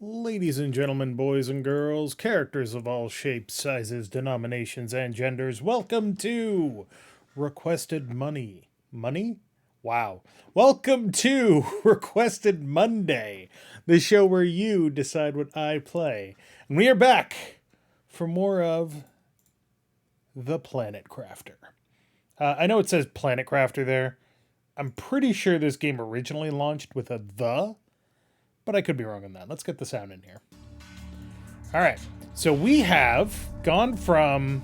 Ladies and gentlemen, boys and girls, characters of all shapes, sizes, denominations, and genders, welcome to Requested Money. Money? Wow. Welcome to Requested Monday, the show where you decide what I play. And we are back for more of The Planet Crafter. I know it says Planet Crafter there. I'm pretty sure this game originally launched with a the, but I could be wrong on that. Let's get the sound in here. All right. So we have gone from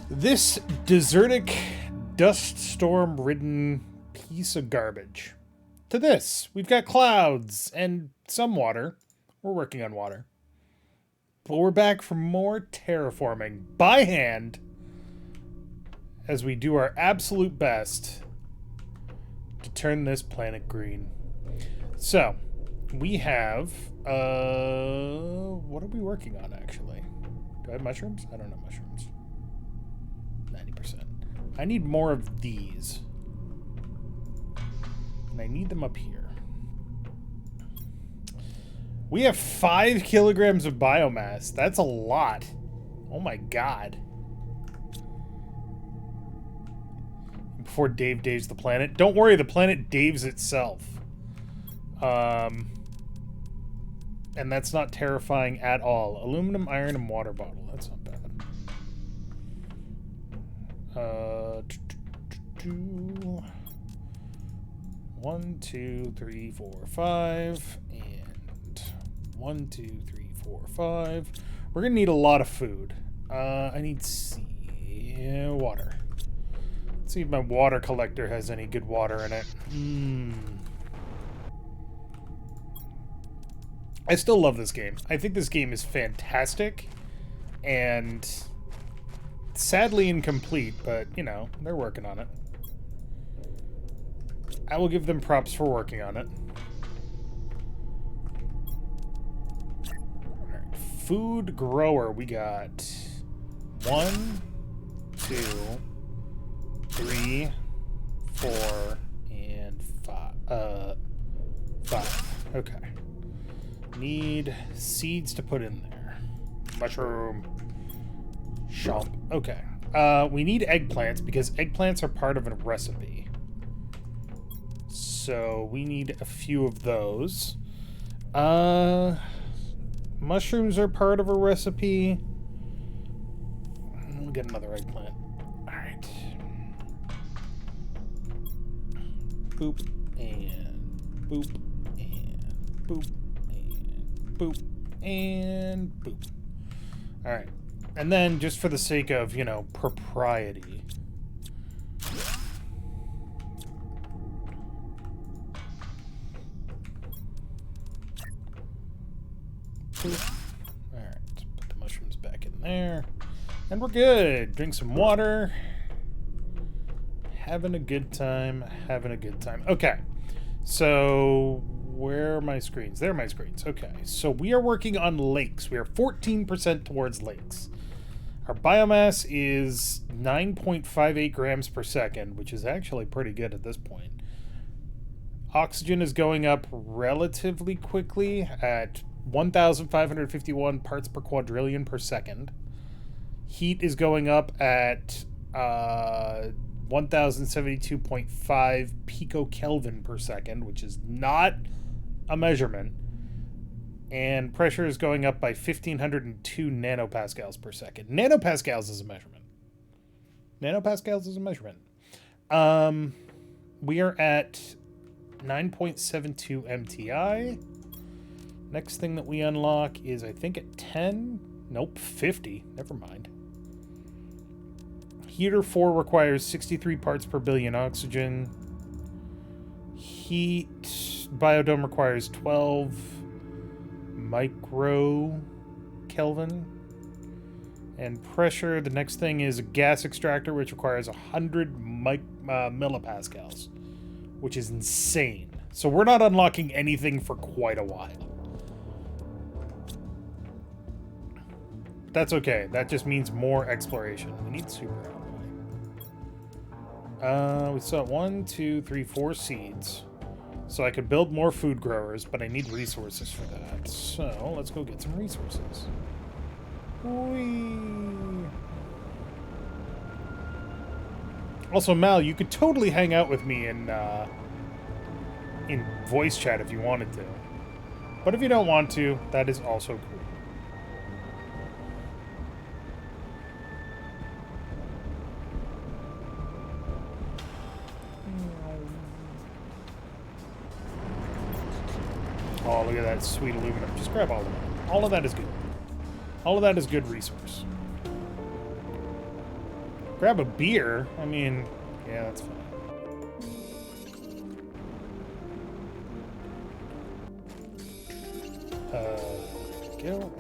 this desertic, dust storm ridden piece of garbage to this. We've got clouds and some water. We're working on water. But we're back for more terraforming by hand as we do our absolute best to turn this planet green. So, we have, what are we working on, actually? Do I have mushrooms? I don't have mushrooms. 90%. I need more of these. And I need them up here. We have 5 kilograms of biomass. That's a lot. Oh my god. Before Dave Daves the planet. Don't worry, the planet Daves itself. And that's not terrifying at all. Aluminum, iron, and water bottle. That's not bad. 1, 2, 3, 4, 5, and 1, 2, 3, 4, 5. We're gonna need a lot of food. I need water. Let's see if my water collector has any good water in it. I still love this game. I think this game is fantastic and sadly incomplete, but, you know, they're working on it. I will give them props for working on it. Alright, food grower, we got 1, 2, 3, 4, and 5. Okay. Need seeds to put in there. Mushroom. Chomp. Okay. We need eggplants because eggplants are part of a recipe. So we need a few of those. Mushrooms are part of a recipe. We'll get another eggplant. Alright. Boop. And boop. And boop. Boop, and boop. Alright. And then, just for the sake of, you know, propriety. Boop. Alright, put the mushrooms back in there. And we're good. Drink some water. Having a good time. Having a good time. Okay. So, where are my screens? There are my screens. Okay, so we are working on lakes. We are 14% towards lakes. Our biomass is 9.58 grams per second, which is actually pretty good at this point. Oxygen is going up relatively quickly at 1,551 parts per quadrillion per second. Heat is going up at 1072.5 picokelvin per second, which is not a measurement. And pressure is going up by 1,502 nanopascals per second. Nanopascals is a measurement. Nanopascals is a measurement. We are at 9.72 MTI. Next thing that we unlock is, I think, at 10. Nope, 50. Never mind. Heater 4 requires 63 parts per billion oxygen. Heat biodome requires 12 micro Kelvin. And pressure, the next thing is a gas extractor, which requires 100 millipascals, which is insane. So we're not unlocking anything for quite a while. That's okay. That just means more exploration. We need super out of the way. We still have 1, 2, 3, 4 seeds. So I could build more food growers, but I need resources for that. So let's go get some resources. Whee! Also, Mal, you could totally hang out with me in voice chat if you wanted to. But if you don't want to, that is also cool. Oh, look at that sweet aluminum. Just grab all of it. All of that is good. All of that is good resource. Grab a beer? I mean, yeah, that's fine. Go.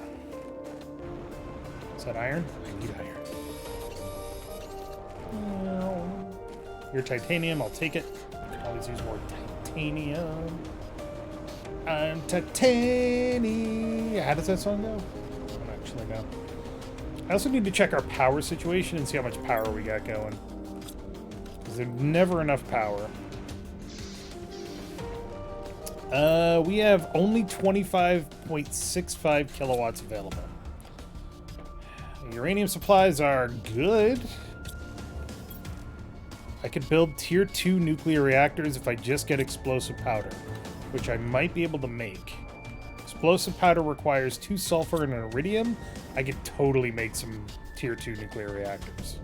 Is that iron? I need iron. Your titanium, I'll take it. Always use more titanium. I'm titanium. How does that song go? I don't actually know. I also need to check our power situation and see how much power we got going. Because there's never enough power. We have only 25.65 kilowatts available. Uranium supplies are good. I could build tier 2 nuclear reactors if I just get explosive powder, which I might be able to make. Explosive powder requires 2 sulfur and an iridium. I could totally make some tier 2 nuclear reactors.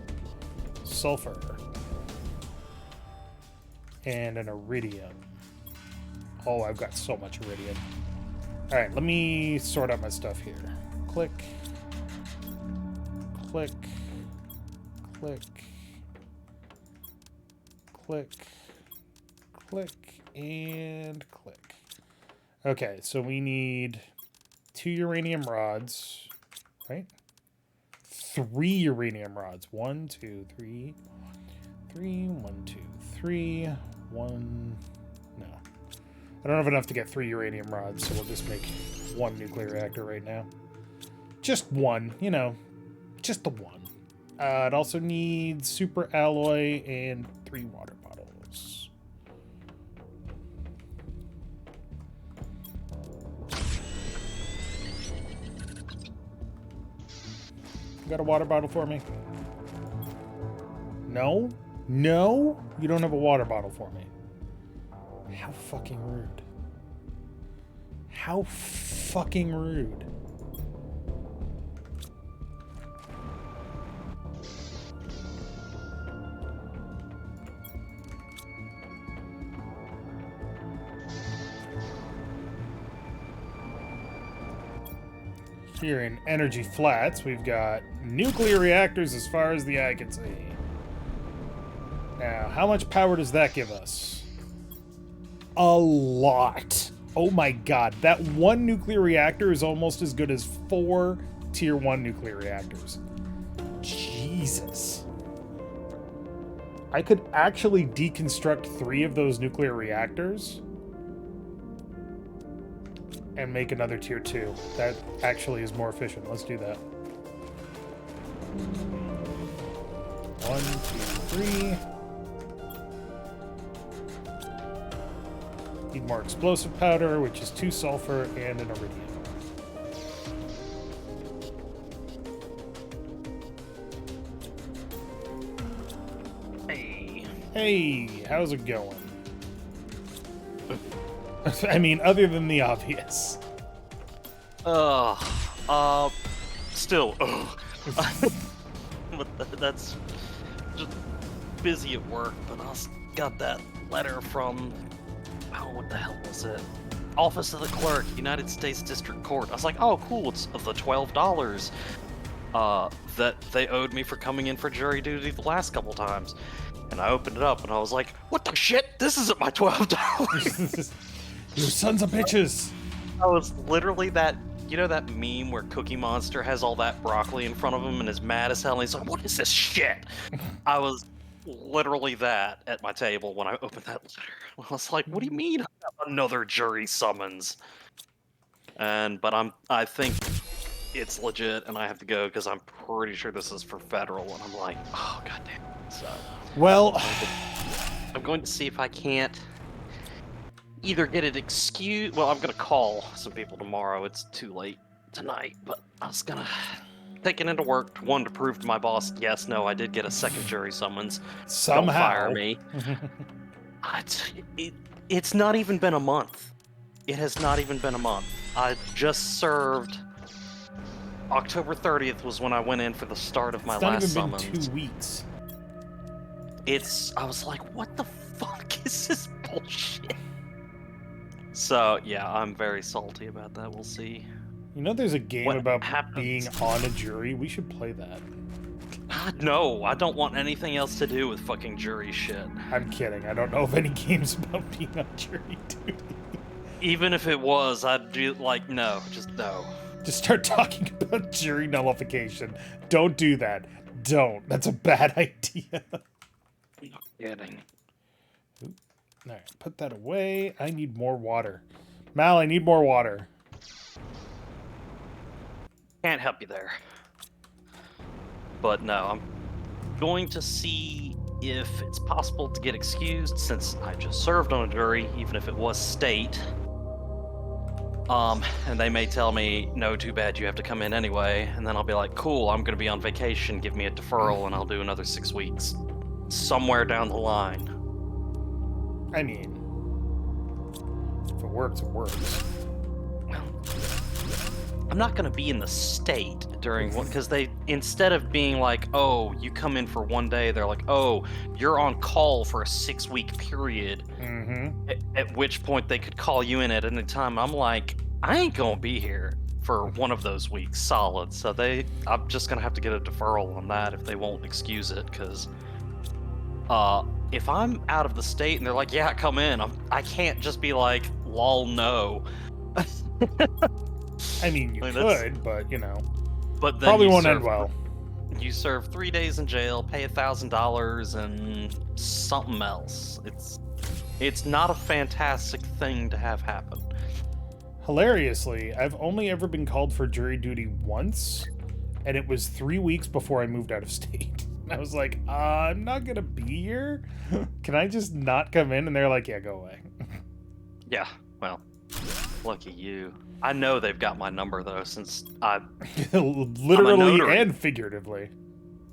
Sulfur. And an iridium. Oh, I've got so much iridium. Alright, let me sort out my stuff here. Click. Click. Click. Click. Click. And click. Okay, so we need 2 uranium rods, right? 3 uranium rods. 1, 2, 3. 3, 1, 2, 3. 1. No. I don't have enough to get 3 uranium rods, so we'll just make 1 nuclear reactor right now. Just 1, you know. Just the 1. It also needs super alloy and 3 water bottles. You got a water bottle for me? No? No? You don't have a water bottle for me. How fucking rude. How fucking rude. Here in Energy Flats, we've got nuclear reactors as far as the eye can see. Now, how much power does that give us? A lot. Oh my god, that 1 nuclear reactor is almost as good as 4 tier 1 nuclear reactors. Jesus. I could actually deconstruct 3 of those nuclear reactors and make another tier 2. That actually is more efficient. Let's do that. 1, 2, 3. Need more explosive powder, which is 2 sulfur and an iridium. Hey. Hey, how's it going? I mean, other than the obvious. Still, but that's just busy at work, but I got that letter from, oh, what the hell was it? Office of the Clerk, United States District Court. I was like, oh, cool, it's of the $12 that they owed me for coming in for jury duty the last couple times. And I opened it up and I was like, what the shit? This isn't my $12. You sons of bitches! I was literally that, you know that meme where Cookie Monster has all that broccoli in front of him and is mad as hell and he's like, what is this shit? I was literally that at my table when I opened that letter. I was like, what do you mean another jury summons? But I think it's legit and I have to go because I'm pretty sure this is for federal and I'm like, oh goddamn. So well, I'm going to see if I can't, either get it excused. Well, I'm gonna call some people tomorrow. It's too late tonight, but I was gonna take it into work. One, to prove to my boss, yes, no, I did get a second jury summons. Don't fire Somehow. me. It, it's not even been a month. It has not even been a month. I just served. October 30th was when I went in for the start of my It's not last even summons. been 2 weeks. I was like, what the fuck is this bullshit? So, yeah, I'm very salty about that. We'll see. You know there's a game What about happens? being on a jury? We should play that. No, I don't want anything else to do with fucking jury shit. I'm kidding. I don't know of any games about being on jury duty. Even if it was, I'd do, like, no, just no. Just start talking about jury nullification. Don't do that. Don't. That's a bad idea. No kidding. Alright, put that away. I need more water. Mal, I need more water. Can't help you there. But no, I'm going to see if it's possible to get excused since I just served on a jury, even if it was state. And they may tell me, no, too bad, you have to come in anyway. And then I'll be like, cool, I'm going to be on vacation. Give me a deferral and I'll do another 6 weeks. Somewhere down the line. I mean, if it works, it works. I'm not going to be in the state during one, because they, instead of being like, oh, you come in for 1 day, they're like, oh, you're on call for a 6-week period. Mm-hmm. At which point they could call you in at any time. I'm like, I ain't going to be here for one of those weeks solid. So I'm just going to have to get a deferral on that if they won't excuse it, because if I'm out of the state and they're like, yeah, come in, I can't just be like, lol, no. I mean, you could, but, you know, but then probably won't end well. You serve 3 days in jail, pay $1,000, and something else. It's not a fantastic thing to have happen. Hilariously, I've only ever been called for jury duty once, and it was 3 weeks before I moved out of state. And I was like, I'm not gonna be here. Can I just not come in? And they're like, yeah, go away. Yeah, well, lucky you. I know they've got my number, though, since Literally and figuratively.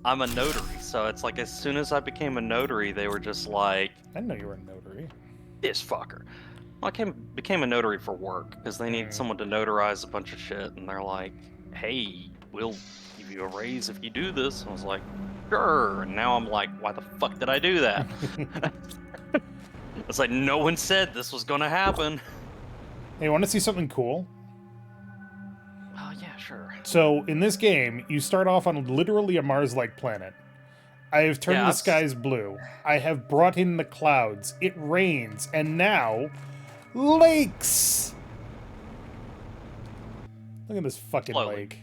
I'm a notary, so it's like as soon as I became a notary, they were just like, I didn't know you were a notary. this fucker. Well, I became a notary for work, because they need someone to notarize a bunch of shit, and they're like, hey, we'll give you a raise if you do this. And I was like, sure. And now I'm like, why the fuck did I do that? It's like, no one said this was gonna happen. Hey, want to see something cool? Oh, yeah, sure. So, in this game, you start off on literally a Mars-like planet. I have turned the skies blue. I have brought in the clouds. It rains. And now, lakes! Look at this fucking lake.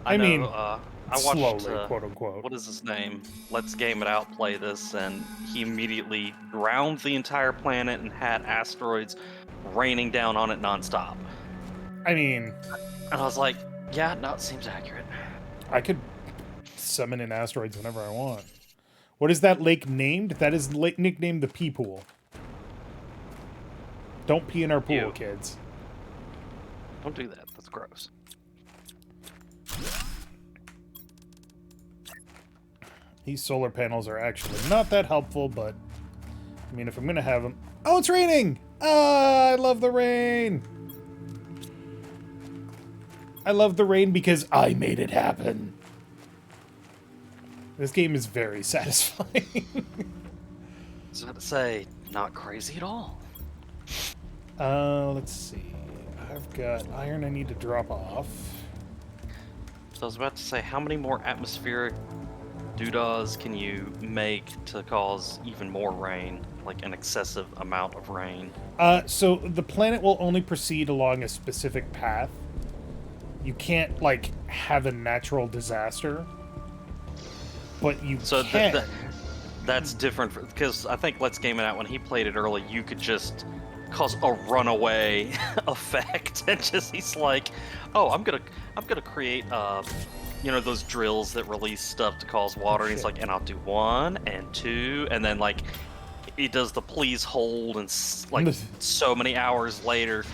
I mean, I watched, slowly, quote-unquote. What is his name? Let's Game It Out play this, and he immediately drowned the entire planet and had asteroids raining down on it nonstop. I mean... And I was like, yeah, no, it seems accurate. I could summon in asteroids whenever I want. What is that lake named? That is nicknamed the Pee Pool. Don't pee in our pool, kids. Don't do that. That's gross. These solar panels are actually not that helpful, but... I mean, if I'm gonna have them... Oh, it's raining! Ah, I love the rain! I love the rain because I made it happen. This game is very satisfying. I was about to say, not crazy at all. Let's see. I've got iron I need to drop off. So I was about to say, how many more atmospheric doodahs can you make to cause even more rain? Like an excessive amount of rain? So the planet will only proceed along a specific path. You can't, like, have a natural disaster. But you can. That's different, because I think Let's Game It Out, when he played it early, you could just cause a runaway effect, and just he's like, oh, I'm gonna create you know, those drills that release stuff to cause water, and he's like, and I'll do 1 and 2, and then like it does the please hold, and like so many hours later,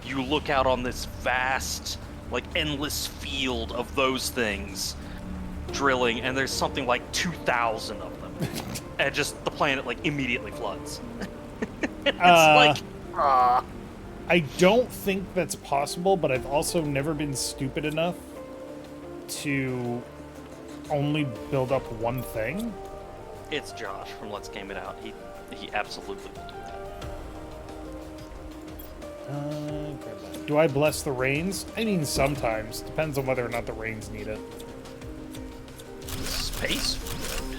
you look out on this vast, like endless field of those things drilling, and there's something like 2,000 of them, and just the planet like immediately floods. It's like, I don't think that's possible, but I've also never been stupid enough to only build up one thing. it's Josh from Let's Game It Out. He absolutely will do that. Grab that. Do I bless the rains? I mean, sometimes. Depends on whether or not the rains need it. Space food.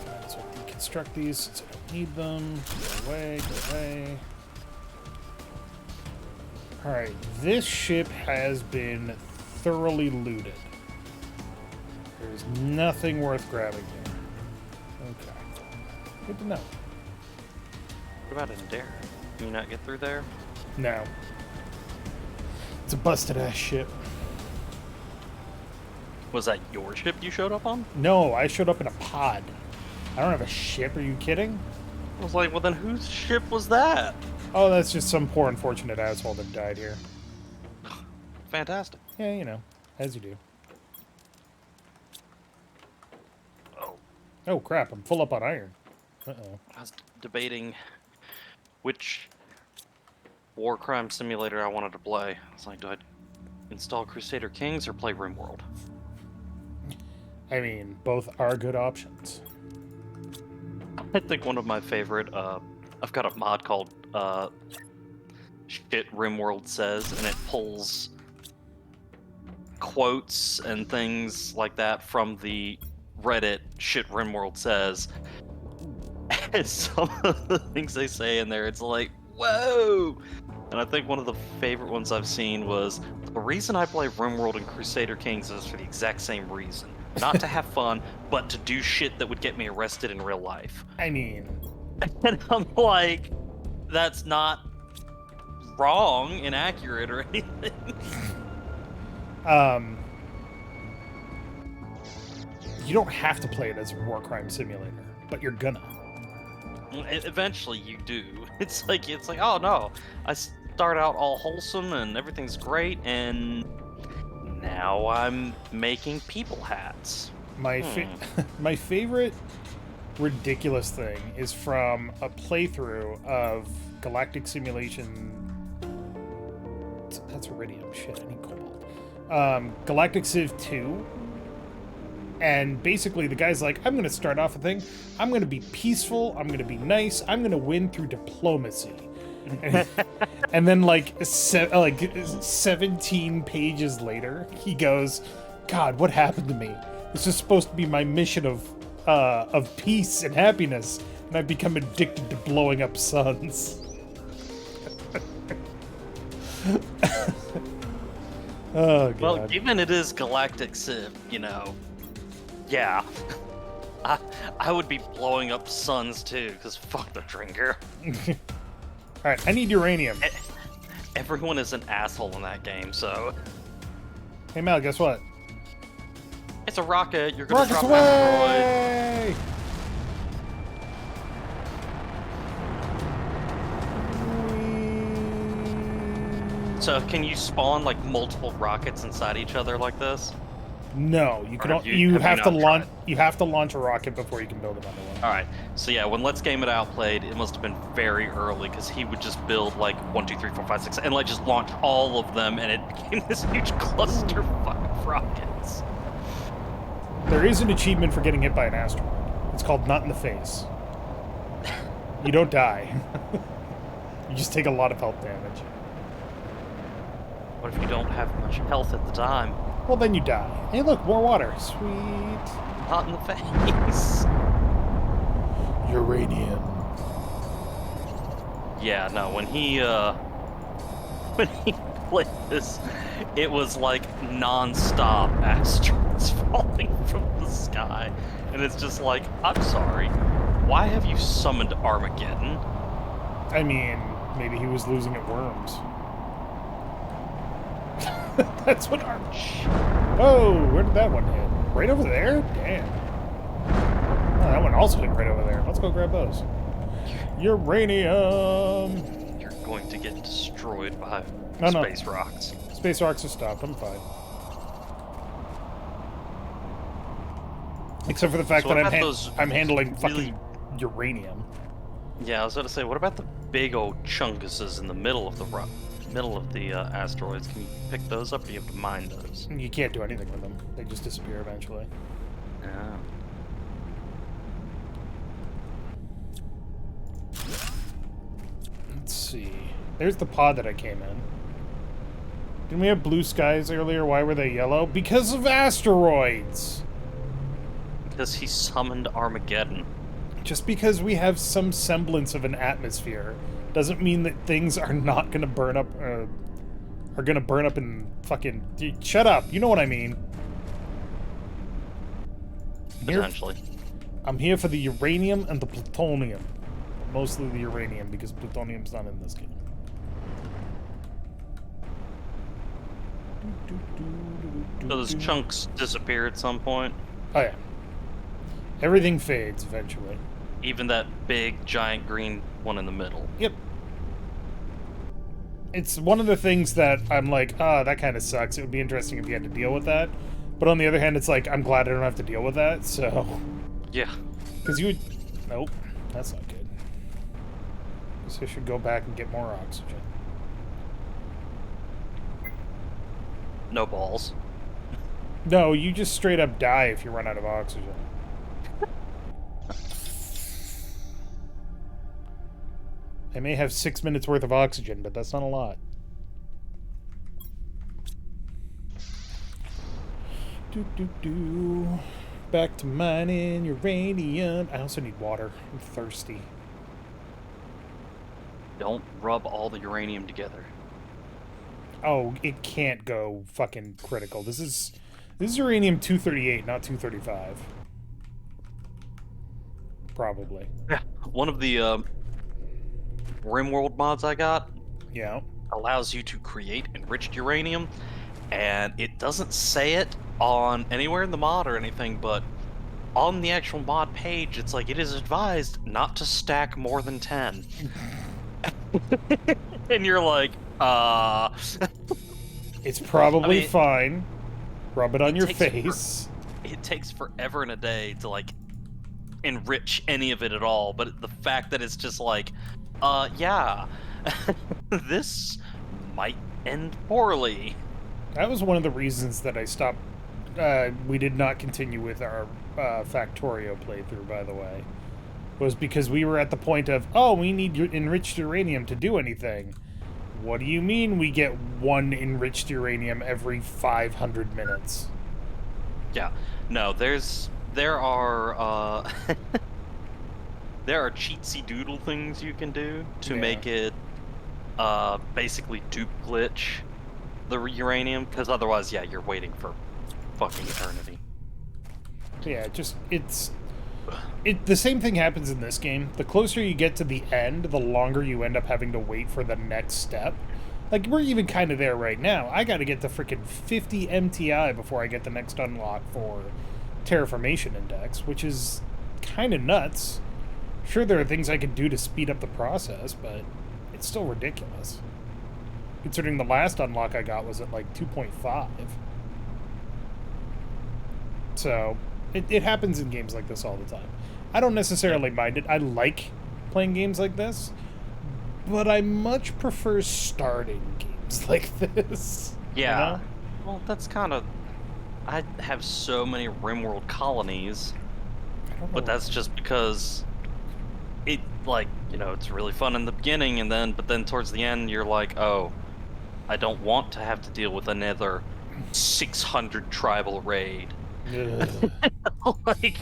Might as well deconstruct these since I don't need them. Go away, go away. Alright, this ship has been thoroughly looted. There's nothing worth grabbing here. Okay. Good to know. What about in there? Can you not get through there? No. It's a busted ass ship. Was that your ship you showed up on? No, I showed up in a pod. I don't have a ship, are you kidding? I was like, well then whose ship was that? Oh, that's just some poor unfortunate asshole that died here. Fantastic. Yeah, you know, as you do. Oh, Oh crap, I'm full up on iron. Uh-oh. I was debating which war crime simulator I wanted to play. I was like, do I install Crusader Kings or play RimWorld? I mean, both are good options. I think one of my favorite, I've got a mod called Shit RimWorld Says, and it pulls quotes and things like that from the Reddit Shit RimWorld Says. And some of the things they say in there, it's like, whoa! And I think one of the favorite ones I've seen was, the reason I play RimWorld and Crusader Kings is for the exact same reason. Not to have fun, but to do shit that would get me arrested in real life. I mean, And I'm like, that's not wrong, inaccurate, or anything. you don't have to play it as a war crime simulator, but you're gonna. Eventually you do. It's like, oh no, I start out all wholesome and everything's great, and now I'm making people hats. My my favorite ridiculous thing is from a playthrough of Galactic Simulation. That's Iridium. Shit, I need cobalt. Galactic Civ 2. And basically the guy's like, I'm going to start off a thing. I'm going to be peaceful. I'm going to be nice. I'm going to win through diplomacy. And then like 17 pages later, he goes, God, what happened to me? This is supposed to be my mission of peace and happiness, and I've become addicted to blowing up suns. Oh, God. Well, given it is Galactic Civ, you know, yeah, I would be blowing up suns too, because fuck the drinker. Alright, I need uranium. Everyone is an asshole in that game, so... Hey, Mel, guess what? It's a rocket, you're gonna Rockets drop an away! asteroid. So, can you spawn, like, multiple rockets inside each other like this? No, you can. Have you You have to not launch. tried? You have to launch a rocket before you can build another one. Alright, so yeah, when Let's Game It Out played, it must have been very early, because he would just build, like, 1, 2, 3, 4, 5, 6, and, like, just launch all of them, and it became this huge clusterfuck of rockets. There is an achievement for getting hit by an asteroid. It's called Not in the Face. You don't die. You just take a lot of health damage. What if you don't have much health at the time? Well, then you die. Hey, look, more water. Sweet. Not in the face. Uranium. Yeah, no, when he played this, it was like non-stop asteroids falling from the sky. And it's just like, I'm sorry, why have you summoned Armageddon? I mean, maybe he was losing at worms. That's what our... Whoa, where did that one hit? Right over there? Damn. Oh, that one also hit right over there. Let's go grab those. Uranium! You're going to get destroyed by No, no. space rocks. Space rocks are stopped. I'm fine. Except for the fact So that what about those I'm handling really- fucking uranium. Yeah, I was going to say, what about the big old chunkuses in the middle of the asteroids? Can you pick those up, or do you have to mine those? You can't do anything with them. They just disappear eventually. Yeah. Let's see. There's the pod that I came in. Didn't we have blue skies earlier? Why were they yellow? Because of asteroids! Because he summoned Armageddon. Just because we have some semblance of an atmosphere doesn't mean that things are not gonna burn up, are gonna burn up in fucking... Shut up! You know what I mean. Potentially. I'm here for the uranium and the plutonium. Mostly the uranium, because plutonium's not in this game. So those chunks disappear at some point? Oh yeah. Everything fades eventually. Even that big, giant green one in the middle. Yep. It's one of the things that I'm like, that kind of sucks. It would be interesting if you had to deal with that. But on the other hand, it's like, I'm glad I don't have to deal with that, so... Yeah. Because you would... Nope. That's not good. Guess I should go back and get more oxygen. No balls. No, you just straight up die if you run out of oxygen. I may have 6 minutes worth of oxygen, but that's not a lot. Back to mining uranium. I also need water. I'm thirsty. Don't rub all the uranium together. Oh, it can't go fucking critical. This is uranium 238, not 235. Probably. Yeah. One of the RimWorld mods I got Yeah. allows you to create enriched uranium, and it doesn't say it on anywhere in the mod or anything, but on the actual mod page, it's like, it is advised not to stack more than 10. And you're like, It's probably I mean, fine. Rub it on your takes face. it takes forever and a day to, like, enrich any of it at all, but the fact that it's just like, yeah, this might end poorly. That was one of the reasons that I stopped. We did not continue with our Factorio playthrough, by the way. Was because we were at the point of, oh, we need enriched uranium to do anything. What do you mean we get one enriched uranium every 500 minutes? Yeah, no, there are there are cheatsy doodle things you can do to make it basically dupe glitch the uranium, because otherwise, yeah, you're waiting for fucking eternity. Yeah, the same thing happens in this game. The closer you get to the end, the longer you end up having to wait for the next step. Like, we're even kind of there right now. I gotta get to freaking 50 MTI before I get the next unlock for Terraformation Index, which is kind of nuts. Sure, there are things I could do to speed up the process, but it's still ridiculous. Considering the last unlock I got was at like 2.5. So, it happens in games like this all the time. I don't necessarily mind it. I like playing games like this, but I much prefer starting games like this. Yeah. You know? Well, that's kind of... I have so many RimWorld colonies, but that's just because it, like, you know, it's really fun in the beginning, and but then towards the end, you're like, oh, I don't want to have to deal with another 600 tribal raid. Like,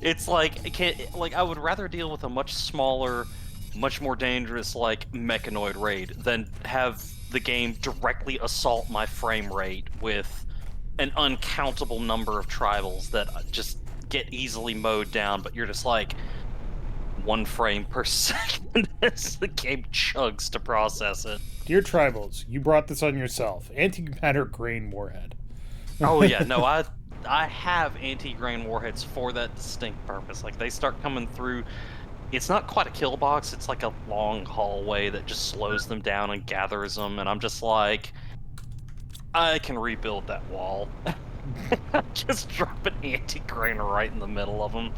it's like, I would rather deal with a much smaller, much more dangerous, like, mechanoid raid than have the game directly assault my frame rate with an uncountable number of tribals that just get easily mowed down, but you're just like 1 frame per second as the game chugs to process it. Dear Tribals, you brought this on yourself. Antimatter grain warhead. Oh yeah, no, I have anti-grain warheads for that distinct purpose. Like they start coming through. It's not quite a kill box. It's like a long hallway that just slows them down and gathers them. And I'm just like, I can rebuild that wall. Just drop an anti-grain right in the middle of them,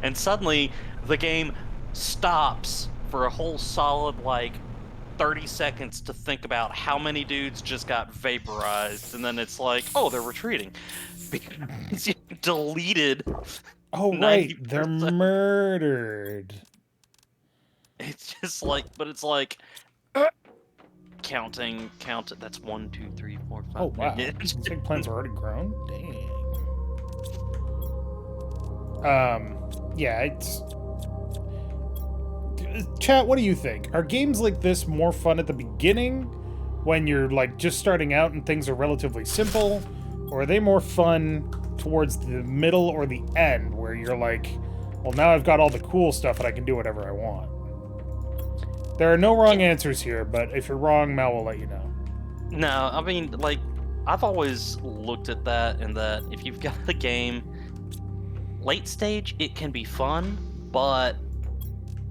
and suddenly the game stops for a whole solid like 30 seconds to think about how many dudes just got vaporized, and then it's like, oh, they're retreating because you deleted Oh, right. They're 90%. murdered. It's just like, but it's like counting. That's 1, 2, 3, 4, 5. Oh, wow. Yeah. These plants are already grown? Dang. Yeah, it's... Chat, what do you think? Are games like this more fun at the beginning, when you're, like, just starting out and things are relatively simple? Or are they more fun towards the middle or the end, where you're like, well, now I've got all the cool stuff and I can do whatever I want? There are no wrong answers here, but if you're wrong, Mal will let you know. No, I mean, like, I've always looked at that and that if you've got the game late stage, it can be fun, but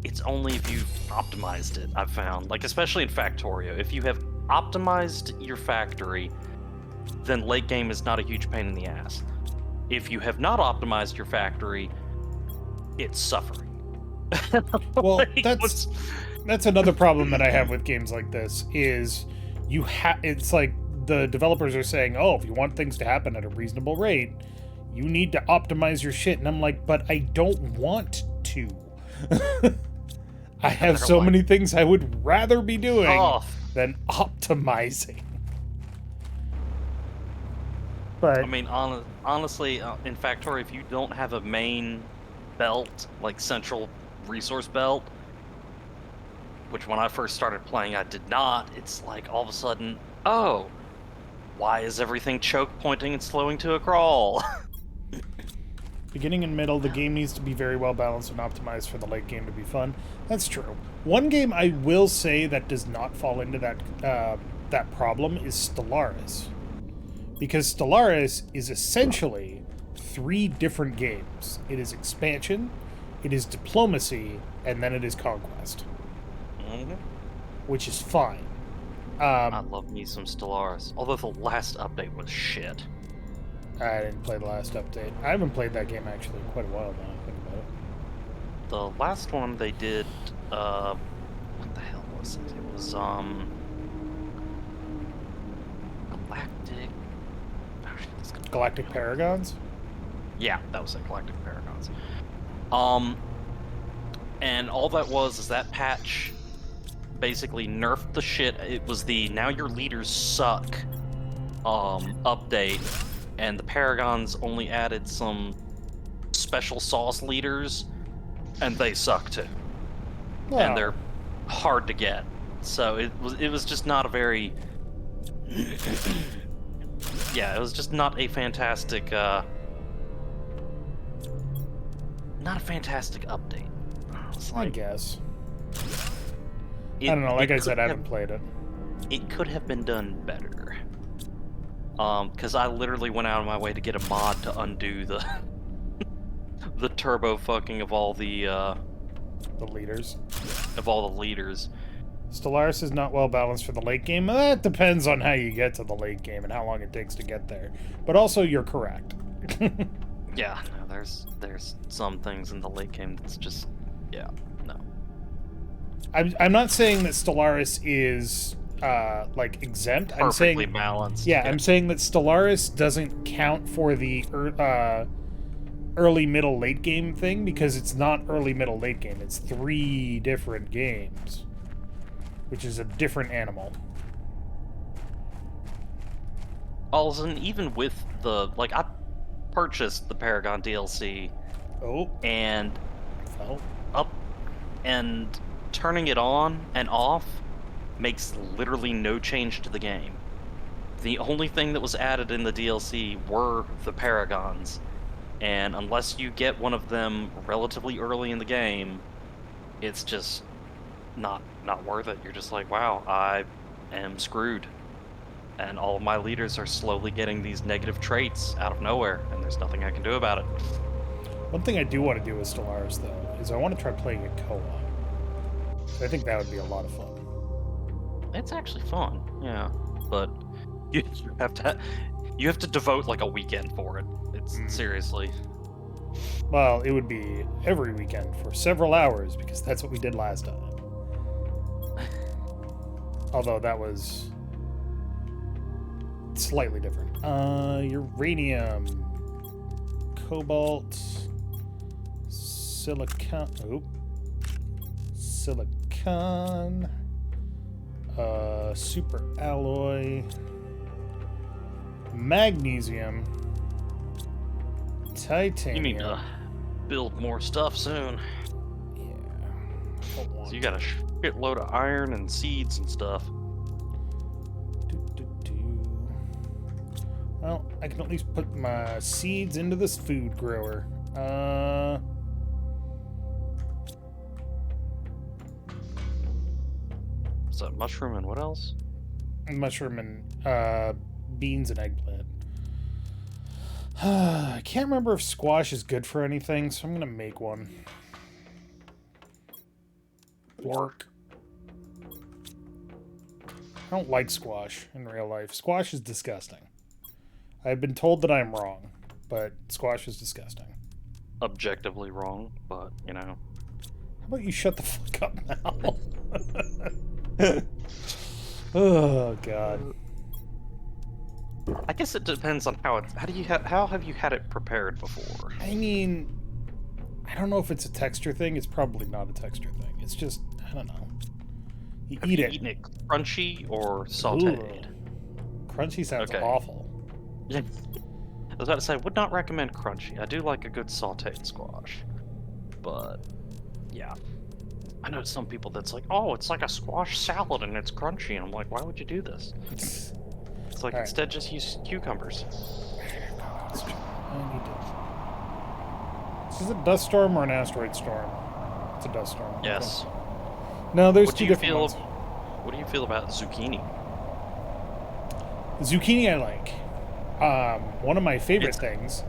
it's only if you've optimized it, I've found. Like, especially in Factorio. If you have optimized your factory, then late game is not a huge pain in the ass. If you have not optimized your factory, it's suffering. Well, Like, that's another problem that I have with games like this is it's like the developers are saying, oh, if you want things to happen at a reasonable rate, you need to optimize your shit. And I'm like, but I don't want to. I have so many things I would rather be doing than optimizing. But I mean, honestly, in Factorio, if you don't have a main belt, like central resource belt, which when I first started playing I did not, it's like all of a sudden, oh, why is everything choke pointing and slowing to a crawl? beginning and middle, the game needs to be very well balanced and optimized for the late game to be fun. That's true. One game I will say that does not fall into that problem is Stellaris. Because Stellaris is essentially 3 different games. It is expansion, it is diplomacy, and then it is conquest. Mm-hmm. Which is fine. I love me some Stellaris. Although the last update was shit. I didn't play the last update. I haven't played that game actually in quite a while now. Think about it. The last one they did, what the hell was it? It was, Galactic Paragons? Yeah, that was it, Galactic Paragons. And all that was is that patch basically nerfed the shit. It was the now your leaders suck update, and the Paragons only added some special sauce leaders, and they suck too. Wow. And they're hard to get. So it was just not a very yeah, it was just not a fantastic not a fantastic update. I guess. I don't know, like I said, I haven't played it. It could have been done better. Because I literally went out of my way to get a mod to undo the the turbo fucking of all the leaders. Of all the leaders. Stellaris is not well balanced for the late game. That depends on how you get to the late game and how long it takes to get there. But also, you're correct. Yeah, no, there's some things in the late game that's just, yeah, no. I'm not saying that Stellaris is like exempt. Perfectly I'm saying balanced. Yeah, I'm saying that Stellaris doesn't count for the early, middle, late game thing because it's not early, middle, late game. It's 3 different games, which is a different animal. Also, and even with the I purchased the Paragon DLC. Oh. And and turning it on and off makes literally no change to the game. The only thing that was added in the DLC were the Paragons, and unless you get one of them relatively early in the game, it's just not worth it. You're just like, wow, I am screwed. And all of my leaders are slowly getting these negative traits out of nowhere, and there's nothing I can do about it. One thing I do want to do with Stellaris, though, is I want to try playing it co-op. I think that would be a lot of fun. It's actually fun, yeah, but you have to devote like a weekend for it. It's seriously. Well, it would be every weekend for several hours, because that's what we did last time. Although that was slightly different. Uranium, cobalt, silicon, super alloy, magnesium, titanium. You need to build more stuff soon. Yeah. So you got a shitload of iron and seeds and stuff. Well, I can at least put my seeds into this food grower. So mushroom and what else? Mushroom and beans and eggplant. I can't remember if squash is good for anything, so I'm gonna make one. Work. I don't like squash in real life. Squash is disgusting. I've been told that I'm wrong, but squash is disgusting. Objectively wrong, but you know. How about you shut the fuck up now? Oh god. I guess it depends on how how have you had it prepared before? I mean, I don't know if it's a texture thing. It's probably not a texture thing. It's just, I don't know. You Have eat you it. eaten it crunchy or sauteed? Ooh. Crunchy sounds Okay. awful. Yeah. I was about to say, I would not recommend crunchy. I do like a good sauteed squash. But, yeah. I know some people that's like, oh, it's like a squash salad and it's crunchy. And I'm like, why would you do this? It's like, Alright. instead just use cucumbers. I need to... Is this a dust storm or an asteroid storm? It's a dust storm. Yes. Okay. No, there's What do two you different feel? ones. What do you feel about zucchini? Zucchini I like. One of my favorite things.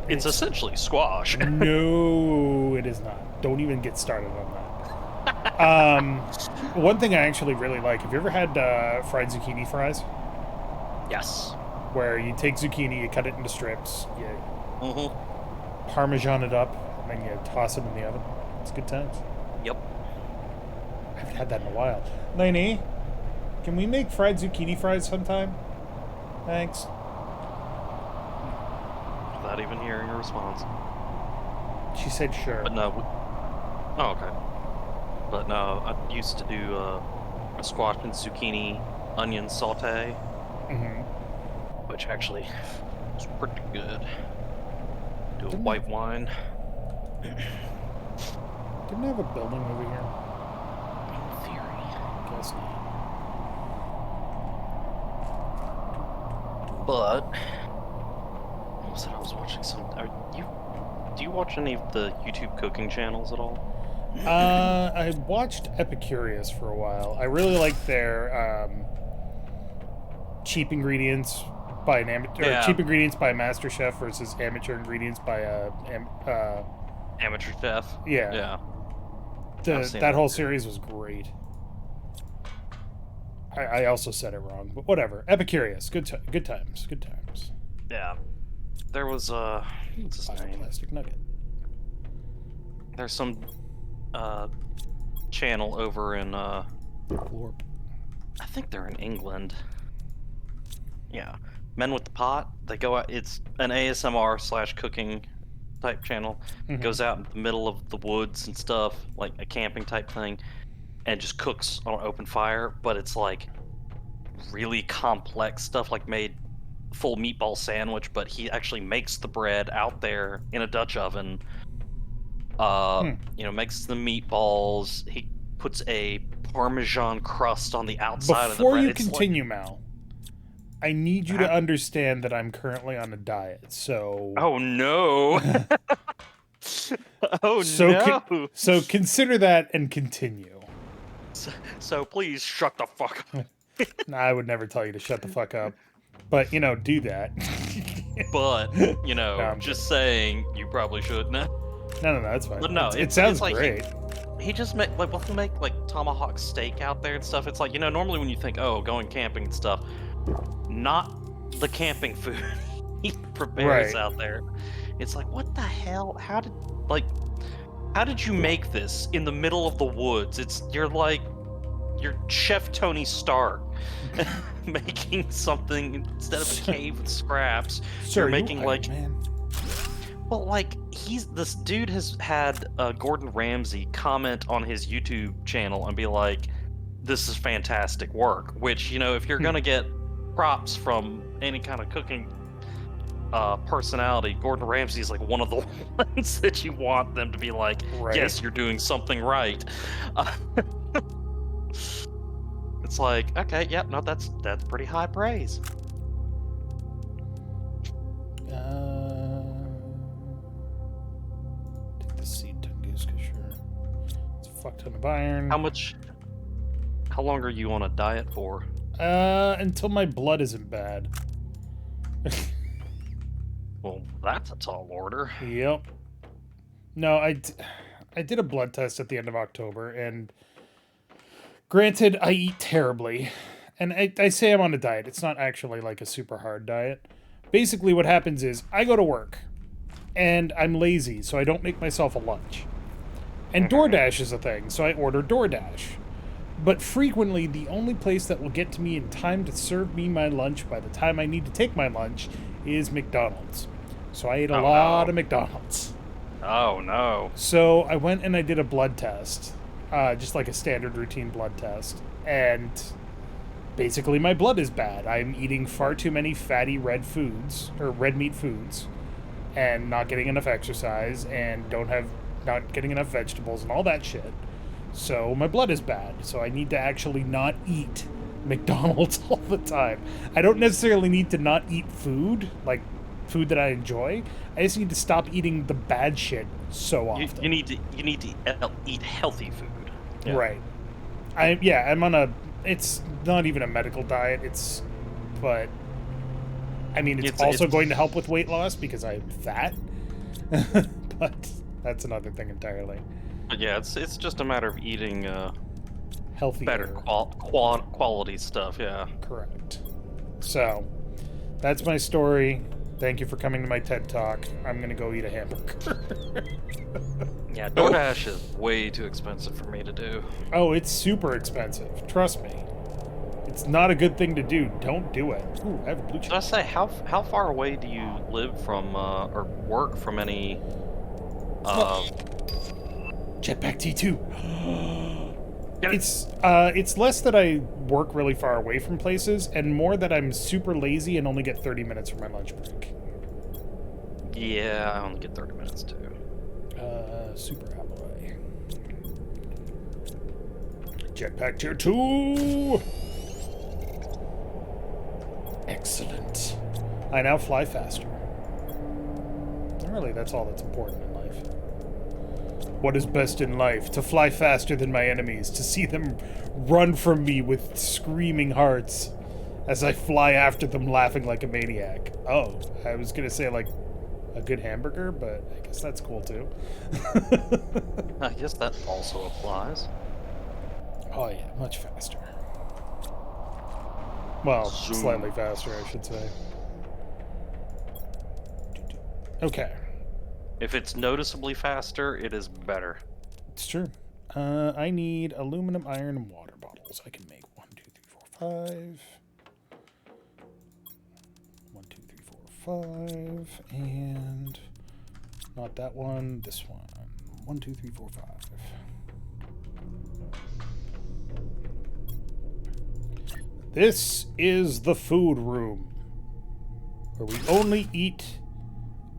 It's essentially squash. No, it is not. Don't even get started on that. One thing I actually really like. Have you ever had fried zucchini fries? Yes. Where you take zucchini, you cut it into strips, you Mm-hmm. Parmesan it up, and then you toss it in the oven. It's good times. Yep. I haven't had that in a while. Lainey, can we make fried zucchini fries sometime? Thanks. Without even hearing a response. She said sure. But no. Oh, okay. But no, I used to do a squash and zucchini onion saute, Mm-hmm. which actually was pretty good. Do a Didn't white wine. Didn't I have a building over here? In theory. Guess not. But what was it? I was watching some. Do you watch any of the YouTube cooking channels at all? I watched Epicurious for a while. I really liked their cheap ingredients by an amateur, cheap ingredients by a master chef versus amateur ingredients by a Amateur chef. yeah. Yeah. That whole series was great. I also said it wrong, but whatever. Epicurious, good times. Yeah. There was what's his name? Plastic nugget. There's some channel over in Glorp. I think they're in England. Yeah. Men with the Pot. They go out, it's an ASMR / cooking type channel. Mhm. Goes out in the middle of the woods and stuff, like a camping type thing, and just cooks on open fire, but it's like really complex stuff, like made full meatball sandwich, but he actually makes the bread out there in a Dutch oven. Makes the meatballs. He puts a Parmesan crust on the outside of the bread. Before you It's continue, Mal, I need you to understand that I'm currently on a diet, so... Oh no! Oh so no! So consider that and continue. So please shut the fuck up. Nah, I would never tell you to shut the fuck up. But, you know, do that. But, No, I'm just saying, you probably should now. No, that's fine. But no, It it's sounds like great. he just make like we'll make like tomahawk steak out there and stuff. It's like, normally when you think, oh, going camping and stuff, not the camping food he prepares Right. out there. It's like, what the hell? How did you make this in the middle of the woods? You're Chef Tony Stark making something instead of a cave with scraps. Sir, You're making Iron like Man. well, like this dude has had Gordon Ramsay comment on his YouTube channel and be like, "This is fantastic work." Which if you're gonna get props from any kind of cooking personality, Gordon Ramsay is like one of the ones that you want them to be like, Right. "Yes, you're doing something right." It's like, okay, yep, no, that's pretty high praise. Take the seed Tunguska, sure. It's a fuck ton of iron. How long are you on a diet for? Until my blood isn't bad. Well, that's a tall order. Yep. No, I did a blood test at the end of October, and granted, I eat terribly. And I say I'm on a diet. It's not actually like a super hard diet. Basically, what happens is I go to work, and I'm lazy, so I don't make myself a lunch. And DoorDash is a thing, so I order DoorDash. But frequently, the only place that will get to me in time to serve me my lunch by the time I need to take my lunch is McDonald's. So I ate a lot of McDonald's. Oh, no. So I went and I did a blood test, just like a standard routine blood test. And basically my blood is bad. I'm eating far too many fatty red meat foods, and not getting enough exercise, and not getting enough vegetables and all that shit. So my blood is bad. So I need to actually not eat McDonald's all the time. I don't necessarily need to not eat food, like food that I enjoy. I just need to stop eating the bad shit so often. You need to eat healthy food. Yeah. Right. I'm on a. It's not even a medical diet. But I mean, it's also going to help with weight loss because I'm fat. But that's another thing entirely. But yeah, it's just a matter of eating Healthier. better quality stuff. Yeah. Correct. So that's my story. Thank you for coming to my TED Talk. I'm gonna go eat a hamburger. Yeah, DoorDash is way too expensive for me to do. Oh, it's super expensive. Trust me. It's not a good thing to do. Don't do it. Ooh, I have a blue Did I check. say how far away do you live from or work from any? Jetpack T2. It's less that I work really far away from places, and more that I'm super lazy and only get 30 minutes for my lunch break. Yeah, I only get 30 minutes too. Super alloy. Jetpack Tier 2! Excellent. I now fly faster. Really, that's all that's important in life. What is best in life? To fly faster than my enemies, to see them run from me with screaming hearts as I fly after them laughing like a maniac. Oh, I was gonna say like a good hamburger, but I guess that's cool too. I guess that also applies. Oh yeah, much faster. Well, Zoom. slightly faster, I should say. Okay. If it's noticeably faster, it is better. It's true. I need aluminum, iron, and water bottles. I can make 1, 2, 3, 4, 5. 1, 2, 3, 4, 5. And not that one, this one. 1, 2, 3, 4, 5. This is the food room, where we only eat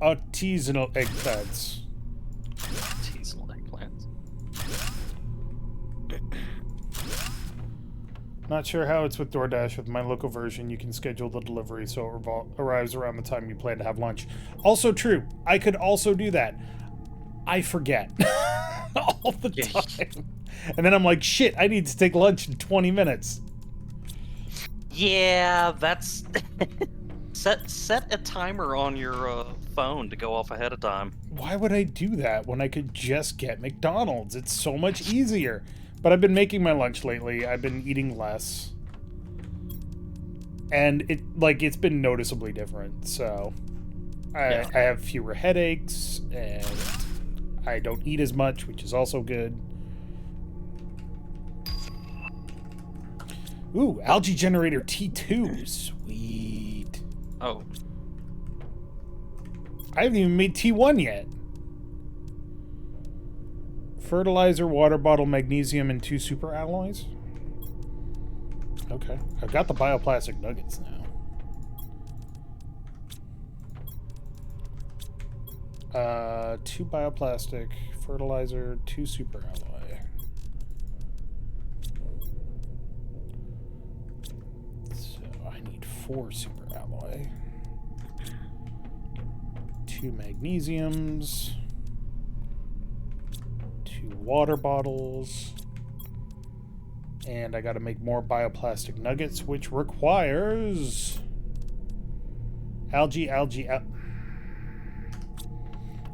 artisanal eggplants. Artisanal eggplants. Not sure how it's with DoorDash. With my local version, you can schedule the delivery so it arrives around the time you plan to have lunch. Also true. I could also do that. I forget. All the time. And then I'm like, shit, I need to take lunch in 20 minutes. Yeah, that's set a timer on your phone to go off ahead of time. Why would I do that when I could just get McDonald's? It's so much easier. But I've been making my lunch lately. I've been eating less. And it's been noticeably different. So Yeah. I have fewer headaches and I don't eat as much, which is also good. Ooh, algae generator T2. Sweet. Oh, I haven't even made T1 yet. Fertilizer, water bottle, magnesium, and 2 super alloys. Okay. I've got the bioplastic nuggets now. 2 bioplastic, fertilizer, 2 super alloy. So I need 4 super alloy. 2 magnesiums. 2 water bottles. And I gotta make more bioplastic nuggets, which requires algae.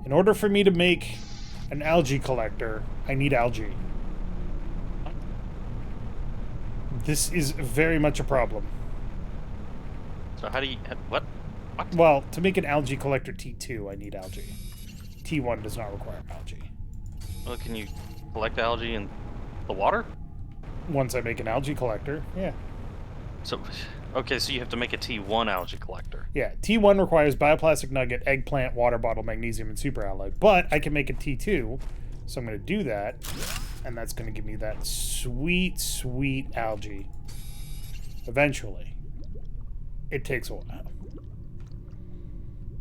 In order for me to make an algae collector, I need algae. This is very much a problem. so how do you what? What? Well, to make an algae collector T2, I need algae. T1 does not require algae. Well, can you collect algae in the water? Once I make an algae collector, yeah. So, okay, so you have to make a T1 algae collector. Yeah, T1 requires bioplastic nugget, eggplant, water bottle, magnesium, and super alloy. But I can make a T2, so I'm going to do that. And that's going to give me that sweet, sweet algae. Eventually. It takes a while.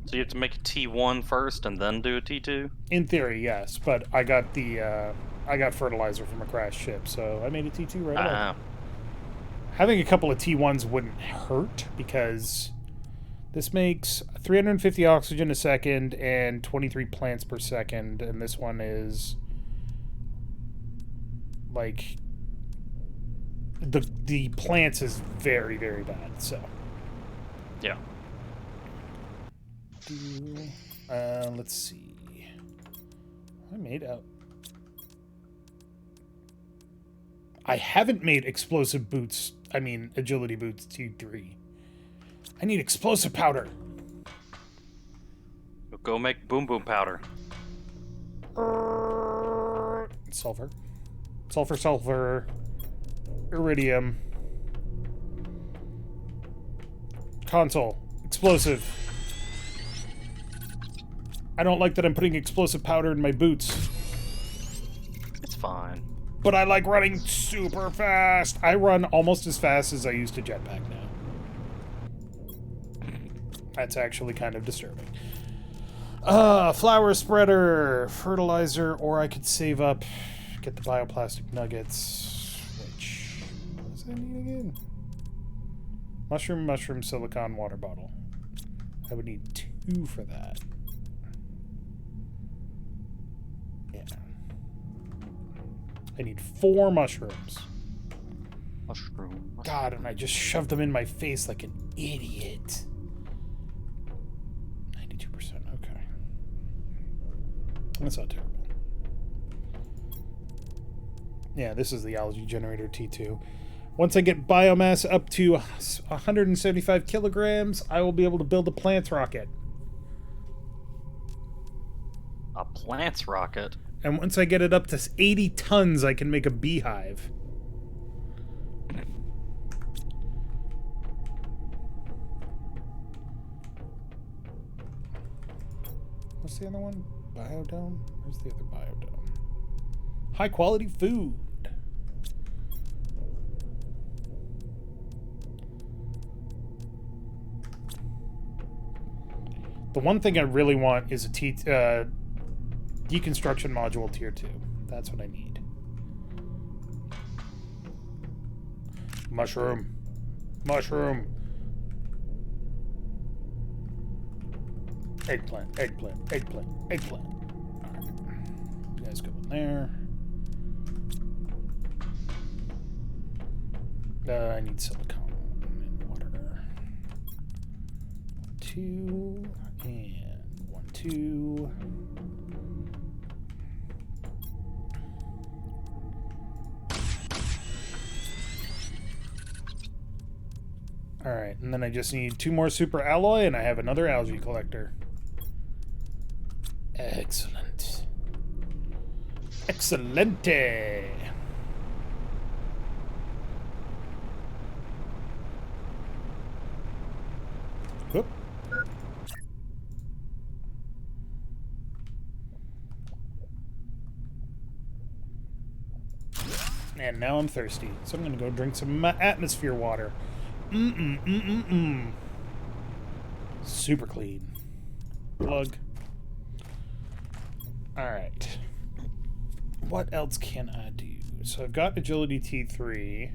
So you have to make a T1 first and then do a T2? In theory, yes. But I got I got fertilizer from a crashed ship, so I made a T2 right away. Having a couple of T1s wouldn't hurt, because this makes 350 oxygen a second and 23 plants per second, and this one is like the plants is very, very bad. So Yeah. let's see. I made out. I haven't made explosive boots. I mean, agility boots T3. I need explosive powder. Go make boom boom powder. Sulfur. Sulfur. Iridium. Console. Explosive. I don't like that I'm putting explosive powder in my boots. It's fine. But I like running super fast. I run almost as fast as I used to jetpack now. That's actually kind of disturbing. Flower spreader, fertilizer, or I could save up, get the bioplastic nuggets, which, what does that need again? Mushroom, silicon, water bottle. I would need 2 for that. Yeah. I need 4 mushrooms. Mushroom. God, and I just shoved them in my face like an idiot. 92%, okay. That's not terrible. Yeah, this is the algae generator T2. Once I get biomass up to 175 kilograms, I will be able to build a plants rocket. A plants rocket? And once I get it up to 80 tons, I can make a beehive. What's the other one? Biodome? Where's the other biodome? High quality food. The one thing I really want is a deconstruction module tier 2. That's what I need. Mushroom. Eggplant. Alright. You guys go in there. I need silicone. 2, and 1, 2. Alright, and then I just need 2 more super alloy, and I have another algae collector. Excellent. Excelente! Whoop. And now I'm thirsty, so I'm gonna go drink some atmosphere water. Super clean. Plug. Alright. What else can I do? So I've got agility T3.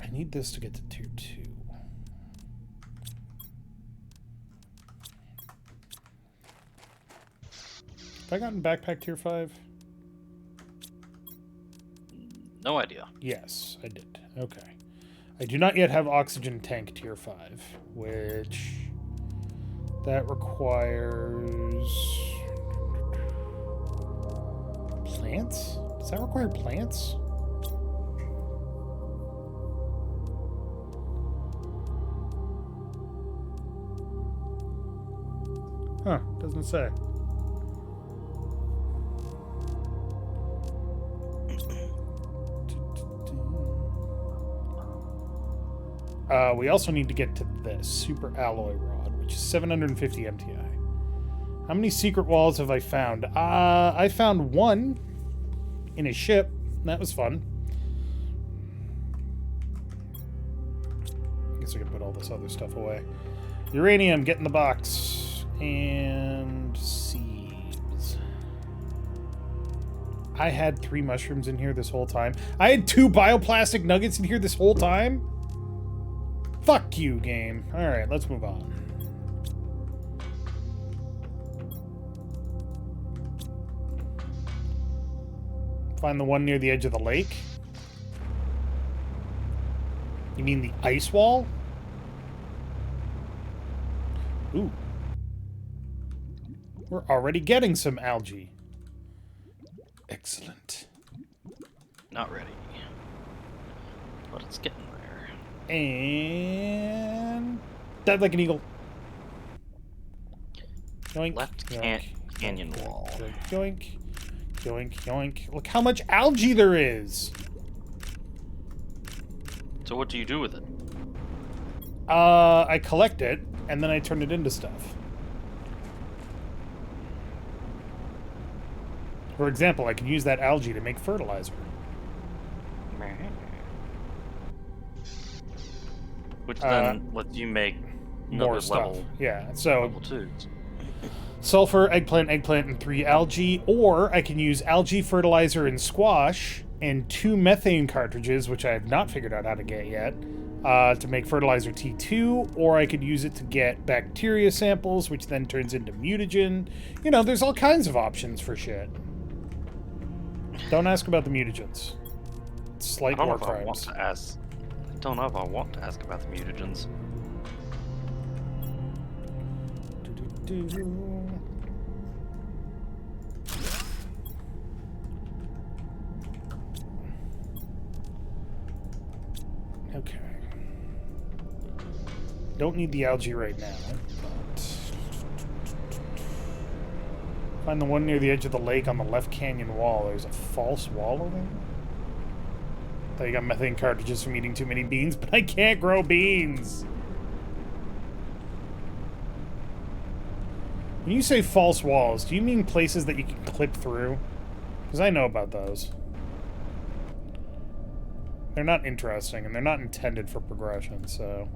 I need this to get to tier 2. Have I gotten backpack tier 5? No idea. Yes, I did. Okay. I do not yet have oxygen tank tier 5, which that requires plants? Does that require plants? Huh, doesn't say. We also need to get to this super alloy rod, which is 750 MTI. How many secret walls have I found? I found one in a ship. That was fun. I guess I can put all this other stuff away. Uranium, get in the box. And seeds. I had 3 mushrooms in here this whole time. I had 2 bioplastic nuggets in here this whole time? Fuck you, game. Alright, let's move on. Find the one near the edge of the lake? You mean the ice wall? Ooh. We're already getting some algae. Excellent. Not ready. But it's getting there. And dive like an eagle. Yoink, Left yoink, canyon yoink, wall. Yoink, yoink, yoink. Look how much algae there is. So what do you do with it? I collect it and then I turn it into stuff. For example, I can use that algae to make fertilizer. Which then lets you make More stuff. level, Yeah, so level 2s. sulfur, eggplant, and 3 algae, or I can use algae fertilizer and squash and 2 methane cartridges, which I have not figured out how to get yet, to make fertilizer T2, or I could use it to get bacteria samples, which then turns into mutagen. You know, there's all kinds of options for shit. Don't ask about the mutagens. It's slight war crimes. I don't know if I want to ask about the mutagens. Okay. Don't need the algae right now, but find the one near the edge of the lake on the left canyon wall. There's a false wall over there. I got methane cartridges from eating too many beans, but I can't grow beans. When you say false walls, do you mean places that you can clip through? Because I know about those. They're not interesting, and they're not intended for progression, so...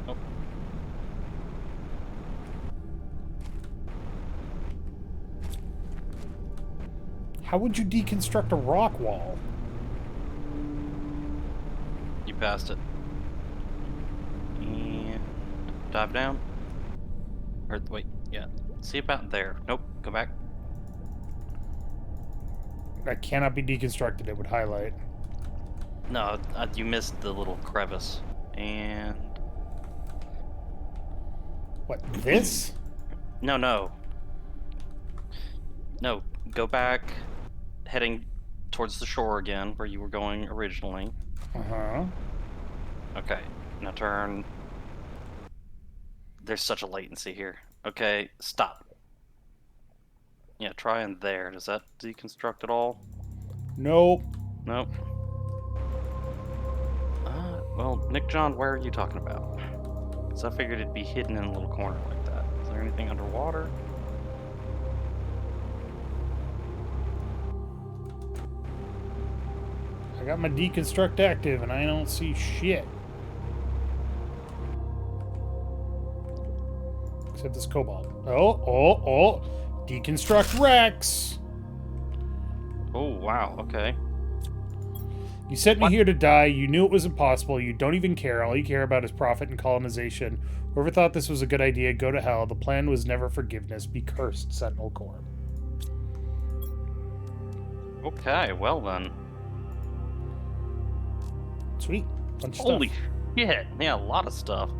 Oh. How would you deconstruct a rock wall? You passed it. And dive down. Or wait, yeah. See about there. Nope, go back. That cannot be deconstructed. It would highlight. No, you missed the little crevice. And What, this? no, no, no. Go back, heading towards the shore again, where you were going originally. Uh-huh. Okay, now turn. There's such a latency here. Okay, stop. Yeah, try in there. Does that deconstruct at all? Nope. Nope. Well, Nick John, where are you talking about? Because I figured it'd be hidden in a little corner like that. Is there anything underwater? I got my deconstruct active and I don't see shit. Except this cobalt. Oh. Deconstruct Rex. Oh, wow, okay. You sent me What? here to die. You knew it was impossible. You don't even care. All you care about is profit and colonization. Whoever thought this was a good idea, go to hell. The plan was never forgiveness. Be cursed, Sentinel Corps. Okay, well then. Sweet. Bunch of Holy stuff. shit. Yeah, a lot of stuff.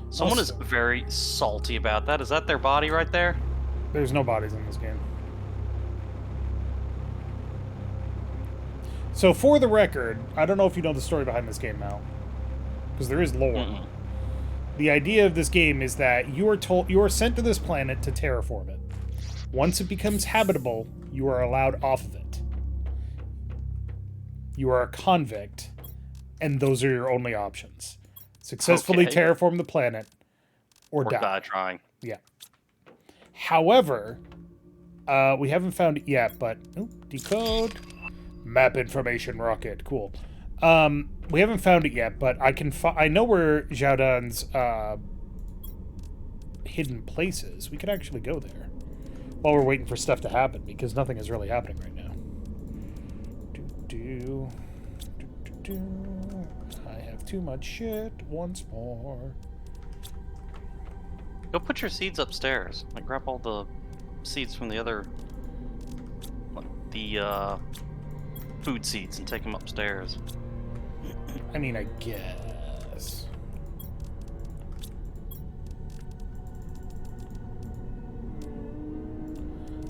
Someone is Also, very salty about that. Is that their body right there? there's no bodies in this game. So, for the record, I don't know if you know the story behind this game, Mal. Because there is lore. Mm-mm. The idea of this game is that you are sent to this planet to terraform it. Once it becomes habitable, you are allowed off of it. You are a convict, and those are your only options. Successfully Okay. terraform the planet, or die. die trying. Yeah. However, we haven't found it yet, but... decode. Map information rocket. Cool. We haven't found it yet, but I know where Zhao hidden places. We could actually go there while we're waiting for stuff to happen, because nothing is really happening right now. I have too much shit once more. Go put your seeds upstairs. Like, grab all the seeds from the other... the, food seeds and take them upstairs. I mean, I guess.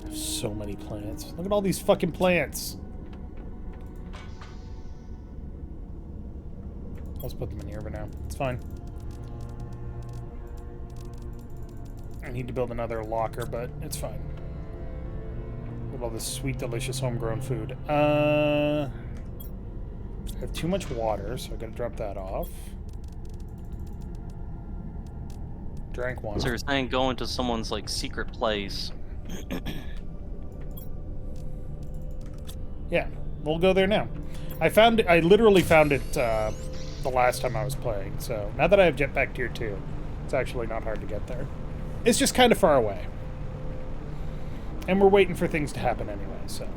I have so many plants. Look at all these fucking plants. Let's put them in here for now. It's fine. I need to build another locker, but it's fine. Look at all this sweet, delicious homegrown food. I have too much water, so I gotta drop that off. Drank one. So you're saying go into someone's, like, secret place. Yeah, we'll go there now. I literally found it the last time I was playing, so now that I have Jetpack Tier 2, it's actually not hard to get there. It's just kind of far away. And we're waiting for things to happen anyway, so...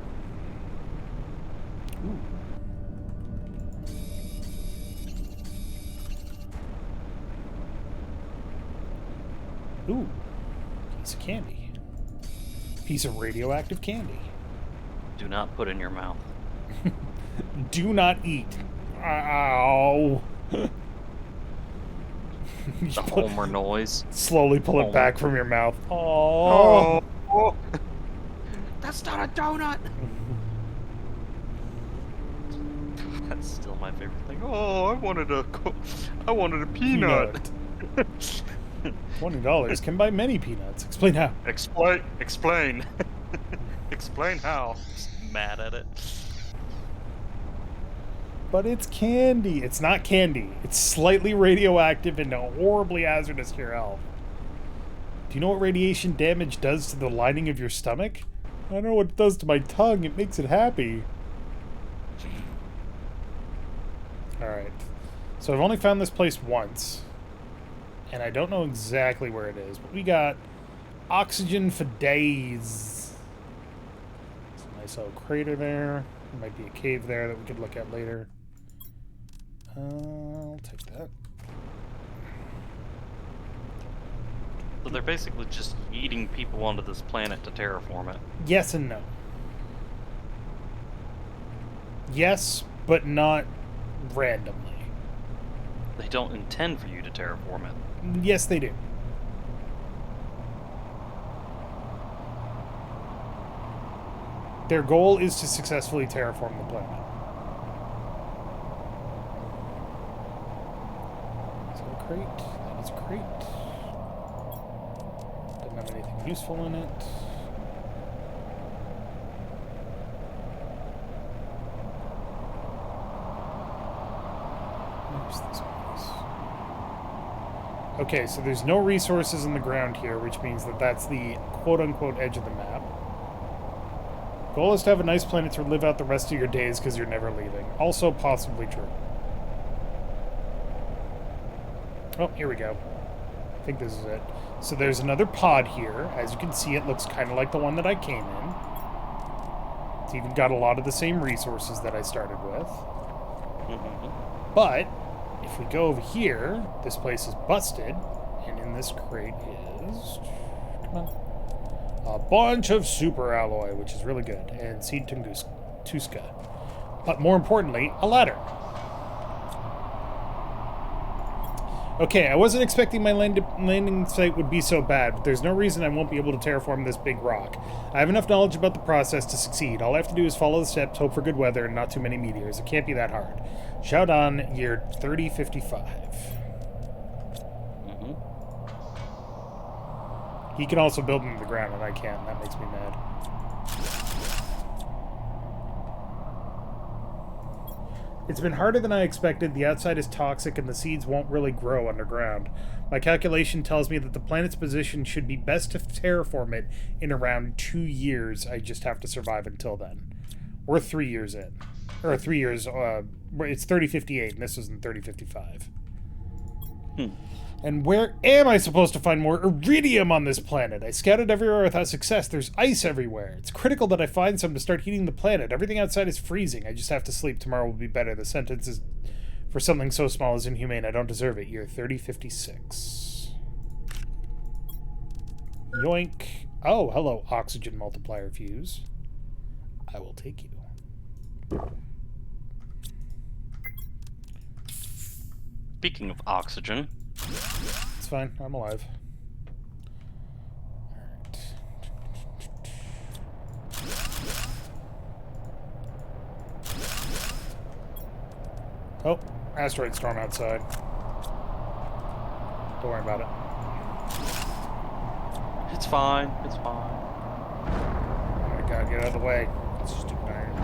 Ooh, piece of candy. Piece of radioactive candy. Do not put in your mouth. Do not eat. Ow. The Homer noise. Slowly pull it Homer. back from your mouth. Oh. That's not a donut! That's still my favorite thing. Oh, I wanted a peanut. $20 can buy many peanuts. Explain how. Explain. Explain how. Just mad at it. But it's candy. It's not candy. It's slightly radioactive and horribly hazardous to your health. Do you know what radiation damage does to the lining of your stomach? I don't know what it does to my tongue. It makes it happy. Alright. So I've only found this place once. And I don't know exactly where it is. But we got oxygen for days. There's a nice little crater there. There might be a cave there that we could look at later. I'll take that. So they're basically just eating people onto this planet to terraform it. Yes and no. Yes, but not randomly. They don't intend for you to terraform it. Yes, they do. Their goal is to successfully terraform the planet. Is that a crate? That is a crate. Doesn't have anything useful in it. Where's this place? Okay, so there's no resources in the ground here, which means that that's the quote-unquote edge of the map. Goal is to have a nice planet to live out the rest of your days because you're never leaving. Also possibly true. Oh, here we go. I think this is it. So there's another pod here. As you can see, it looks kind of like the one that I came in. It's even got a lot of the same resources that I started with. Mm-hmm. But if we go over here, this place is busted. And in this crate is... Come on. A bunch of super alloy, which is really good, and seed Tuska. But more importantly, a ladder. Okay, I wasn't expecting my landing site would be so bad, but there's no reason I won't be able to terraform this big rock. I have enough knowledge about the process to succeed. All I have to do is follow the steps, hope for good weather, and not too many meteors. It can't be that hard. Shout on, year 3055. He can also build into the ground, and I can't. That makes me mad. It's been harder than I expected. The outside is toxic, and the seeds won't really grow underground. My calculation tells me that the planet's position should be best to terraform it in around 2 years. I just have to survive until then. We're 3 years in. Or 3 years, it's 3058, and this was in 3055. And where am I supposed to find more iridium on this planet? I scouted everywhere without success. There's ice everywhere. It's critical that I find some to start heating the planet. Everything outside is freezing. I just have to sleep. Tomorrow will be better. The sentence is for something so small is inhumane. I don't deserve it. Year 3056. Yoink. Oh, hello, oxygen multiplier fuse. I will take you. Speaking of oxygen... It's fine. I'm alive. Alright. Oh, asteroid storm outside. Don't worry about it. It's fine. It's fine. Oh my god, get out of the way. Stupid iron.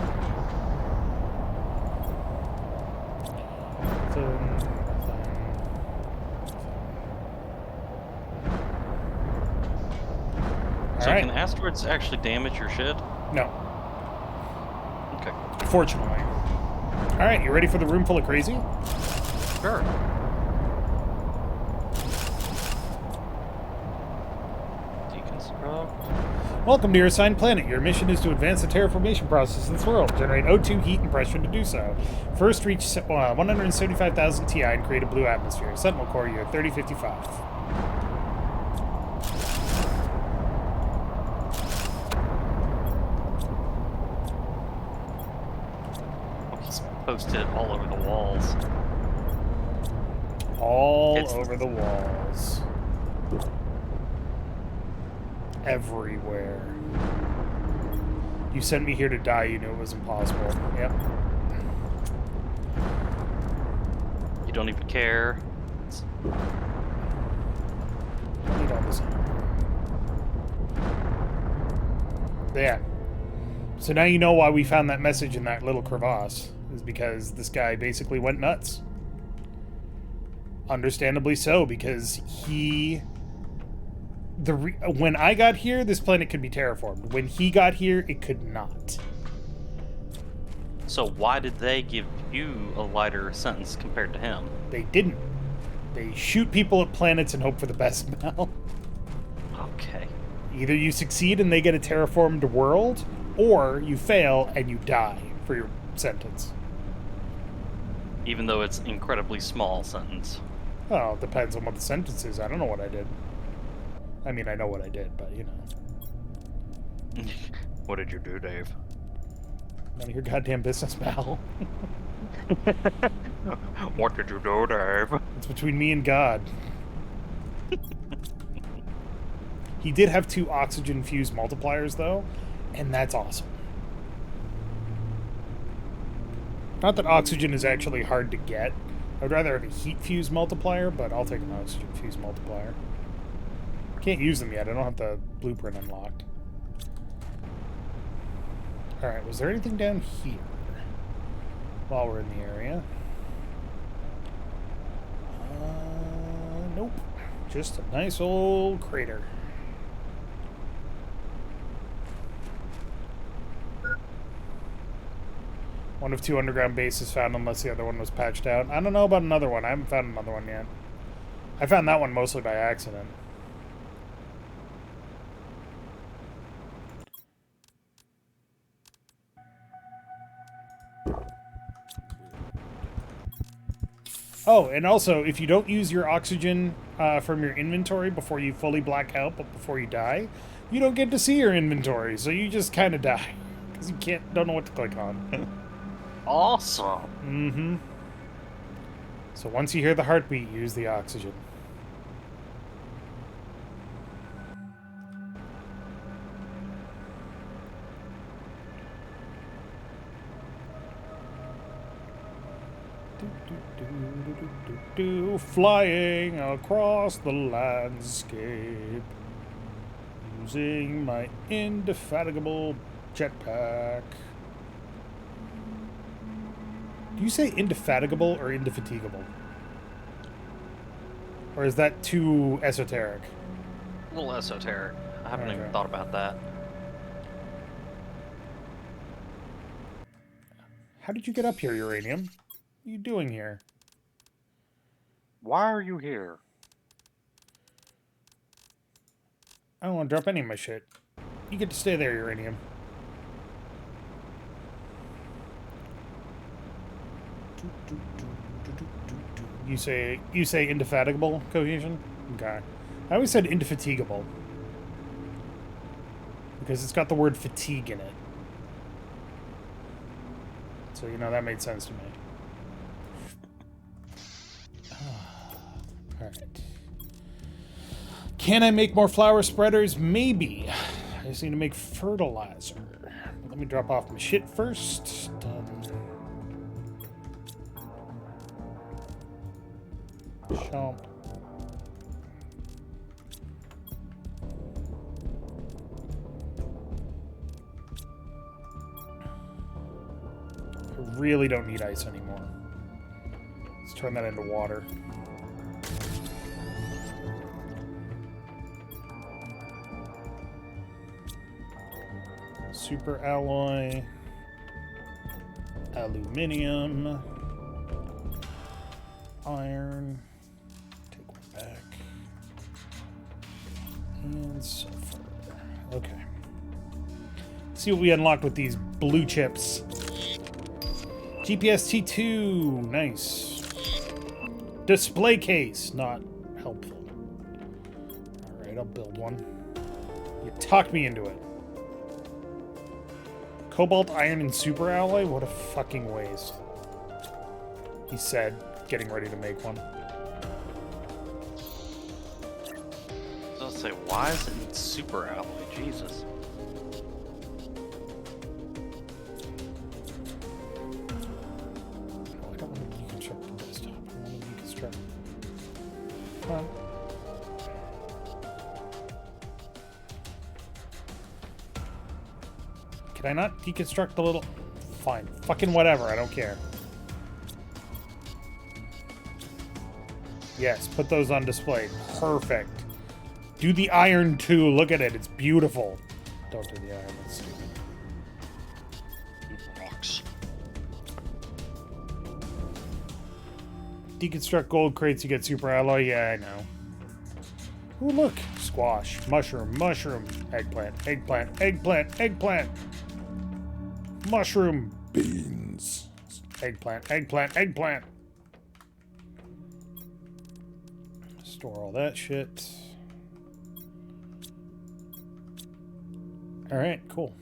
So can asteroids actually damage your shit? No. Okay. Fortunately. Alright, you ready for the room full of crazy? Sure. Deconstruct. Welcome to your assigned planet. Your mission is to advance the terraformation process in this world. Generate O2, heat, and pressure to do so. First, reach 175,000 Ti and create a blue atmosphere. Sentinel Core, year 3055. Posted all over the walls. All over the walls. Everywhere. You sent me here to die, you knew it was impossible. Yep. You don't even care. I need all this. Yeah. So now you know why we found that message in that little crevasse. Is because this guy basically went nuts. Understandably so, because when I got here, this planet could be terraformed. When he got here, it could not. So why did they give you a lighter sentence compared to him? They didn't. They shoot people at planets and hope for the best now. Okay. Either you succeed and they get a terraformed world, or you fail and you die for your sentence. Even though it's incredibly small sentence. Well, it depends on what the sentence is. I don't know what I did. I mean, I know what I did, but you know. What did you do, Dave? None of your goddamn business, pal. What did you do, Dave? It's between me and God. He did have 2 oxygen fuse multipliers, though, and that's awesome. Not that oxygen is actually hard to get. I'd rather have a heat fuse multiplier, but I'll take an oxygen fuse multiplier. Can't use them yet. I don't have the blueprint unlocked. Alright, was there anything down here while we're in the area? Nope. Just a nice old crater. One of 2 underground bases found unless the other one was patched out. I don't know about another one. I haven't found another one yet. I found that one mostly by accident. Oh, and also, if you don't use your oxygen from your inventory before you fully black out, but before you die, you don't get to see your inventory, so you just kind of die. Because you don't know what to click on. Awesome. Mm-hmm. So once you hear the heartbeat, use the oxygen. Flying across the landscape using my indefatigable jetpack. Do you say indefatigable or indefatigable? Or is that too esoteric? A little esoteric. I haven't Okay. even thought about that. How did you get up here, Uranium? What are you doing here? Why are you here? I don't want to drop any of my shit. You get to stay there, Uranium. You say indefatigable, Cohesion? Okay. I always said indefatigable. Because it's got the word fatigue in it. So, you know, that made sense to me. Alright. Can I make more flower spreaders? Maybe. I just need to make fertilizer. Let me drop off my shit first. Done. Chomp. I really don't need ice anymore. Let's turn that into water. Super alloy. Aluminium. Iron. Take one back. And sulfur. Okay. Let's see what we unlocked with these blue chips. GPS T2. Nice. Display case. Not helpful. Alright, I'll build one. You talked me into it. Cobalt, iron, and super alloy? What a fucking waste. He said, getting ready to make one. I was gonna say, why is it super alloy? Jesus. No, I don't want to deconstruct the desktop. I want to deconstruct. Come on. Can I not deconstruct the little... Fine. Fucking whatever. I don't care. Yes, put those on display. Perfect. Do the iron too. Look at it. It's beautiful. Don't do the iron. That's stupid. Rocks. Deconstruct gold crates, you get super alloy. Yeah, I know. Ooh, look. Squash. Mushroom. Mushroom. Eggplant. Eggplant. Eggplant. Eggplant. Mushroom. Beans. Eggplant. Eggplant. Eggplant. Store all that shit. Alright, cool.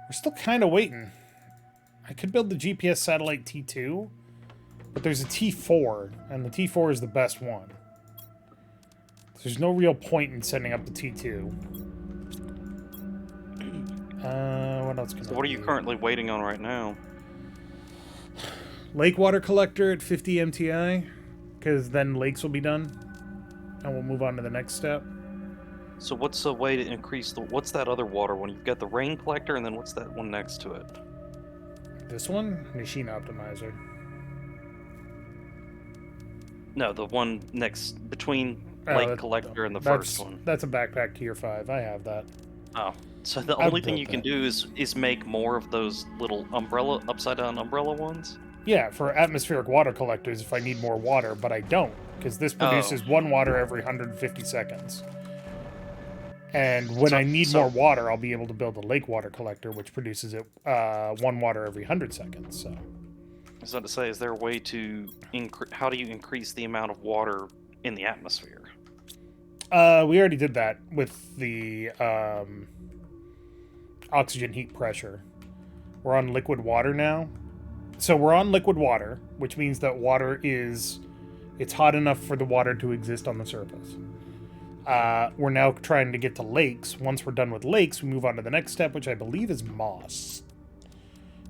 We're still kind of waiting. I could build the GPS satellite T2, but there's a T4, and the T4 is the best one. There's no real point in sending up the T2. What else can I do? What are you currently waiting on right now? Lake water collector at 50 MTI, because then lakes will be done, and we'll move on to the next step. So what's a way to increase the... What's that other water one? You've got the rain collector, and then what's that one next to it? This one? Machine optimizer. No, the one next between lake collector and the first one. That's a backpack tier 5. I have that. Oh. So the only thing you can do is make more of those little umbrella, upside-down umbrella ones? Yeah, for atmospheric water collectors if I need more water, but I don't, because this produces 1 water every 150 seconds. And when I need more water, I'll be able to build a lake water collector, which produces it 1 water every 100 seconds. So, I was about to say, is there a way to how do you increase the amount of water in the atmosphere? We already did that with the oxygen heat pressure. We're on liquid water now. So we're on liquid water, which means that it's hot enough for the water to exist on the surface. We're now trying to get to lakes. Once we're done with lakes, we move on to the next step, which I believe is moss.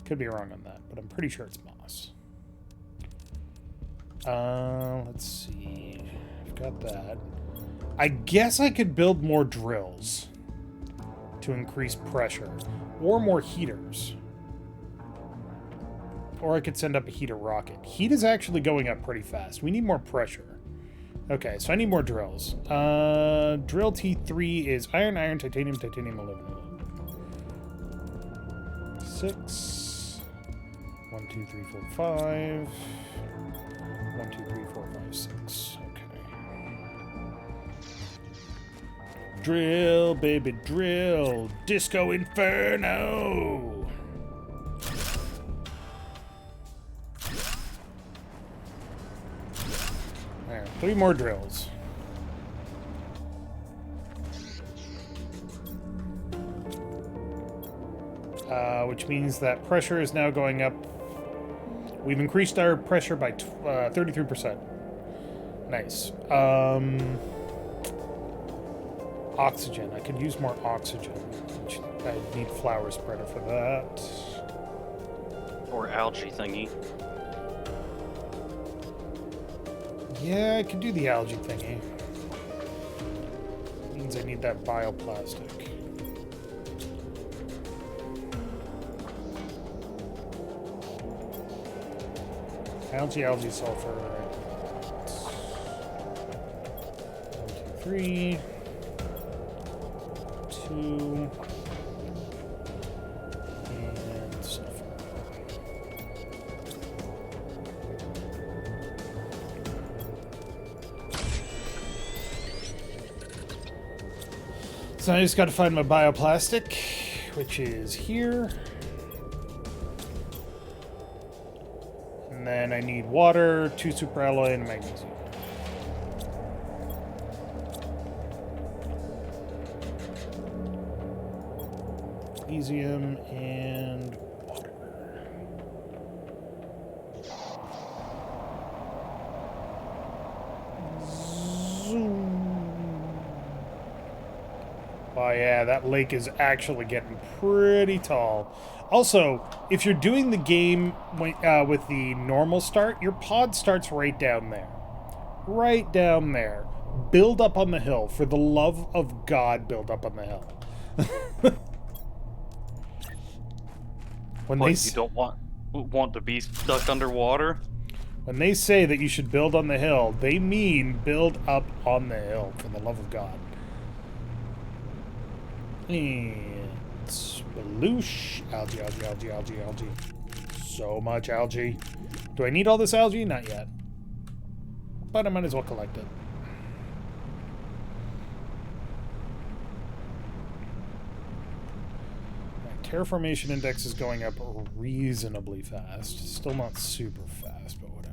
Could be wrong on that, but I'm pretty sure it's moss. Let's see. I've got that. I guess I could build more drills to increase pressure, or more heaters. Or I could send up a heater rocket. Heat is actually going up pretty fast. We need more pressure. Okay, so I need more drills. Drill T3 is iron, iron, titanium, titanium, aluminum. 6. 1, 2, 3, 4, 5. 1, 2, 3, 4, 5, 6. Okay. Drill, baby, drill. Disco Inferno. There, 3 more drills. Which means that pressure is now going up. We've increased our pressure by 33%. Nice. Oxygen. I could use more oxygen. Which I need flower spreader for that. Or algae thingy. Yeah, I could do the algae thingy. Means I need that bioplastic. Algae, sulfur. 1, 2, 3. 2. And sulfur. So I just got to find my bioplastic, which is here. And then I need water, 2 superalloy, and magnesium. Magnesium and water. Zoom. Oh yeah, that lake is actually getting pretty tall. Also, if you're doing the game with the normal start, your pod starts right down there. Right down there. Build up on the hill. For the love of God, build up on the hill. You don't want to be stuck underwater? When they say that you should build on the hill, they mean build up on the hill, for the love of God. And sploosh. Algae, algae, algae, algae, algae. So much algae. Do I need all this algae? Not yet. But I might as well collect it. Terraformation index is going up reasonably fast. Still not super fast, but whatever.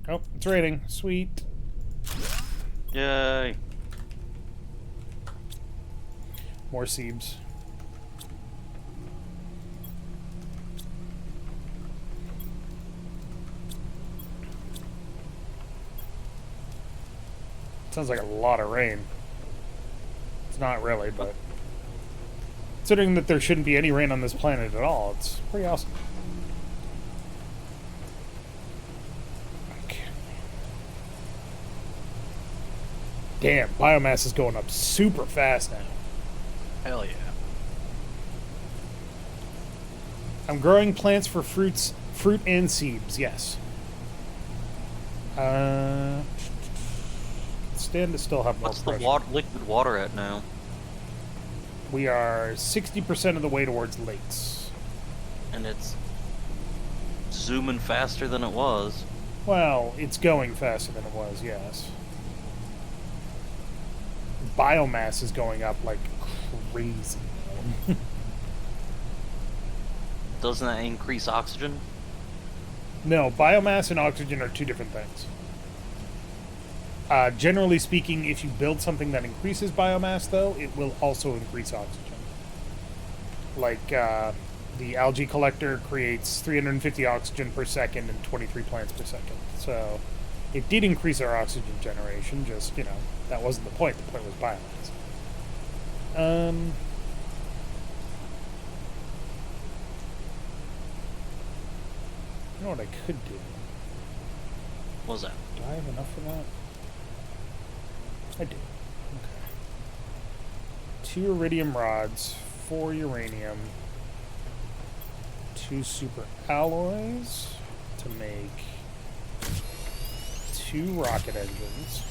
Oh, it's raining. Sweet. Yay. More seeds. Sounds like a lot of rain. It's not really, but considering that there shouldn't be any rain on this planet at all, it's pretty awesome. Okay. Damn, biomass is going up super fast now. Hell yeah. I'm growing plants for fruit and seeds, yes. Stand to still have more What's the pressure. liquid water at now? We are 60% of the way towards lakes. And it's zooming faster than it was. Well, it's going faster than it was, yes. Biomass is going up like crazy. Doesn't that increase oxygen? No, biomass and oxygen are two different things. Generally speaking, if you build something that increases biomass, though, it will also increase oxygen. Like, the algae collector creates 350 oxygen per second and 23 plants per second. So, it did increase our oxygen generation, just, you know, that wasn't the point. The point was biomass. You know what I could do? What was that? Do I have enough for that? I do. Okay. 2 iridium rods, 4 uranium, 2 super alloys to make 2 rocket engines.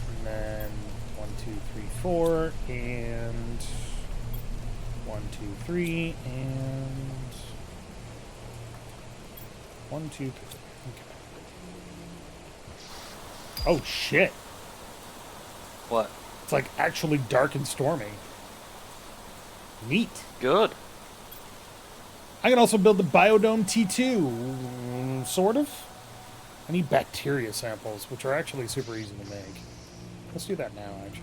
And then 1, 2, 3, 4, and 1, 2, 3, and 1, 2, 3. Okay. Oh shit. What? It's like actually dark and stormy. Neat. Good. I can also build the Biodome T2, sort of. I need bacteria samples, which are actually super easy to make. Let's do that now, actually.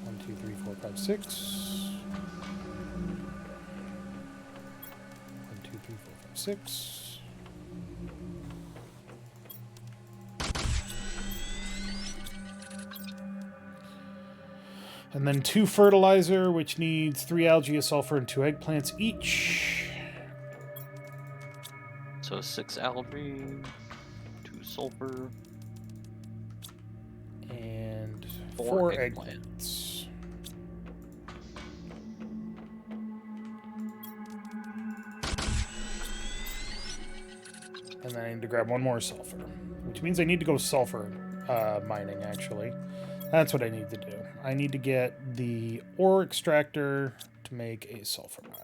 1, 2, 3, 4, 5, 6. 1, 2, 3, 4, 5, 6. And then 2 fertilizer, which needs 3 algae, a sulfur, and 2 eggplants each. So 6 algae, 2 sulfur, And 4 4 eggplant. eggplants. And then I need to grab 1 more sulfur, which means I need to go sulfur mining, actually. That's what I need to do. I need to get the ore extractor to make a sulfur mine.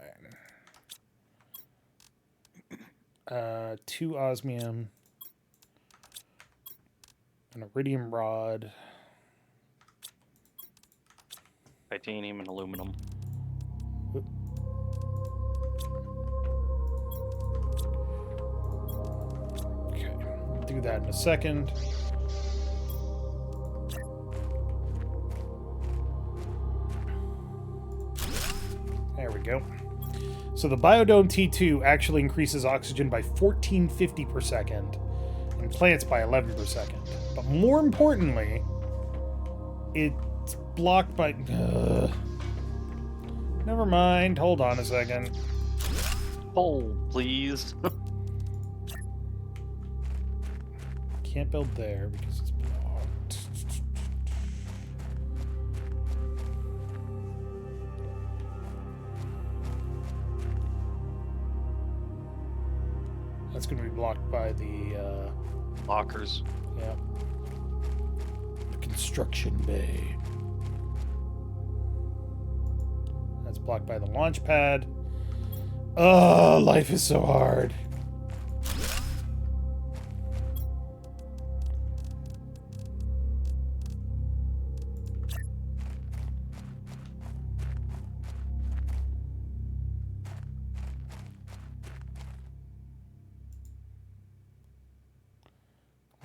2 osmium, an iridium rod, Titanium and aluminum. Okay, we'll do that in a second. There we go. So the Biodome T2 actually increases oxygen by 1450 per second and plants by 11 per second. But more importantly, it's blocked by... Never mind. Hold on a second. Hold, please. Can't build there because it's blocked. That's going to be blocked by the... Lockers. Yeah. The construction bay. That's blocked by the launch pad. Oh, life is so hard.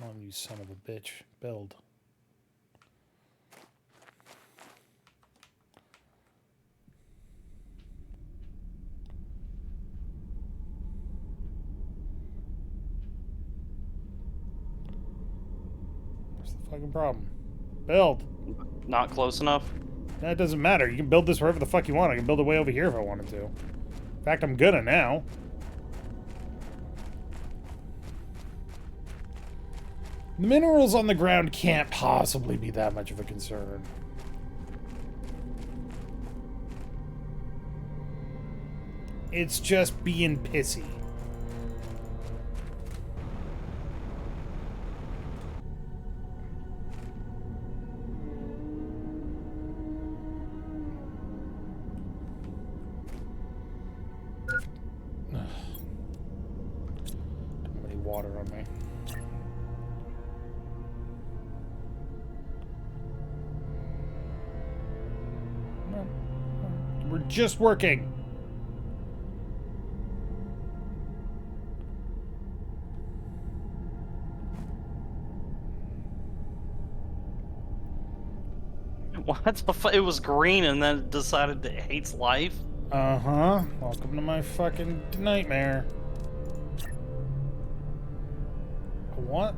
on, you son of a bitch. Build. What's the fucking problem? Build. Not close enough? That doesn't matter. You can build this wherever the fuck you want. I can build it way over here if I wanted to. In fact, I'm gonna now. The minerals on the ground can't possibly be that much of a concern. It's just being pissy. Too many water on me. We're just working. What the fuck? It was green and then it decided it hates life? Uh-huh. Welcome to my fucking nightmare. I want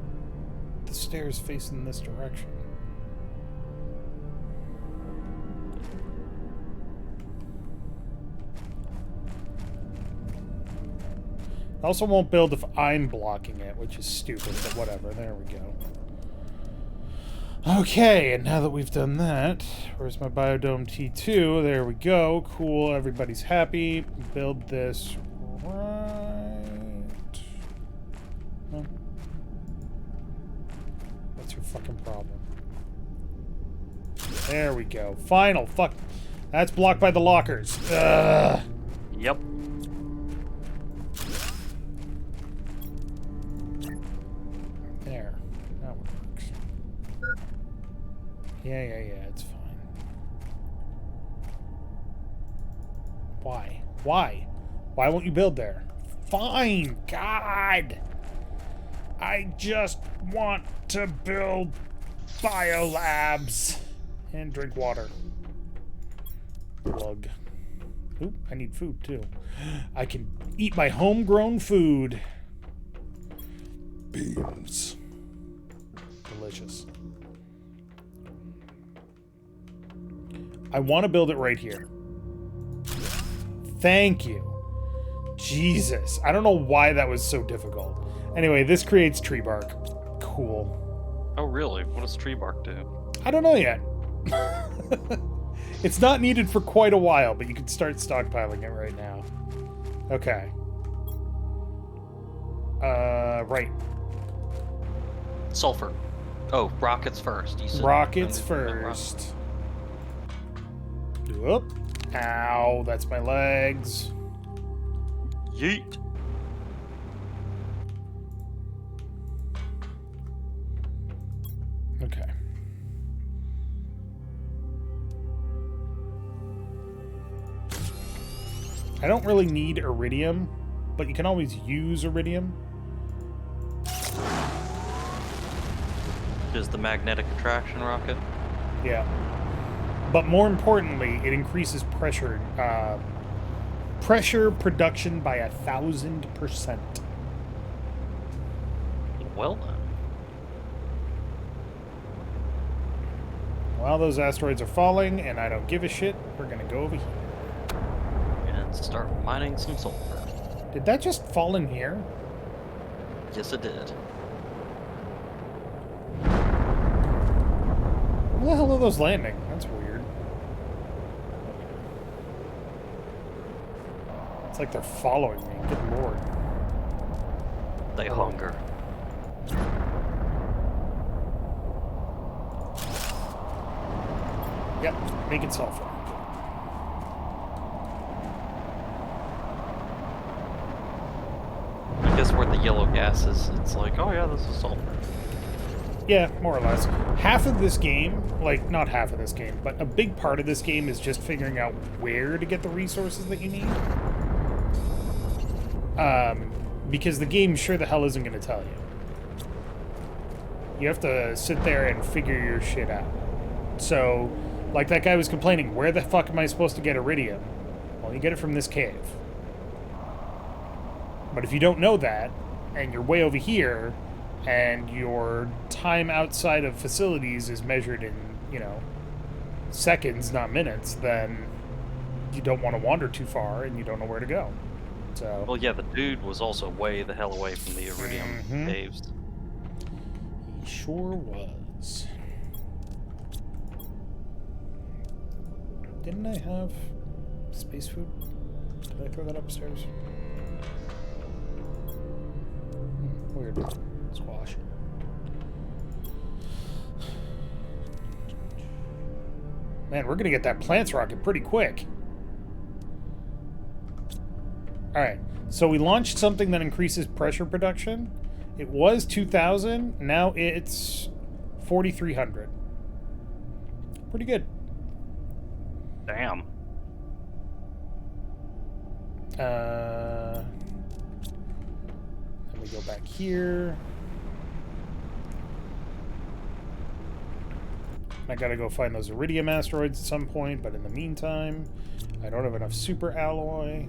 the stairs facing this direction. I also won't build if I'm blocking it, which is stupid, but whatever. There we go. Okay, and now that we've done that, where's my biodome T2? There we go. Cool, everybody's happy. Build this right... Huh? What's your fucking problem? There we go. Final. Fuck. That's blocked by the lockers. Ugh. Yep. There. That works. Yeah, it's fine. Why? Why? Why won't you build there? Fine! God! I just want to build biolabs and drink water. Plug. Oop, I need food too. I can eat my homegrown food. Beans. Delicious. I want to build it right here. Thank you. Jesus. I don't know why that was so difficult. Anyway, this creates tree bark. Cool. Oh, really? What does tree bark do? I don't know yet. It's not needed for quite a while, but you can start stockpiling it right now. Okay. Right. Sulfur. Oh, rockets first. You said Rockets first. Whoop. Ow, that's my legs. Yeet. Okay. I don't really need iridium, but you can always use iridium. Is the magnetic attraction rocket? Yeah. But more importantly, it increases pressure production by 1,000%. Well then. While those asteroids are falling, and I don't give a shit, we're gonna go over here. And start mining some sulfur. Did that just fall in here? Yes, it did. Where the hell are those landing? That's weird. It's like they're following me. Good lord. They hunger. Yep, making sulfur. I guess where the yellow gas is, it's like, oh yeah, this is sulfur. Yeah, more or less. Half of this game, like, not half of this game, but a big part of this game is just figuring out where to get the resources that you need. Because the game sure the hell isn't going to tell you. You have to sit there and figure your shit out. So, like that guy was complaining, where the fuck am I supposed to get iridium? Well, you get it from this cave. But if you don't know that, and you're way over here, and your time outside of facilities is measured in, you know, seconds, not minutes, then you don't want to wander too far, and you don't know where to go. So. Well, yeah, the dude was also way the hell away from the iridium caves. He sure was. Didn't I have space food? Did I throw that upstairs? Weird. Squash. Man, we're gonna get that plants rocket pretty quick. Alright, so we launched something that increases pressure production. It was 2,000, now it's 4,300. Pretty good. Damn. Let me go back here. I gotta go find those iridium asteroids at some point, but in the meantime, I don't have enough super alloy.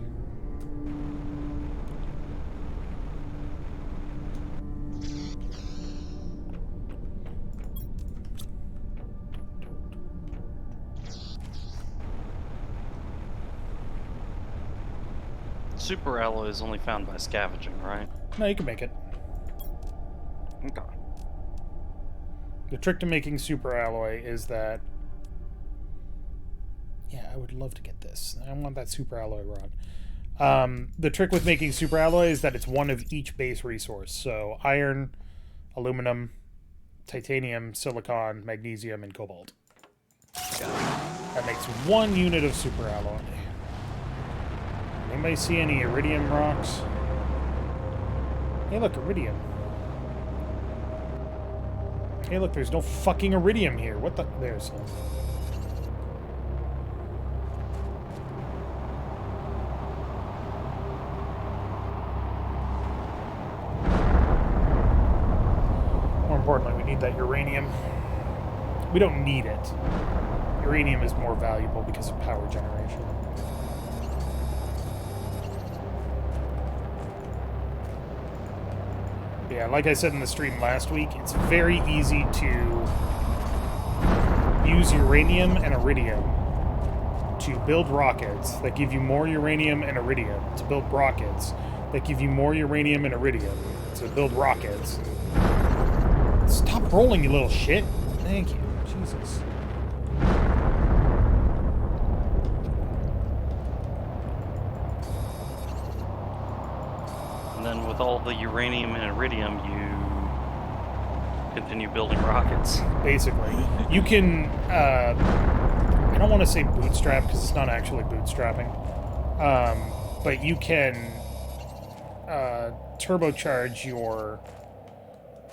Super alloy is only found by scavenging, right? No, you can make it. Okay. The trick to making super alloy is that... Yeah, I would love to get this. I want that super alloy rod. The trick with making super alloy is that it's one of each base resource. So iron, aluminum, titanium, silicon, magnesium, and cobalt. That makes one unit of super alloy. Anybody see any iridium rocks? Hey, look, iridium. Hey, look, there's no fucking iridium here. What the? There's some. More importantly, we need that uranium. We don't need it. Uranium is more valuable because of power generation. Yeah, like I said in the stream last week, it's very easy to use uranium and iridium to build rockets that give you more uranium and iridium, to build rockets that give you more uranium and iridium, to build rockets. Stop rolling, you little shit. Thank you. Jesus. And then with all the uranium and iridium, you continue building rockets. Basically. You can, I don't want to say bootstrap because it's not actually bootstrapping, but you can turbocharge your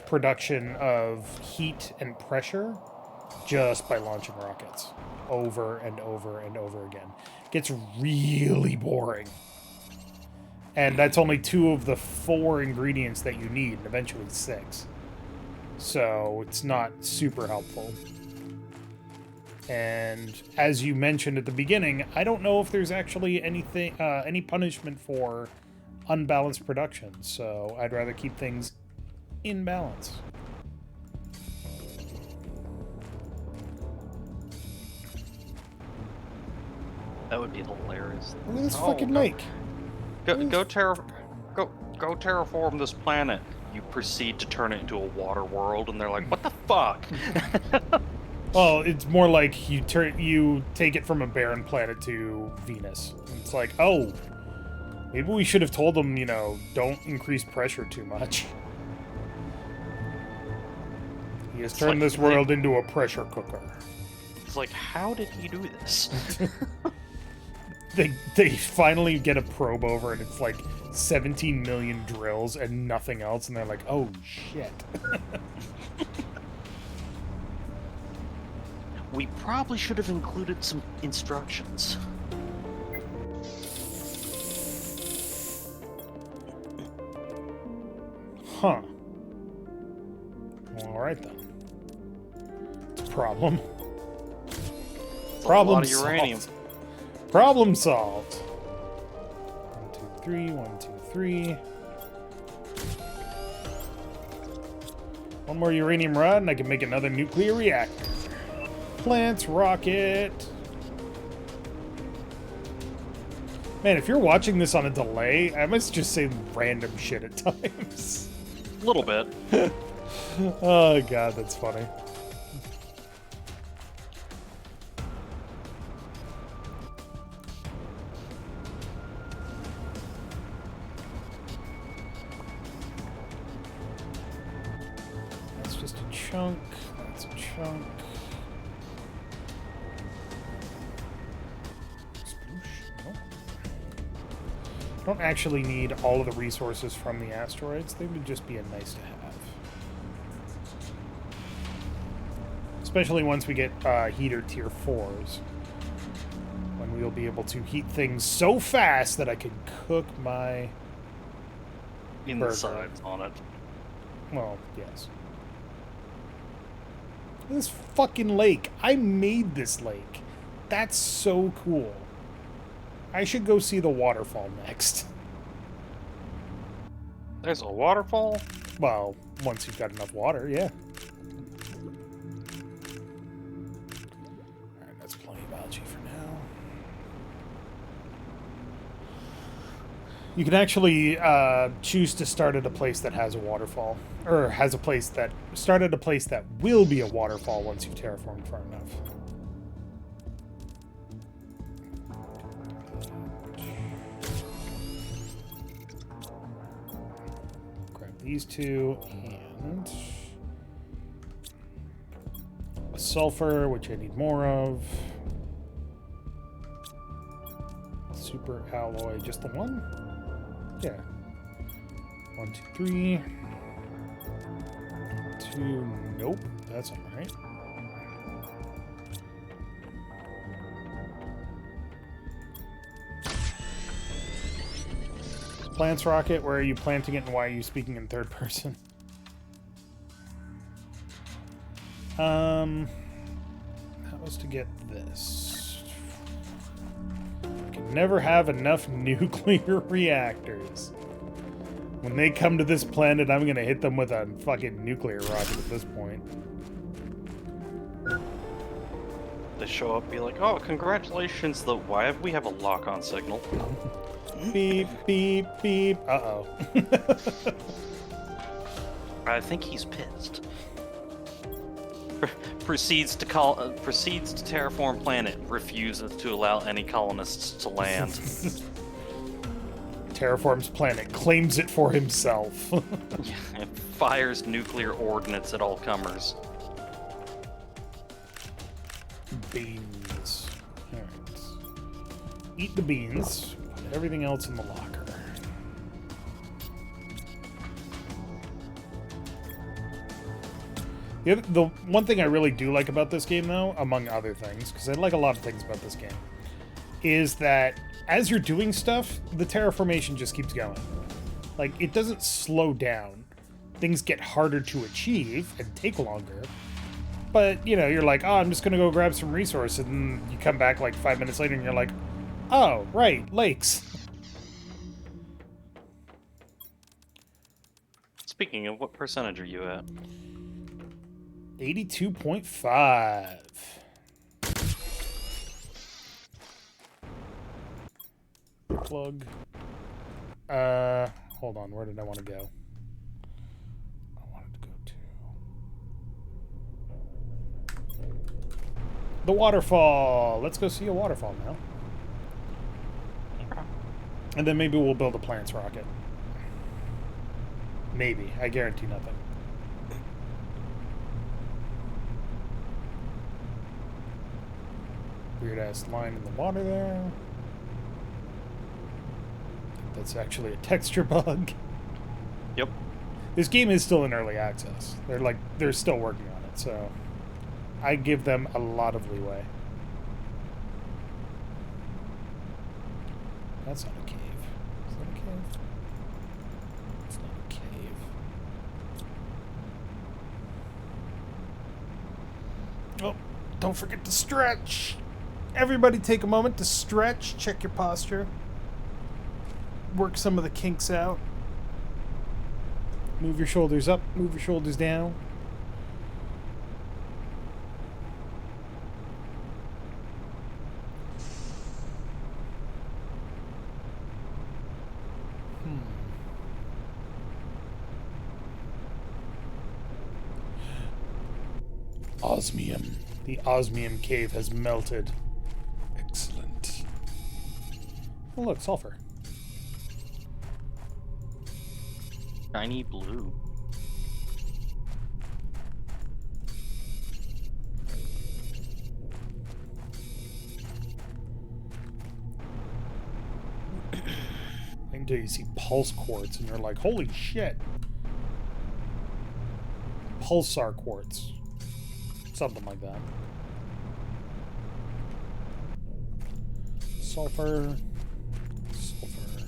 production of heat and pressure just by launching rockets over and over and over again. It gets really boring. And that's only 2 of the 4 ingredients that you need, and eventually 6. So it's not super helpful. And as you mentioned at the beginning, I don't know if there's actually anything, any punishment for unbalanced production. So I'd rather keep things in balance. That would be hilarious. Look at this fucking lake. Go terraform this planet. You proceed to turn it into a water world, and they're like, "What the fuck?" Well, it's more like you take it from a barren planet to Venus. It's like, oh, maybe we should have told them, you know, don't increase pressure too much. He has turned this world into a pressure cooker. It's like, how did he do this? They finally get a probe over, and it's like 17 million drills and nothing else, and they're like, oh shit. We probably should have included some instructions. Huh. All Alright then. It's a problem. It's a Problem lot of uranium. solved. Problem solved. 1, 2, 3. 1, 2, 3. One more uranium rod, and I can make another nuclear reactor. Plants, rocket. Man, if you're watching this on a delay, I must just say random shit at times. A little bit. Oh god, that's funny. That's just a chunk. That's a chunk. Nope. Don't actually need all of the resources from the asteroids. They would just be a nice to have. Especially once we get heater tier 4s. When we'll be able to heat things so fast that I can cook my burger. Insides on it. Well, yes. This fucking lake. I made this lake. That's so cool. I should go see the waterfall next. There's a waterfall? Well, once you've got enough water, yeah. Alright, that's plenty of algae for now. You can actually choose to start at a place that has a waterfall. Or has a place that... Start at a place that will be a waterfall once you've terraformed far enough. These two, and a sulfur, which I need more of. Super alloy, just the one? Yeah. 1, 2, 3. 2, nope, that's alright. Plants rocket, where are you planting it and why are you speaking in third person? That was to get this. I can never have enough nuclear reactors. When they come to this planet, I'm gonna hit them with a fucking nuclear rocket at this point. They show up, be like, "Oh, congratulations! Why have we have a lock-on signal?" Beep, beep, beep. Uh-oh. I think he's pissed. Proceeds to terraform planet. Refuses to allow any colonists to land. Terraforms planet. Claims it for himself. Yeah, and fires nuclear ordnance at all comers. Beans. Alright. Eat the beans. Everything else in the locker. The one thing I really do like about this game, though, among other things, because I like a lot of things about this game, is that as you're doing stuff, the terraformation just keeps going. Like, it doesn't slow down. Things get harder to achieve and take longer. But, you know, you're like, oh, I'm just going to go grab some resource, and you come back like 5 minutes later and you're like, oh, right, lakes. Speaking of, what percentage are you at? 82.5. Plug. Hold on, where did I want to go? I wanted to go to the waterfall. Let's go see a waterfall now. And then maybe we'll build a plants rocket. Maybe. I guarantee nothing. Weird ass line in the water there. That's actually a texture bug. Yep. This game is still in early access. They're still working on it, so I give them a lot of leeway. That's not a cave. Is that a cave? It's not a cave. Don't forget to stretch. Everybody take a moment to stretch. Check your posture. Work some of the kinks out. Move your shoulders up. Move your shoulders down. Osmium. The osmium cave has melted. Excellent. Oh, look, sulfur. Shiny blue. Until you see pulse quartz and you're like, holy shit. Pulsar quartz. Something like that. Sulfur. Sulfur.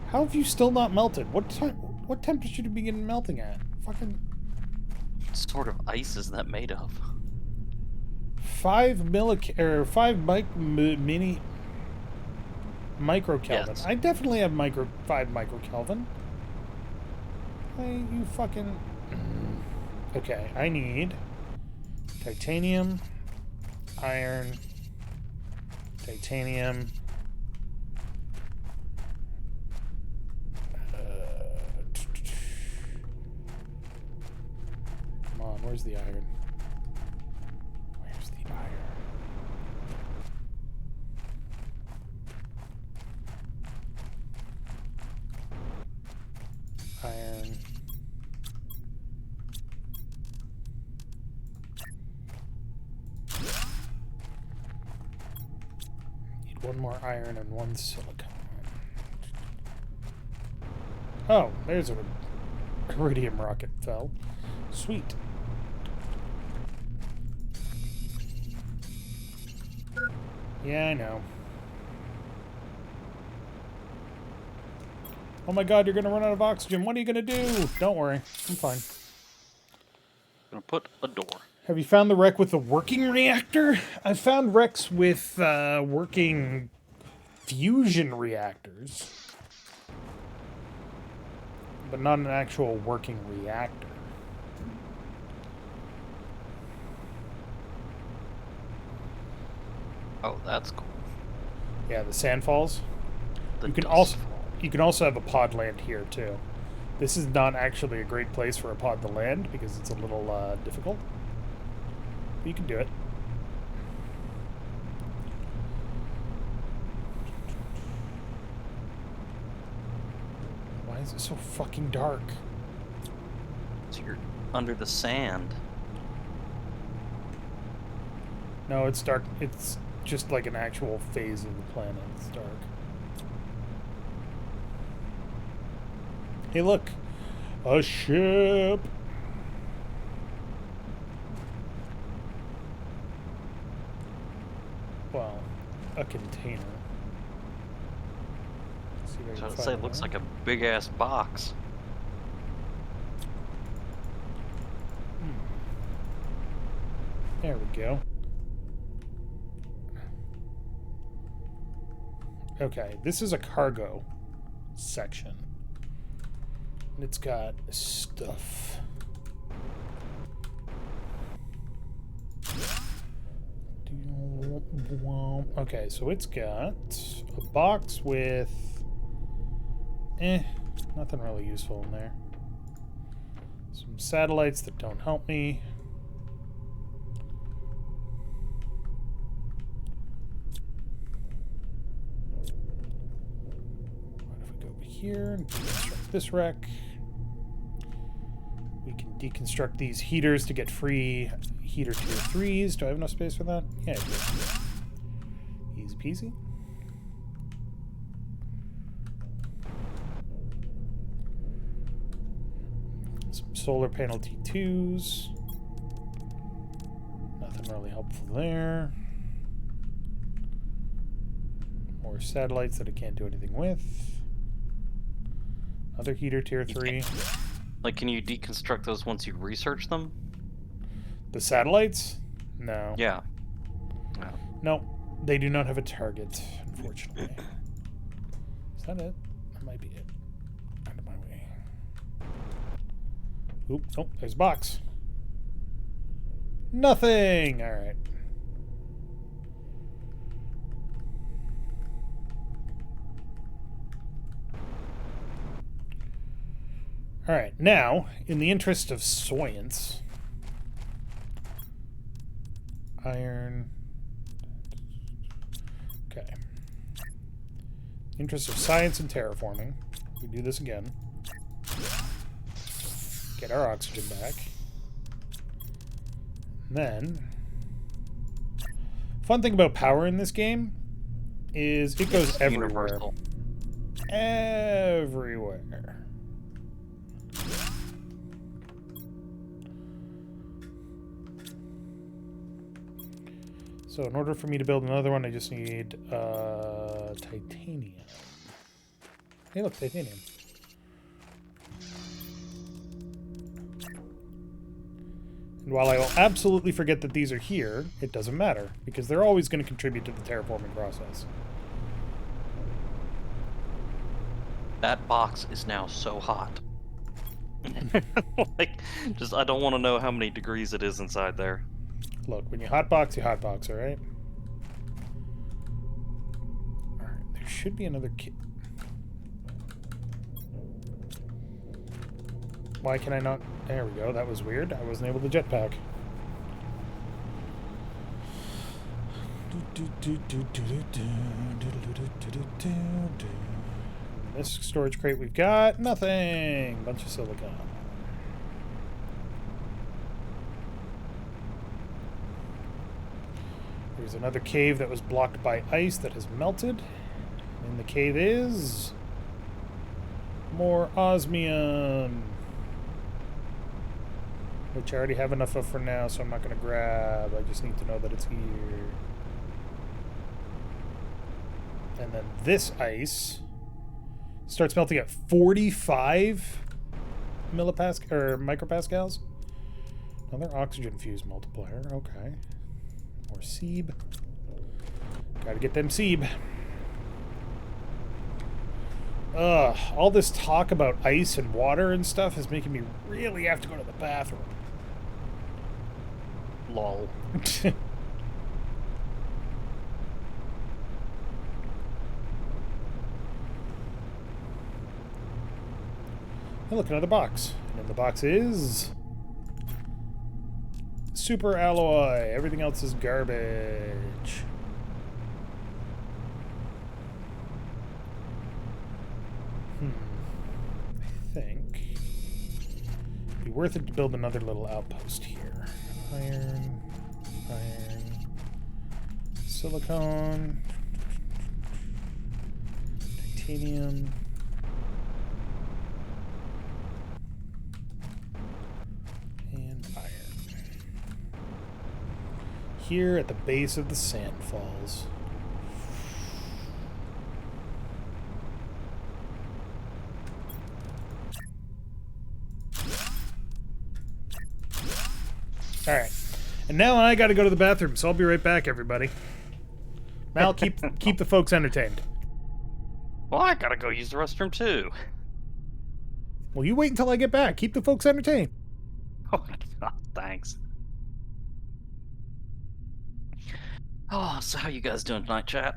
How have you still not melted? What temperature do you begin melting at? Fucking... What sort of ice is that made of? 5 mini microkelvin. Yes. I definitely have 5 microkelvin. You fucking... Okay, I need titanium, iron, titanium. Come on, where's the iron? Where's the iron? Iron. One more iron and 1 silicon. Oh, there's a iridium rocket fell. Sweet. Yeah, I know. Oh my god, you're gonna run out of oxygen. What are you gonna do? Don't worry. I'm fine. I'm gonna put a door. Have you found the wreck with the working reactor? I've found wrecks with working fusion reactors. But not an actual working reactor. Oh, that's cool. Yeah, the sandfalls. The You can dust also have a pod land here too. This is not actually a great place for a pod to land because it's a little difficult. But you can do it. Why is it so fucking dark? So you're under the sand. No, it's dark. It's just like an actual phase of the planet. It's dark. Hey, look. A ship. Well, a container. See if I I can was say find it looks one. like a big ass box. There we go. Okay, this is a cargo section. And it's got stuff. Okay, so it's got a box with... nothing really useful in there. Some satellites that don't help me. What if we go over here and deconstruct this wreck? We can deconstruct these heaters to get free heater tier 3s. Do I have enough space for that? Yeah, I do. Easy peasy. Some solar panel T2s. Nothing really helpful there. More satellites that I can't do anything with. Another heater tier 3. Like, can you deconstruct those once you research them? The satellites? No. Yeah. No. No, they do not have a target, unfortunately. Is that it? That might be it. Out of my way. Oop, oh, there's a box. Nothing! Alright. Alright, now, in the interest of science, iron. Okay. Interest of science and terraforming. We do this again. Get our oxygen back. And then, fun thing about power in this game is it goes everywhere. Universal. Everywhere. So in order for me to build another one, I just need titanium. Hey, look, titanium. And while I will absolutely forget that these are here, it doesn't matter, because they're always going to contribute to the terraforming process. That box is now so hot. Like, just I don't want to know how many degrees it is inside there. Look, when you hotbox, alright? Alright, there should be another kit. Why can I not? There we go, that was weird. I wasn't able to jetpack. This storage crate we've got nothing. Bunch of silicon. There's another cave that was blocked by ice that has melted. And the cave is more osmium, which I already have enough of for now, so I'm not going to grab. I just need to know that it's here. And then this ice starts melting at 45 millipascal or micropascals. Another oxygen fuse multiplier. Okay. More Seeb. Gotta get them Seeb. Ugh, all this talk about ice and water and stuff is making me really have to go to the bathroom. Lol. Oh, look, another box. And in the box is super alloy. Everything else is garbage. I think it'd be worth it to build another little outpost here. Iron, silicon, titanium. And iron. Here at the base of the sand falls. Alright. And now I gotta go to the bathroom, so I'll be right back, everybody. Mal, keep the folks entertained. Well, I gotta go use the restroom too. Well, you wait until I get back. Keep the folks entertained. Oh, God, thanks. Oh, so how you guys doing tonight, chat?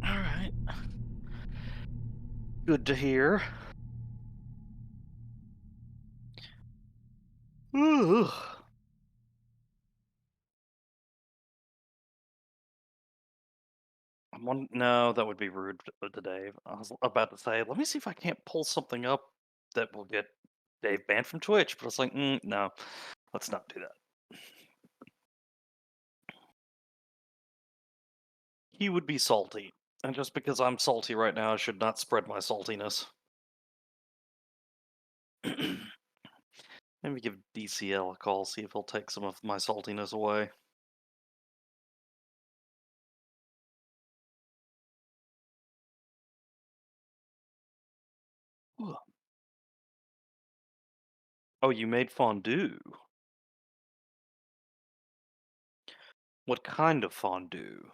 All right. Good to hear. Ooh. No, that would be rude to Dave. I was about to say, let me see if I can't pull something up that will get Dave banned from Twitch, but I was like, no, let's not do that. He would be salty, and just because I'm salty right now, I should not spread my saltiness. Maybe give DCL a call, see if he'll take some of my saltiness away. Ooh. Oh, you made fondue. What kind of fondue?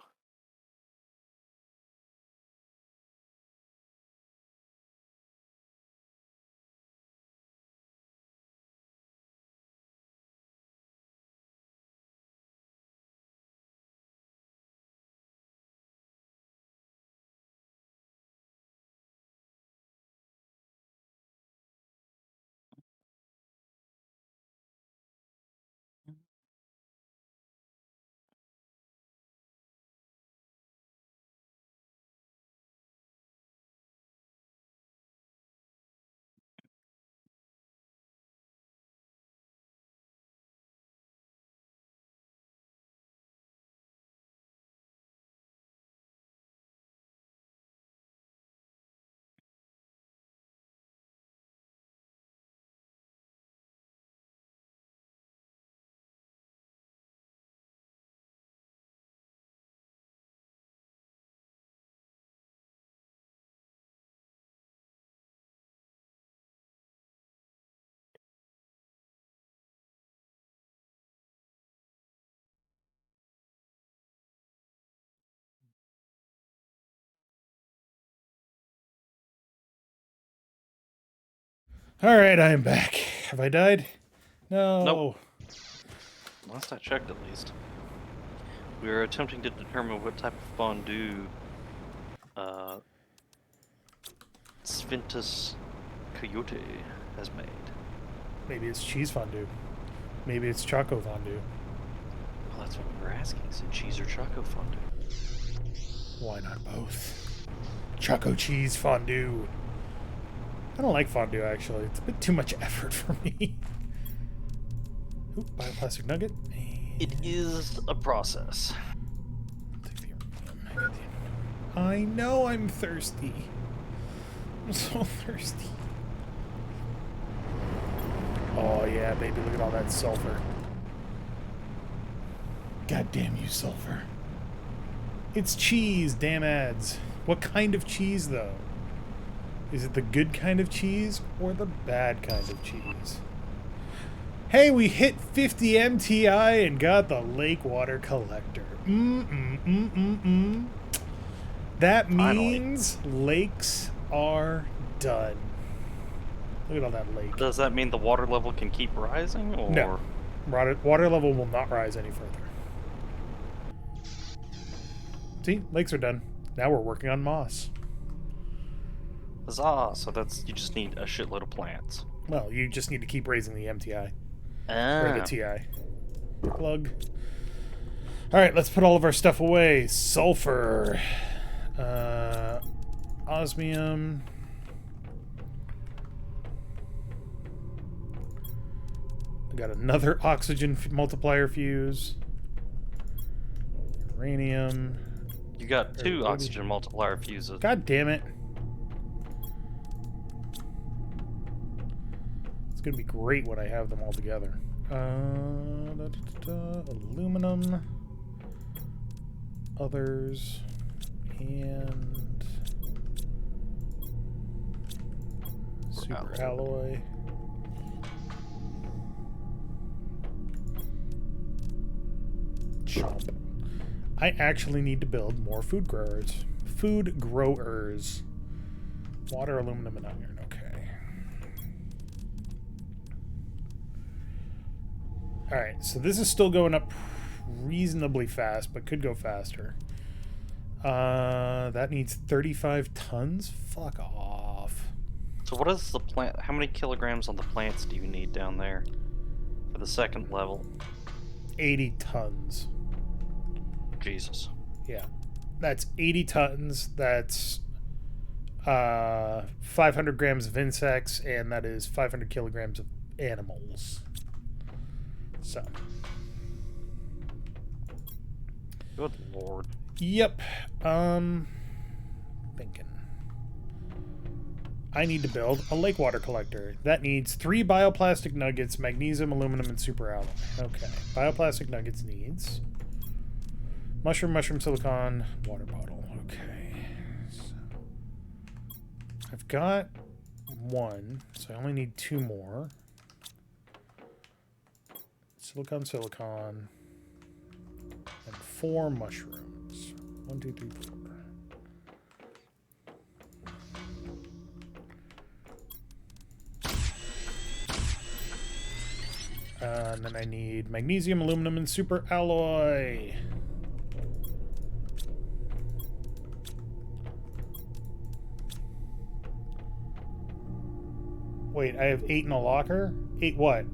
All right, I am back. Have I died? Nope. No. Last I checked, at least. We were attempting to determine what type of fondue uh, Sventus Coyote has made. Maybe it's cheese fondue. Maybe it's choco fondue. Well, that's what we were asking. Is it cheese or choco fondue? Why not both? Choco cheese fondue. I don't like fondue, actually. It's a bit too much effort for me. Oop, bioplastic nugget. It is a process. I know I'm thirsty. I'm so thirsty. Oh yeah, baby, look at all that sulfur. God damn you, sulfur. It's cheese, damn ads. What kind of cheese, though? Is it the good kind of cheese or the bad kind of cheese? Hey, we hit 50 MTI and got the lake water collector. That means lakes are done. Look at all that lake. Does that mean the water level can keep rising, or no? Water level will not rise any further. See, lakes are done. Now we're working on moss. Huzzah! So that's you just need a shitload of plants. Well, you just need to keep raising the MTI. Ah. Or the TI. Plug. Alright, let's put all of our stuff away. Sulfur. Osmium. I got another oxygen multiplier fuse. Uranium. You got two oxygen multiplier fuses. God damn it. It's going to be great when I have them all together. Aluminum. Others. And super alloy. Chomp. I actually need to build more food growers. Food growers. Water, aluminum, and iron. Okay. Alright, so this is still going up reasonably fast, but could go faster. That needs 35 tons? Fuck off. So what is the plant? How many kilograms on the plants do you need down there for the second level? 80 tons. Jesus. Yeah. That's 80 tons. That's 500 grams of insects, and that is 500 kilograms of animals. So. Good lord. Yep. Thinking. I need to build a lake water collector. That needs 3 bioplastic nuggets, magnesium, aluminum, and super alloy. Okay. Bioplastic nuggets needs mushroom, silicon, water bottle. Okay. So I've got 1, so I only need 2 more. Silicon, and 4 mushrooms. 1, 2, 3, 4. And then I need magnesium, aluminum, and super alloy. Wait, I have 8 in a locker? 8 what?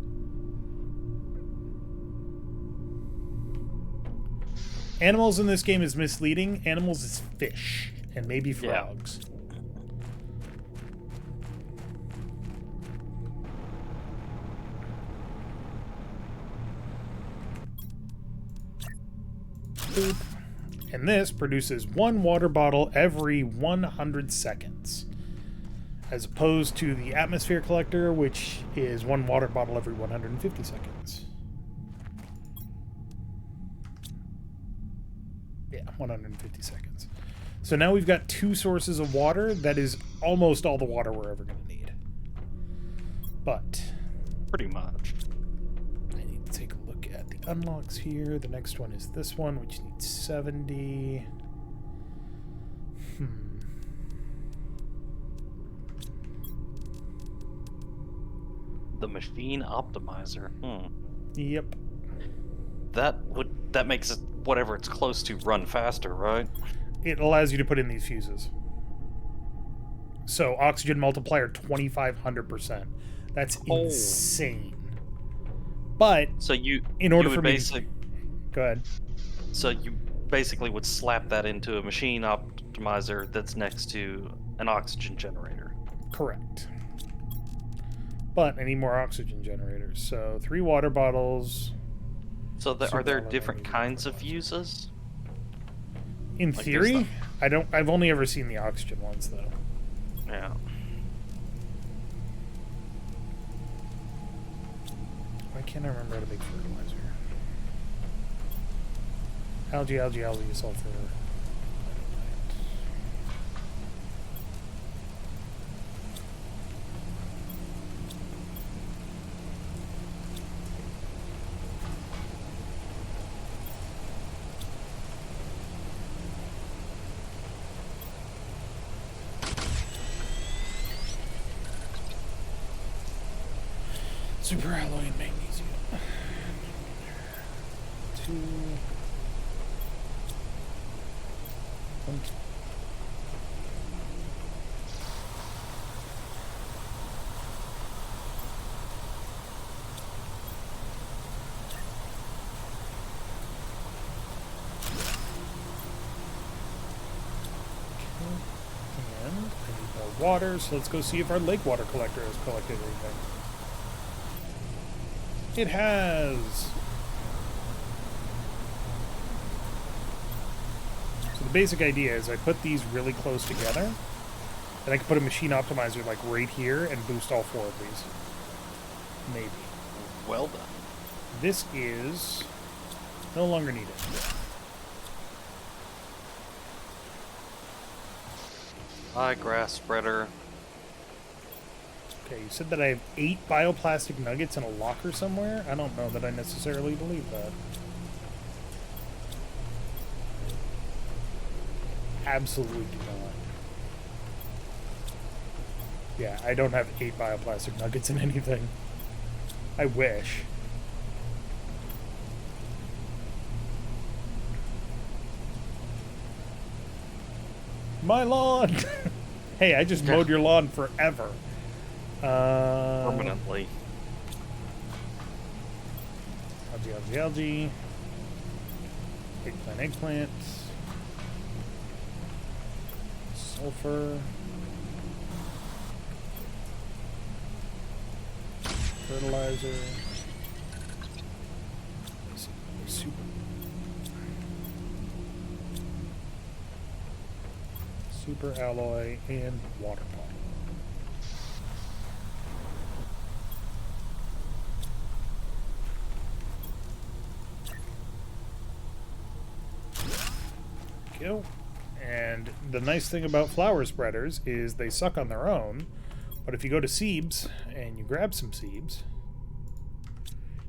Animals in this game is misleading. Animals is fish. And maybe frogs. Yeah. Boop. And this produces 1 water bottle every 100 seconds. As opposed to the atmosphere collector, which is 1 water bottle every 150 seconds. Yeah, 150 seconds. So now we've got 2 sources of water. That is almost all the water we're ever going to need. But pretty much. I need to take a look at the unlocks here. The next one is this one, which needs 70. The machine optimizer. Yep. That makes it, whatever it's close to, run faster, right? It allows you to put in these fuses. So oxygen multiplier 2,500%. That's insane. But so in order for me, go ahead. So you basically would slap that into a machine optimizer that's next to an oxygen generator. Correct. But I need more oxygen generators. So 3 water bottles. So are there different kinds of fuses? In theory, I've only ever seen the oxygen ones though. Yeah. Why can't I remember how to make fertilizer? Algae, sulfur. Super alloy and magnesium. 2. 1. And I need more water, so let's go see if our lake water collector has collected anything. It has. So the basic idea is I put these really close together, and I can put a machine optimizer like right here and boost all 4 of these. Maybe. Well done. This is no longer needed. Hi, grass spreader. Okay, you said that I have 8 bioplastic nuggets in a locker somewhere? I don't know that I necessarily believe that. Absolutely do not. Yeah, I don't have 8 bioplastic nuggets in anything. I wish. My lawn! Hey, I just mowed your lawn forever. Permanently. Algae. Eggplant. Sulfur. Fertilizer. Super alloy and water bottle. go. And the nice thing about flower spreaders is they suck on their own, but if you go to seeds and you grab some seeds,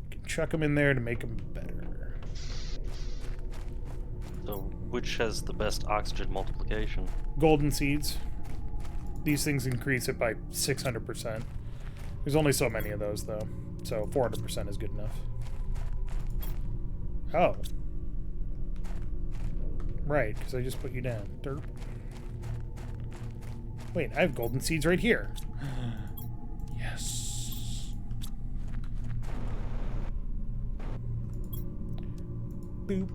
you can chuck them in there to make them better. So, which has the best oxygen multiplication? Golden seeds. These things increase it by 600%. There's only so many of those, though, so 400% is good enough. Oh. Right, because I just put you down. Derp. Wait, I have golden seeds right here. Yes. Boop.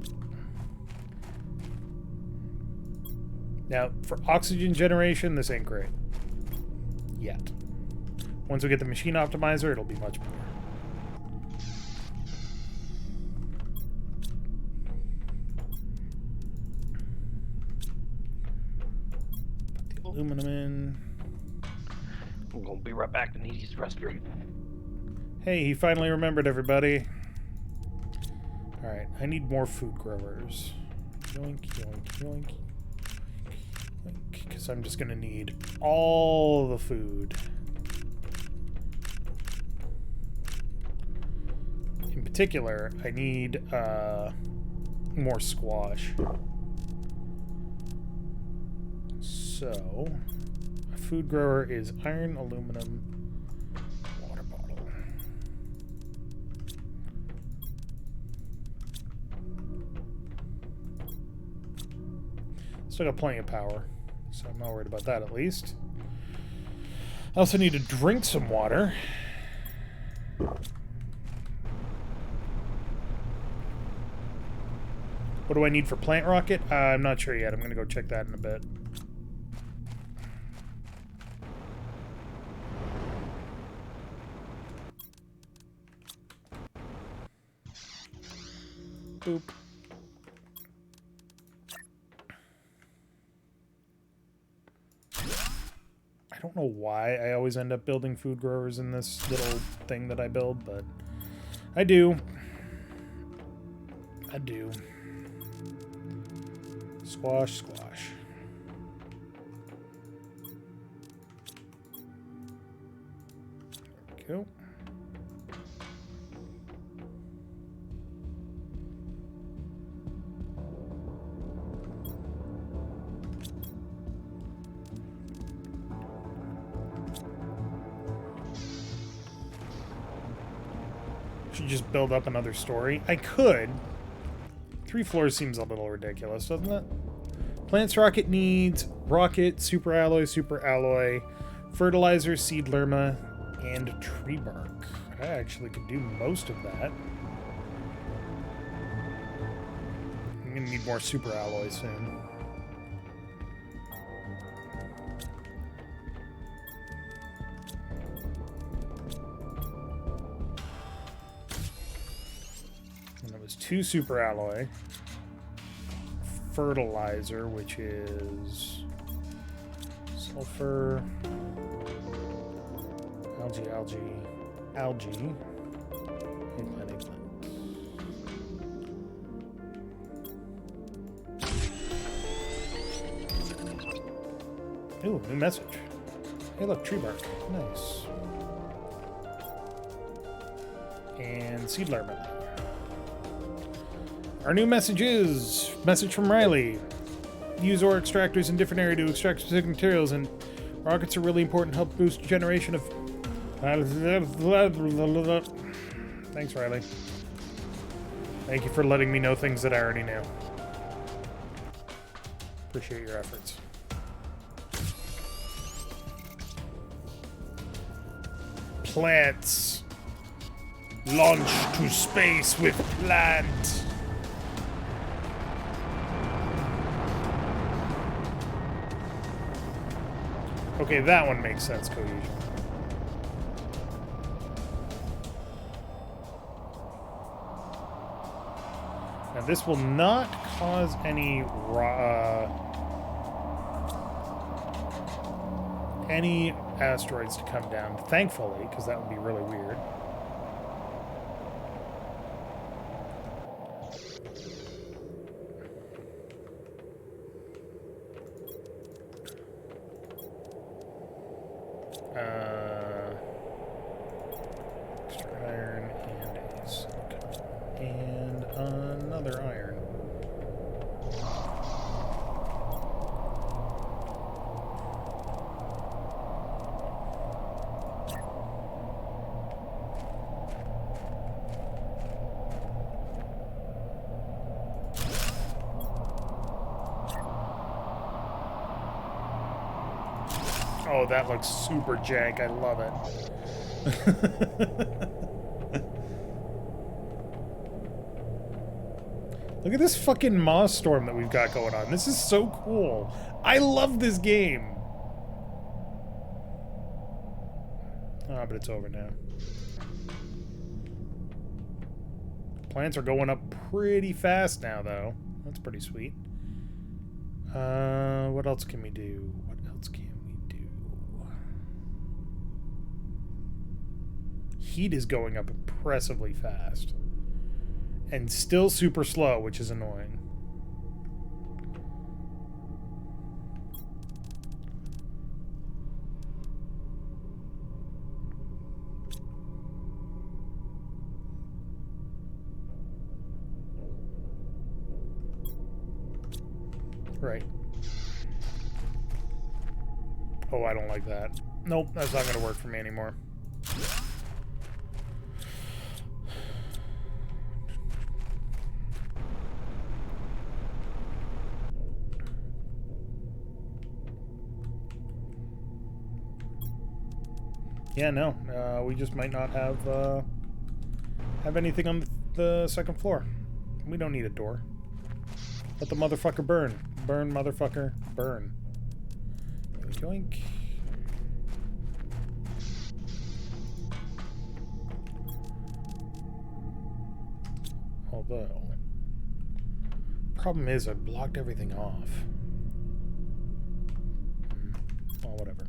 Now, for oxygen generation, this ain't great. Yet. Once we get the machine optimizer, it'll be much better. Put the aluminum in. I'm gonna be right back to need to use the restroom. Hey, he finally remembered everybody. Alright, I need more food growers. Yoink, yoink, yoink. Because I'm just gonna need all the food. In particular, I need more squash. So, a food grower is iron, aluminum, water bottle. Still got plenty of power, so I'm not worried about that at least. I also need to drink some water. What do I need for plant rocket? I'm not sure yet. I'm going to go check that in a bit. Boop. I don't know why I always end up building food growers in this little thing that I build, but I do. I do. Squash, squash. There we go. Should just build up another story. I could. 3 floors seems a little ridiculous, doesn't it? Plants rocket needs rocket, super alloy, fertilizer, seed lerma, and tree bark. I actually could do most of that. I'm gonna need more super alloy soon. And it was 2 super alloy. Fertilizer, which is sulfur, algae, eggplant. Ooh, new message. Hey, look, tree bark. Nice. And seed lerma. Our new message is... Message from Riley. Use ore extractors in different areas to extract specific materials, and rockets are really important to help boost generation of... Thanks, Riley. Thank you for letting me know things that I already knew. Appreciate your efforts. Plants. Launch to space with plant. Okay, that one makes sense, Cohesion. Now, this will not cause any asteroids to come down, thankfully, because that would be really weird. Extra iron and a silicone. And another iron. Oh, that looks super jank. I love it. Look at this fucking moss storm that we've got going on. This is so cool. I love this game. Ah, but it's over now. Plants are going up pretty fast now, though. That's pretty sweet. What else can we do? What else can we do? Heat is going up impressively fast. And still super slow, which is annoying. Right. Oh, I don't like that. Nope, that's not going to work for me anymore. Yeah, no. We just might not have anything on the second floor. We don't need a door. Let the motherfucker burn. Burn, motherfucker. Burn. Yoink. Although, problem is I blocked everything off. Well, whatever.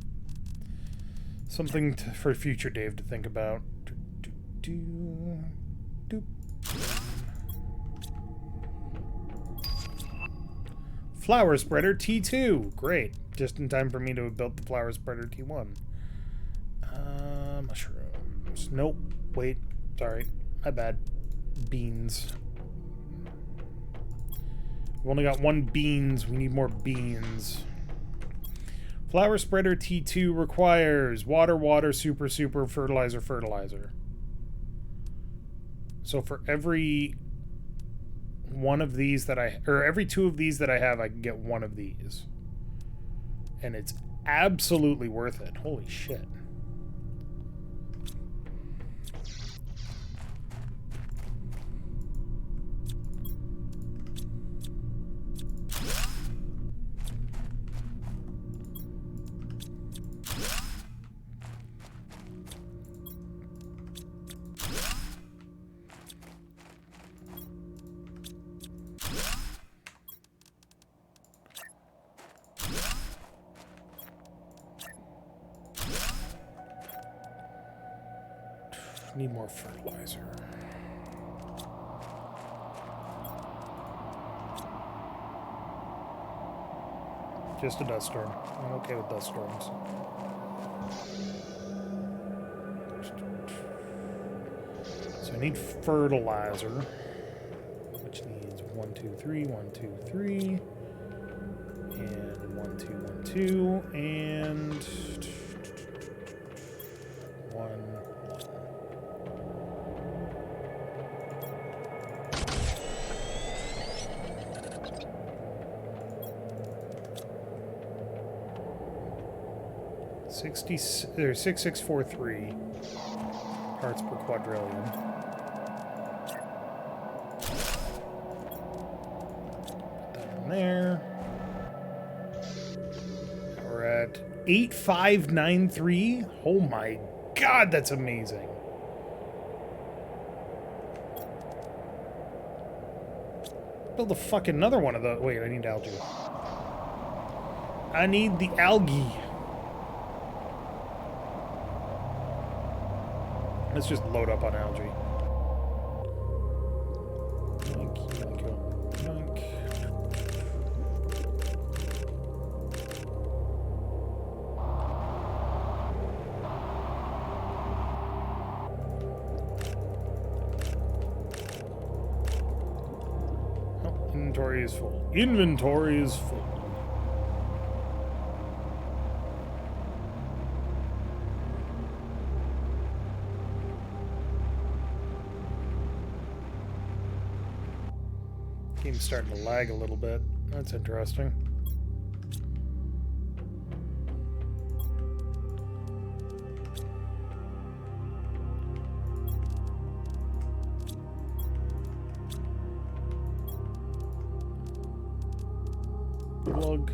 Something for future Dave to think about. Flower spreader T2. Great. Just in time for me to have built the flower spreader T1. Mushrooms. Nope. Wait. Sorry. My bad. Beans. We've only got one beans. We need more beans. Flower spreader T2 requires water, water, super, super, fertilizer, fertilizer. So for every one of these that every two of these that I have, I can get one of these. And it's absolutely worth it. Holy shit. Need more fertilizer. Just a dust storm. I'm okay with dust storms. So I need fertilizer, which needs 1, 2, 3, 1, 2, 3, and 1, 2, 1, 2, and 1. 6643 parts per quadrillion. Put that in there. We're at 8593. Oh my god, that's amazing. Build a fucking another one of those. Wait, I need algae. I need the algae. Let's just load up on algae. Yoink, yoink, yoink. Inventory is full. Inventory is full. Game's starting to lag a little bit. That's interesting. Plug.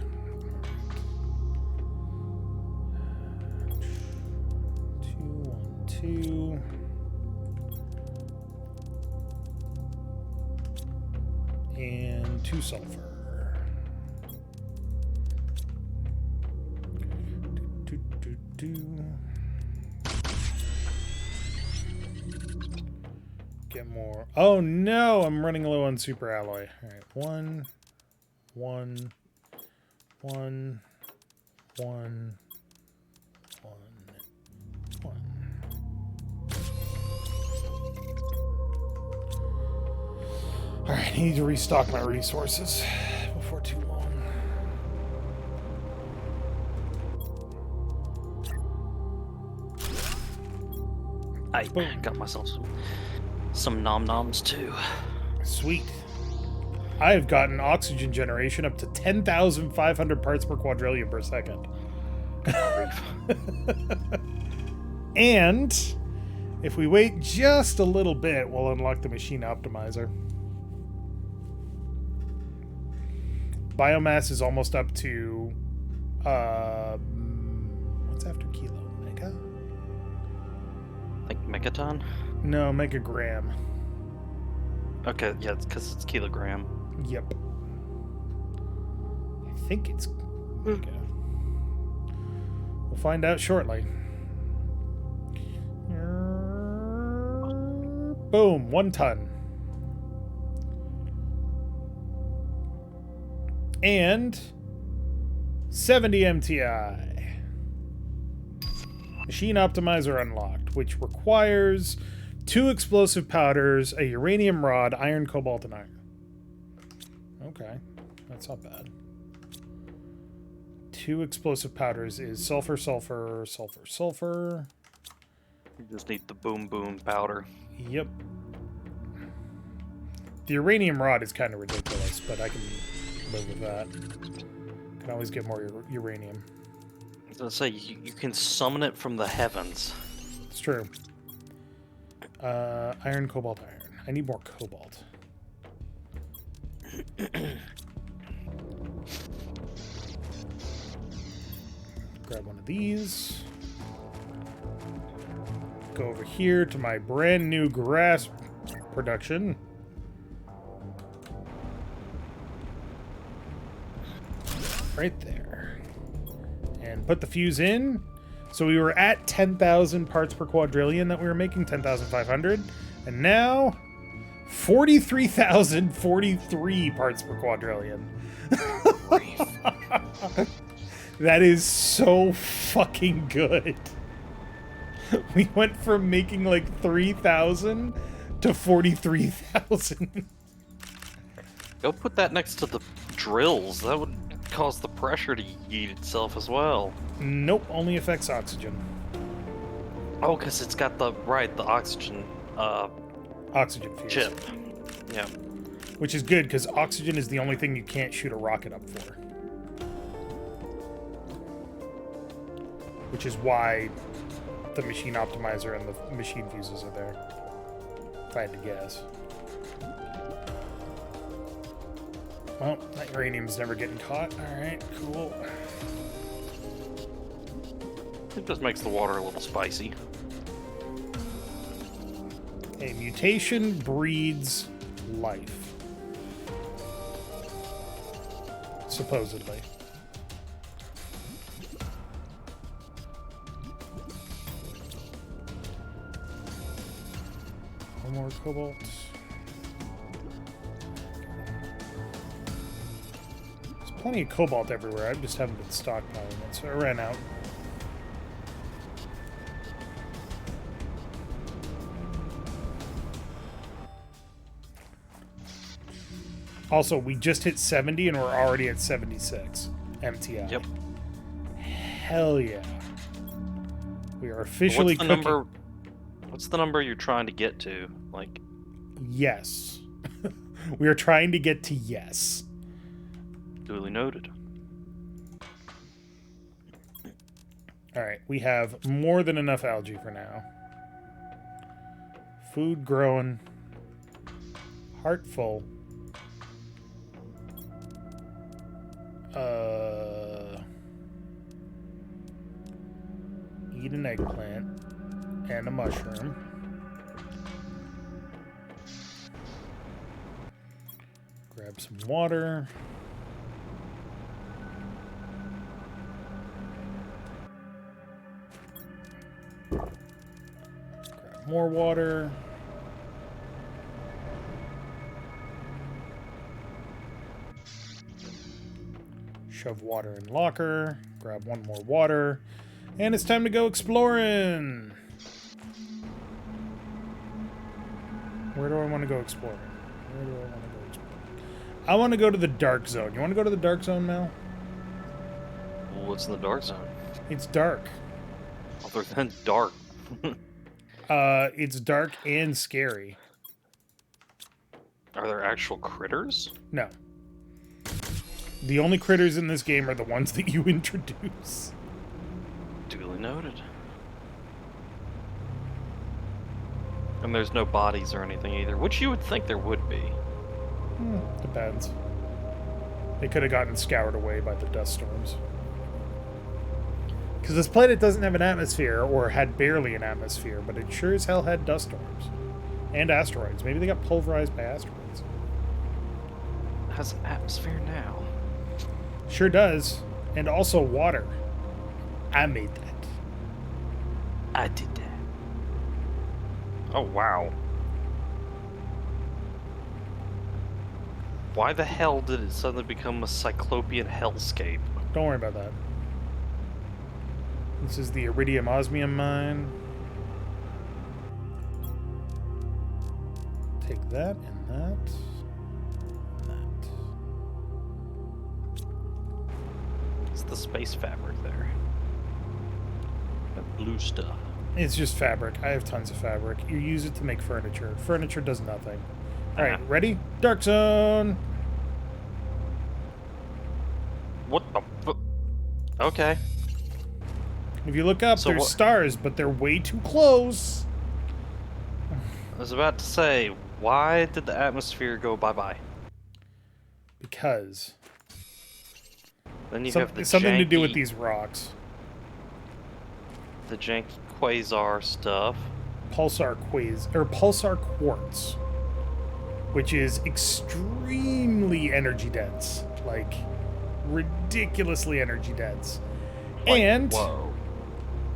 2, 1, 2. And 2 sulfur. Get more. Oh no, I'm running low on super alloy. All right, 1, 1, 1, 1, 1, 1. Alright, I need to restock my resources before too long. I got myself some nom-noms too. Sweet. I've gotten oxygen generation up to 10,500 parts per quadrillion per second. And if we wait just a little bit, we'll unlock the machine optimizer. Biomass is almost up to what's after kilo? Mega? Like megaton? No, megagram. Okay, yeah, it's because it's kilogram. Yep. I think it's mega. We'll find out shortly. Boom, 1 ton. And 70 MTI. Machine optimizer unlocked, which requires 2 explosive powders, a uranium rod, iron, cobalt, and iron. Okay, that's not bad. 2 explosive powders is sulfur, sulfur, sulfur, sulfur. You just need the boom boom powder. Yep. The uranium rod is kind of ridiculous, but I can live with that. Can always get more uranium. I was gonna say, you can summon it from the heavens. It's true. Iron, cobalt, iron. I need more cobalt. Grab one of these. Go over here to my brand new grass production. Right there. And put the fuse in. So we were at 10,000 parts per quadrillion that we were making, 10,500. And now, 43,043 parts per quadrillion. That is so fucking good. We went from making like 3,000 to 43,000. Go put that next to the drills. That would cause the pressure to yeet itself as well. Nope, only affects oxygen. Oh, because it's got the oxygen Oxygen fuse. chip. Yeah. Which is good, because oxygen is the only thing you can't shoot a rocket up for. Which is why the machine optimizer and the machine fuses are there. If I had to guess. Well, that uranium's never getting caught. Alright, cool. It just makes the water a little spicy. A mutation breeds life. Supposedly. One more cobalt. There's plenty of cobalt everywhere. I just haven't been stockpiling it, so I ran out. Also, we just hit 70 and we're already at 76 MTI. Yep. Hell yeah. We are officially cooking. What's the number you're trying to get to? Like, yes. We are trying to get to yes. duly noted. All right, we have more than enough algae for now. Food growing. Heart full. Eat an eggplant and a mushroom. Grab some water. Grab more water. Shove water in locker. Grab one more water. And it's time to go exploring. Where do I want to go exploring? Where do I want to go exploring? I want to go to the dark zone. You want to go to the dark zone, Mel? What's in the dark zone? It's dark. Other than dark. It's dark and scary. Are there actual critters? No. The only critters in this game are the ones that you introduce. Duly noted. And there's no bodies or anything either, which you would think there would be. Depends. They could have gotten scoured away by the dust storms. Because this planet doesn't have an atmosphere, or had barely an atmosphere, but it sure as hell had dust storms. And asteroids. Maybe they got pulverized by asteroids. It has an atmosphere now. Sure does. And also water. I made that. I did that. Oh, wow. Why the hell did it suddenly become a cyclopean hellscape? Don't worry about that. This is the iridium osmium mine. Take that and that. And that. It's the space fabric there. That blue stuff. It's just fabric. I have tons of fabric. You use it to make furniture. Furniture does nothing. Alright, ready? Dark zone! What the fu- Okay. If you look up, So there's what- stars, but they're way too close. I was about to say, why did the atmosphere go bye-bye? Because. Then you have the Something to do with janky- these rocks. The janky quasar stuff. Pulsar quartz. Which is extremely energy dense. Like, ridiculously energy dense. Like, And whoa.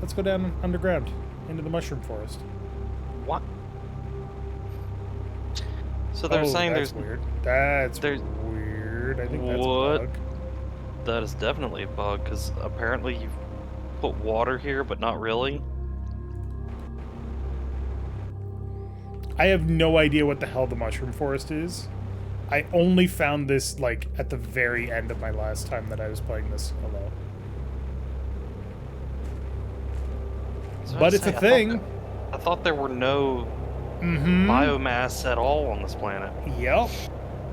let's go down underground into the mushroom forest. What? So they're saying that's there's weird. That's there's- weird. I think that's What? a bug. That is definitely a bug, because apparently you've put water here, but not really. I have no idea what the hell the mushroom forest is. I only found this, like, at the very end of my last time that I was playing this alone. So But I it's a say, thing. I thought there were no biomass at all on this planet. Yep.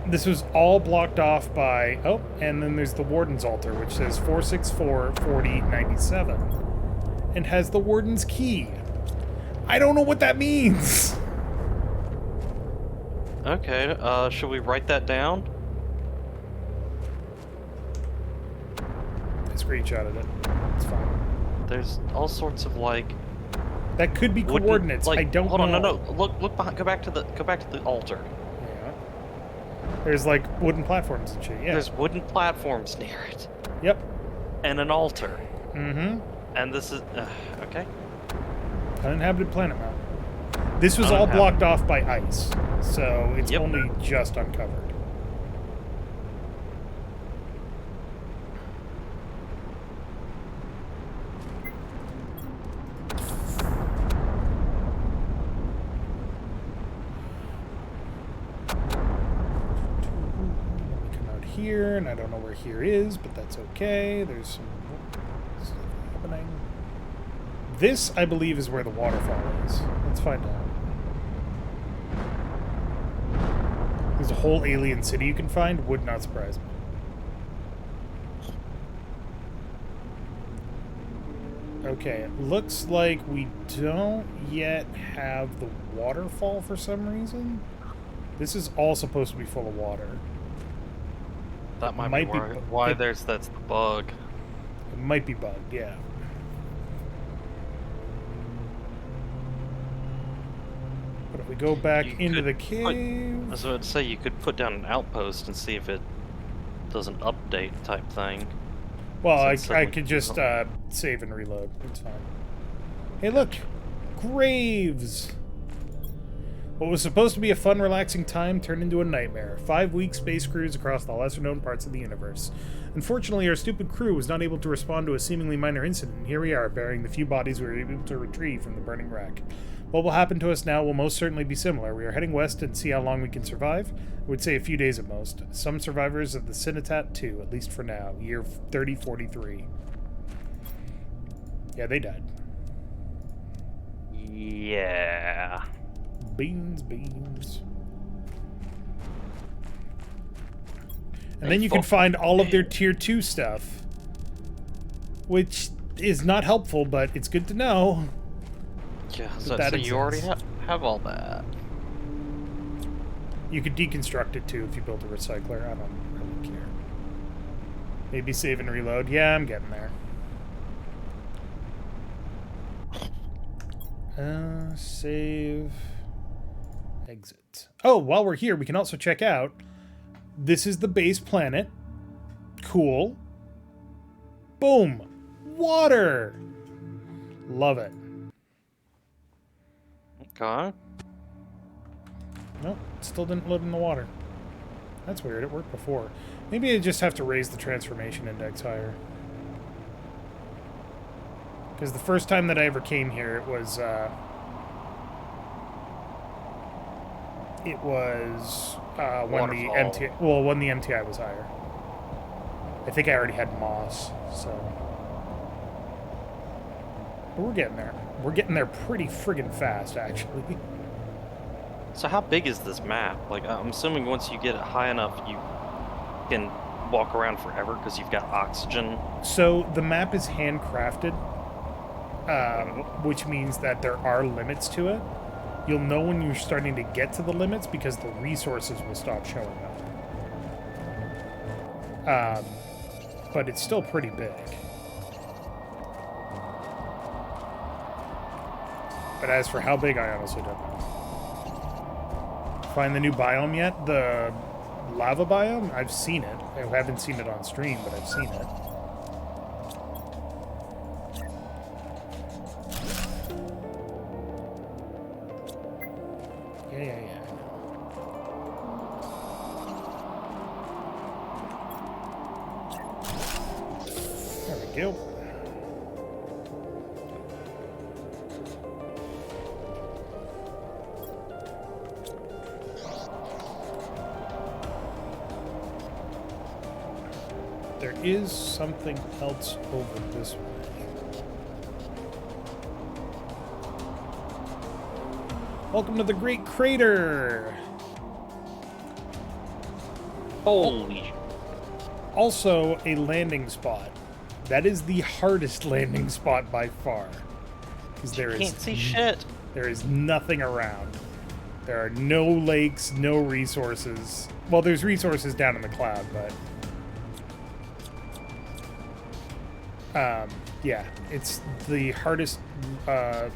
This was all blocked off by... Oh, and then there's the Warden's Altar, which says 464-4097. And has the Warden's Key. I don't know what that means. Okay, should we write that down? I screenshotted it. It's fine. There's all sorts of like That could be wooden- coordinates. like, I don't hold know. on, no. Look behind. Go back to the altar. Yeah. There's like wooden platforms and shit. Yeah. There's wooden platforms near it, Yep. and an altar. Mm-hmm. And this is okay. Uninhabited planet map. This was all Uninhabited. blocked off by ice, so it's Yep. only just uncovered. here, and I don't know where here is, but that's okay. There's some stuff happening. This, I believe, is where the waterfall is. Let's find out. There's a whole alien city you can find. Would not surprise me. Okay, it looks like we don't yet have the waterfall for some reason. This is all supposed to be full of water. That might be why that's the bug. It might be bugged, yeah. But if we go back into the cave... I was about to say, you could put down an outpost and see if it does an update type thing. Well, I could just save and reload. It's fine. Hey, look! Graves! What was supposed to be a fun, relaxing time turned into a nightmare. 5-week space cruise across the lesser-known parts of the universe. Unfortunately, our stupid crew was not able to respond to a seemingly minor incident, and here we are, burying the few bodies we were able to retrieve from the burning wreck. What will happen to us now will most certainly be similar. We are heading west and see how long we can survive. I would say a few days at most. Some survivors of the Cinitat too, at least for now. Year 3043. Yeah, they died. Yeah. Beans. And then you can find all of their tier 2 stuff. Which is not helpful, but it's good to know. Yeah, so you already have all that. You could deconstruct it too if you built a recycler. I don't really care. Maybe save and reload. Yeah, I'm getting there. Save. Exit. Oh, while we're here, we can also check out. This is the base planet. Cool. Boom. Water. Love it. Okay. Nope, still didn't load in the water. That's weird, it worked before. Maybe I just have to raise the transformation index higher. Because the first time that I ever came here, it was when the MTI, when the MTI was higher. I think I already had moss, so. But we're getting there. We're getting there pretty friggin' fast, actually. So how big is this map? Like, I'm assuming once you get it high enough, you can walk around forever because you've got oxygen. So the map is handcrafted, which means that there are limits to it. You'll know when you're starting to get to the limits because the resources will stop showing up. But it's still pretty big. But as for how big, I honestly don't know. Find the new biome yet? The lava biome? I've seen it. I haven't seen it on stream, but I've seen it. Yeah. There we go. There is something else over this way. Welcome to the Great Crater! Holy. Also, a landing spot. That is the hardest landing spot by far. Because You can't see shit. There is nothing around. There are no lakes, no resources. Well, there's resources down in the cloud, but... yeah, it's the hardest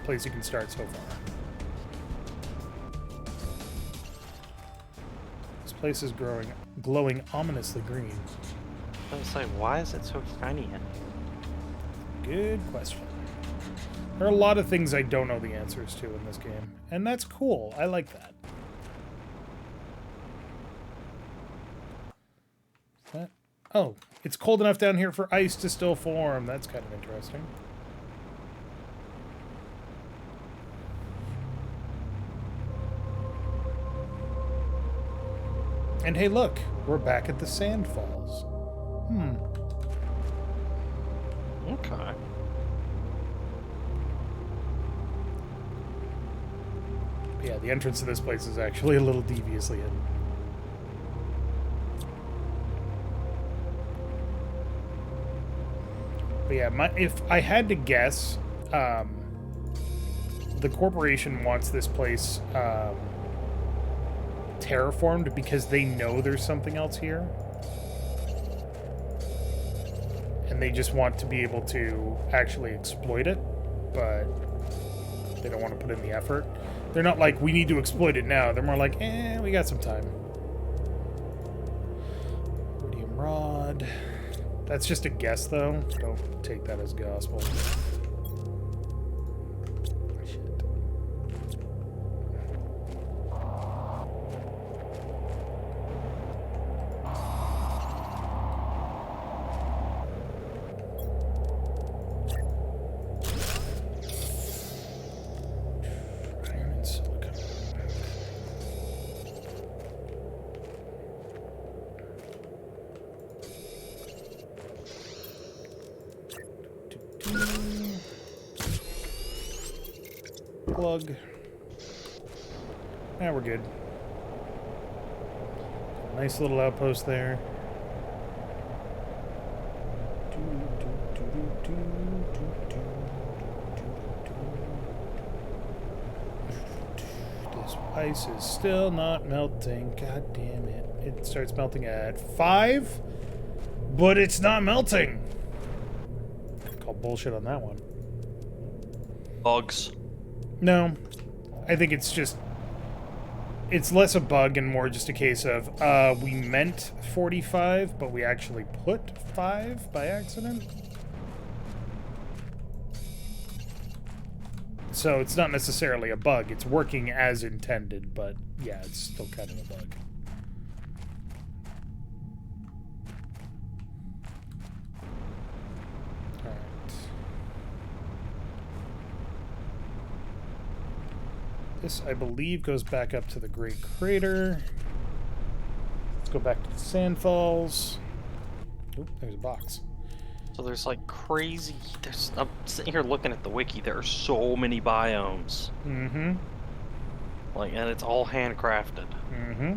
place you can start so far. This place is glowing ominously green. I was like, why is it so shiny in here? Good question. There are a lot of things I don't know the answers to in this game, and that's cool. I like that. Oh, it's cold enough down here for ice to still form. That's kind of interesting. And hey, look, we're back at the Sand Falls. Okay. Yeah, the entrance to this place is actually a little deviously hidden. But yeah, if I had to guess, the corporation wants this place terraformed because they know there's something else here. And they just want to be able to actually exploit it, but they don't want to put in the effort. They're not like, we need to exploit it now. They're more like, we got some time. Rhodium rod. That's just a guess, though. Don't take that as gospel. Shit. Iron and silicon. Plug. Now we're good. Nice little outpost there. This ice is still not melting. God damn it. It starts melting at 5, but it's not melting. Call bullshit on that one. Bugs. No, I think it's just... It's less a bug and more just a case of, we meant 45, but we actually put 5 by accident. So it's not necessarily a bug. It's working as intended, but yeah, it's still kind of a bug. Alright. This, I believe, goes back up to the Great Crater. Let's go back to the Sand Falls. Oop, there's a box. So there's like crazy. I'm sitting here looking at the wiki. There are so many biomes. Mm-hmm. Like, and it's all handcrafted. Mm-hmm.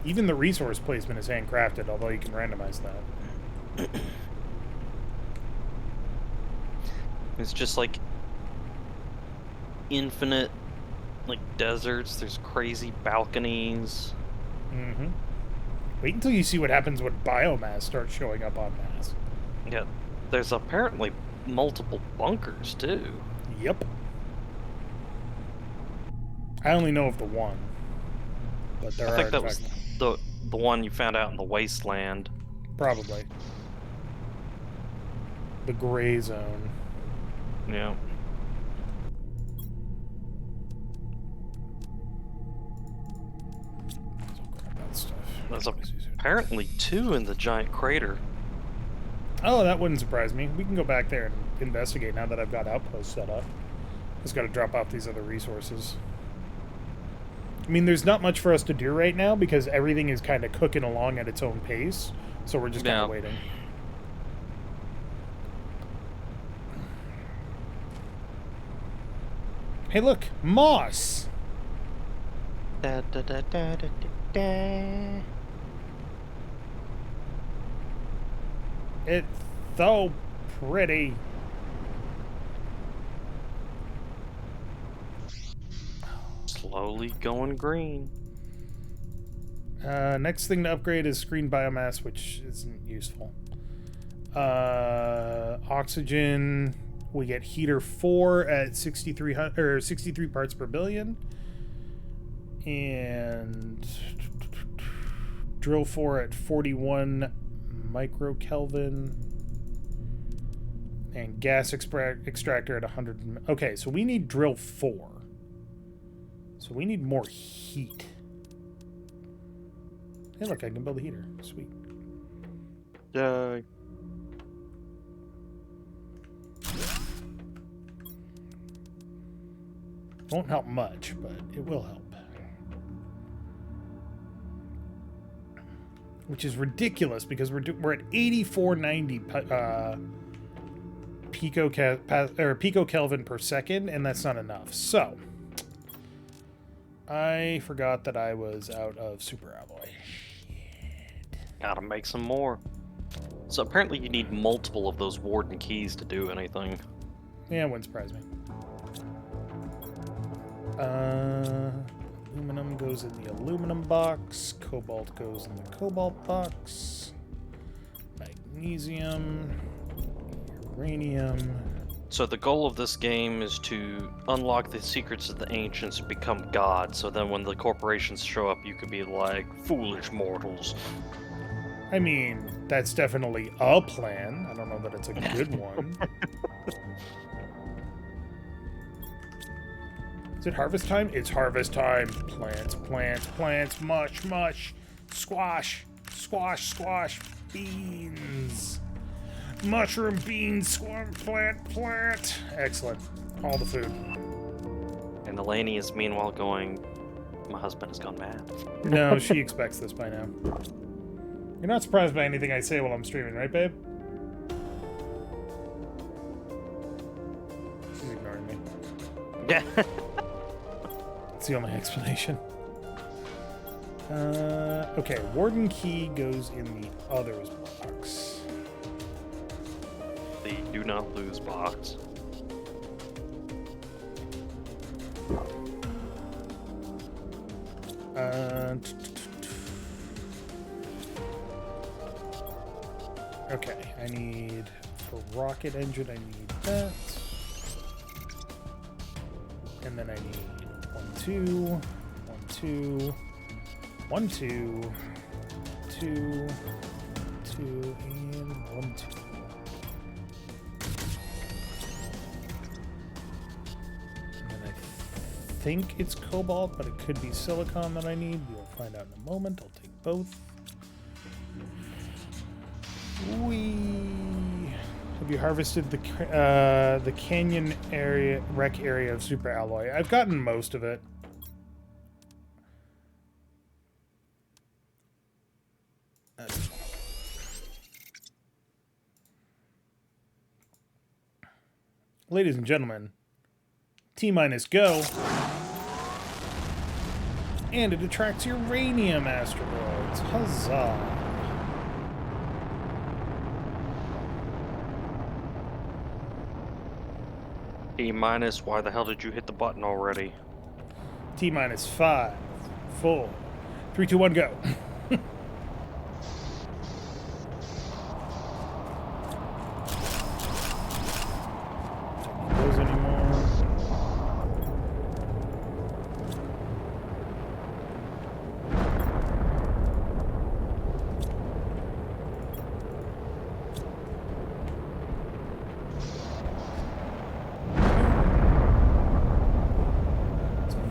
Even the resource placement is handcrafted, although you can randomize that. It's just like infinite, like deserts. There's crazy balconies. Mm-hmm. Wait until you see what happens when biomass starts showing up en masse. Yeah, there's apparently multiple bunkers too. Yep. I only know of the one, but there I are. think that was the one you found out in the wasteland. Probably the gray zone. Yeah. Grab that stuff. There's apparently 2 in the giant crater. Oh, that wouldn't surprise me. We can go back there and investigate now that I've got outposts set up. Just got to drop off these other resources. I mean, there's not much for us to do right now because everything is kind of cooking along at its own pace. So we're just kind of waiting. Hey, look! Moss! Da, da, da, da, da, da. It's so pretty. Slowly going green. Next thing to upgrade is screen biomass, which isn't useful. Oxygen, we get heater 4 at 6300 or 63 parts per billion, and drill 4 at 41 microkelvin, and gas extractor at 100. Okay, so we need drill 4. So we need more heat. Hey, look, I can build a heater. Sweet. Won't help much, but it will help. which is ridiculous because we're at 8490 picokelvin per second, and that's not enough. So I forgot that I was out of super alloy. Gotta make some more. So apparently you need multiple of those warden keys to do anything. Yeah, it wouldn't surprise me. Aluminum goes in the aluminum box. Cobalt goes in the cobalt box. Magnesium. Uranium. So the goal of this game is to unlock the secrets of the ancients and become God, so then when the corporations show up, you could be like, foolish mortals. I mean, that's definitely a plan. I don't know that it's a good one. Is it harvest time? It's harvest time. Plants, plants, plants, mush, mush, squash, squash, squash, beans. Mushroom, beans, squash, plant, plant. Excellent. All the food. And Eleni is meanwhile going, my husband has gone mad. No, she expects this by now. You're not surprised by anything I say while I'm streaming, right, babe? She's ignoring me. Yeah. That's the only explanation. Okay, Warden Key goes in the others box. The do not lose box. Okay, I need, for rocket engine, I need that. And then I need 1, 2, 1, 2, 1, 2, 2, 2, and 1, 2. And then I think it's cobalt, but it could be silicon that I need. We'll find out in a moment. I'll take both. Have you harvested the canyon area, wreck area of super alloy? I've gotten most of it. Ladies and gentlemen, T-minus go. And it attracts uranium asteroids. Huzzah. T-minus, why the hell did you hit the button already? T-minus 5, 4, 3, 2, 1, go. Don't need those anymore.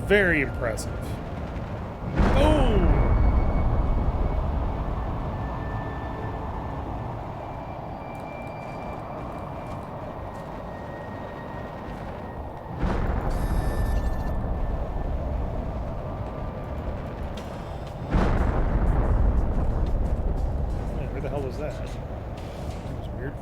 Very impressive. Boom! Man, where the hell was that? That was weird.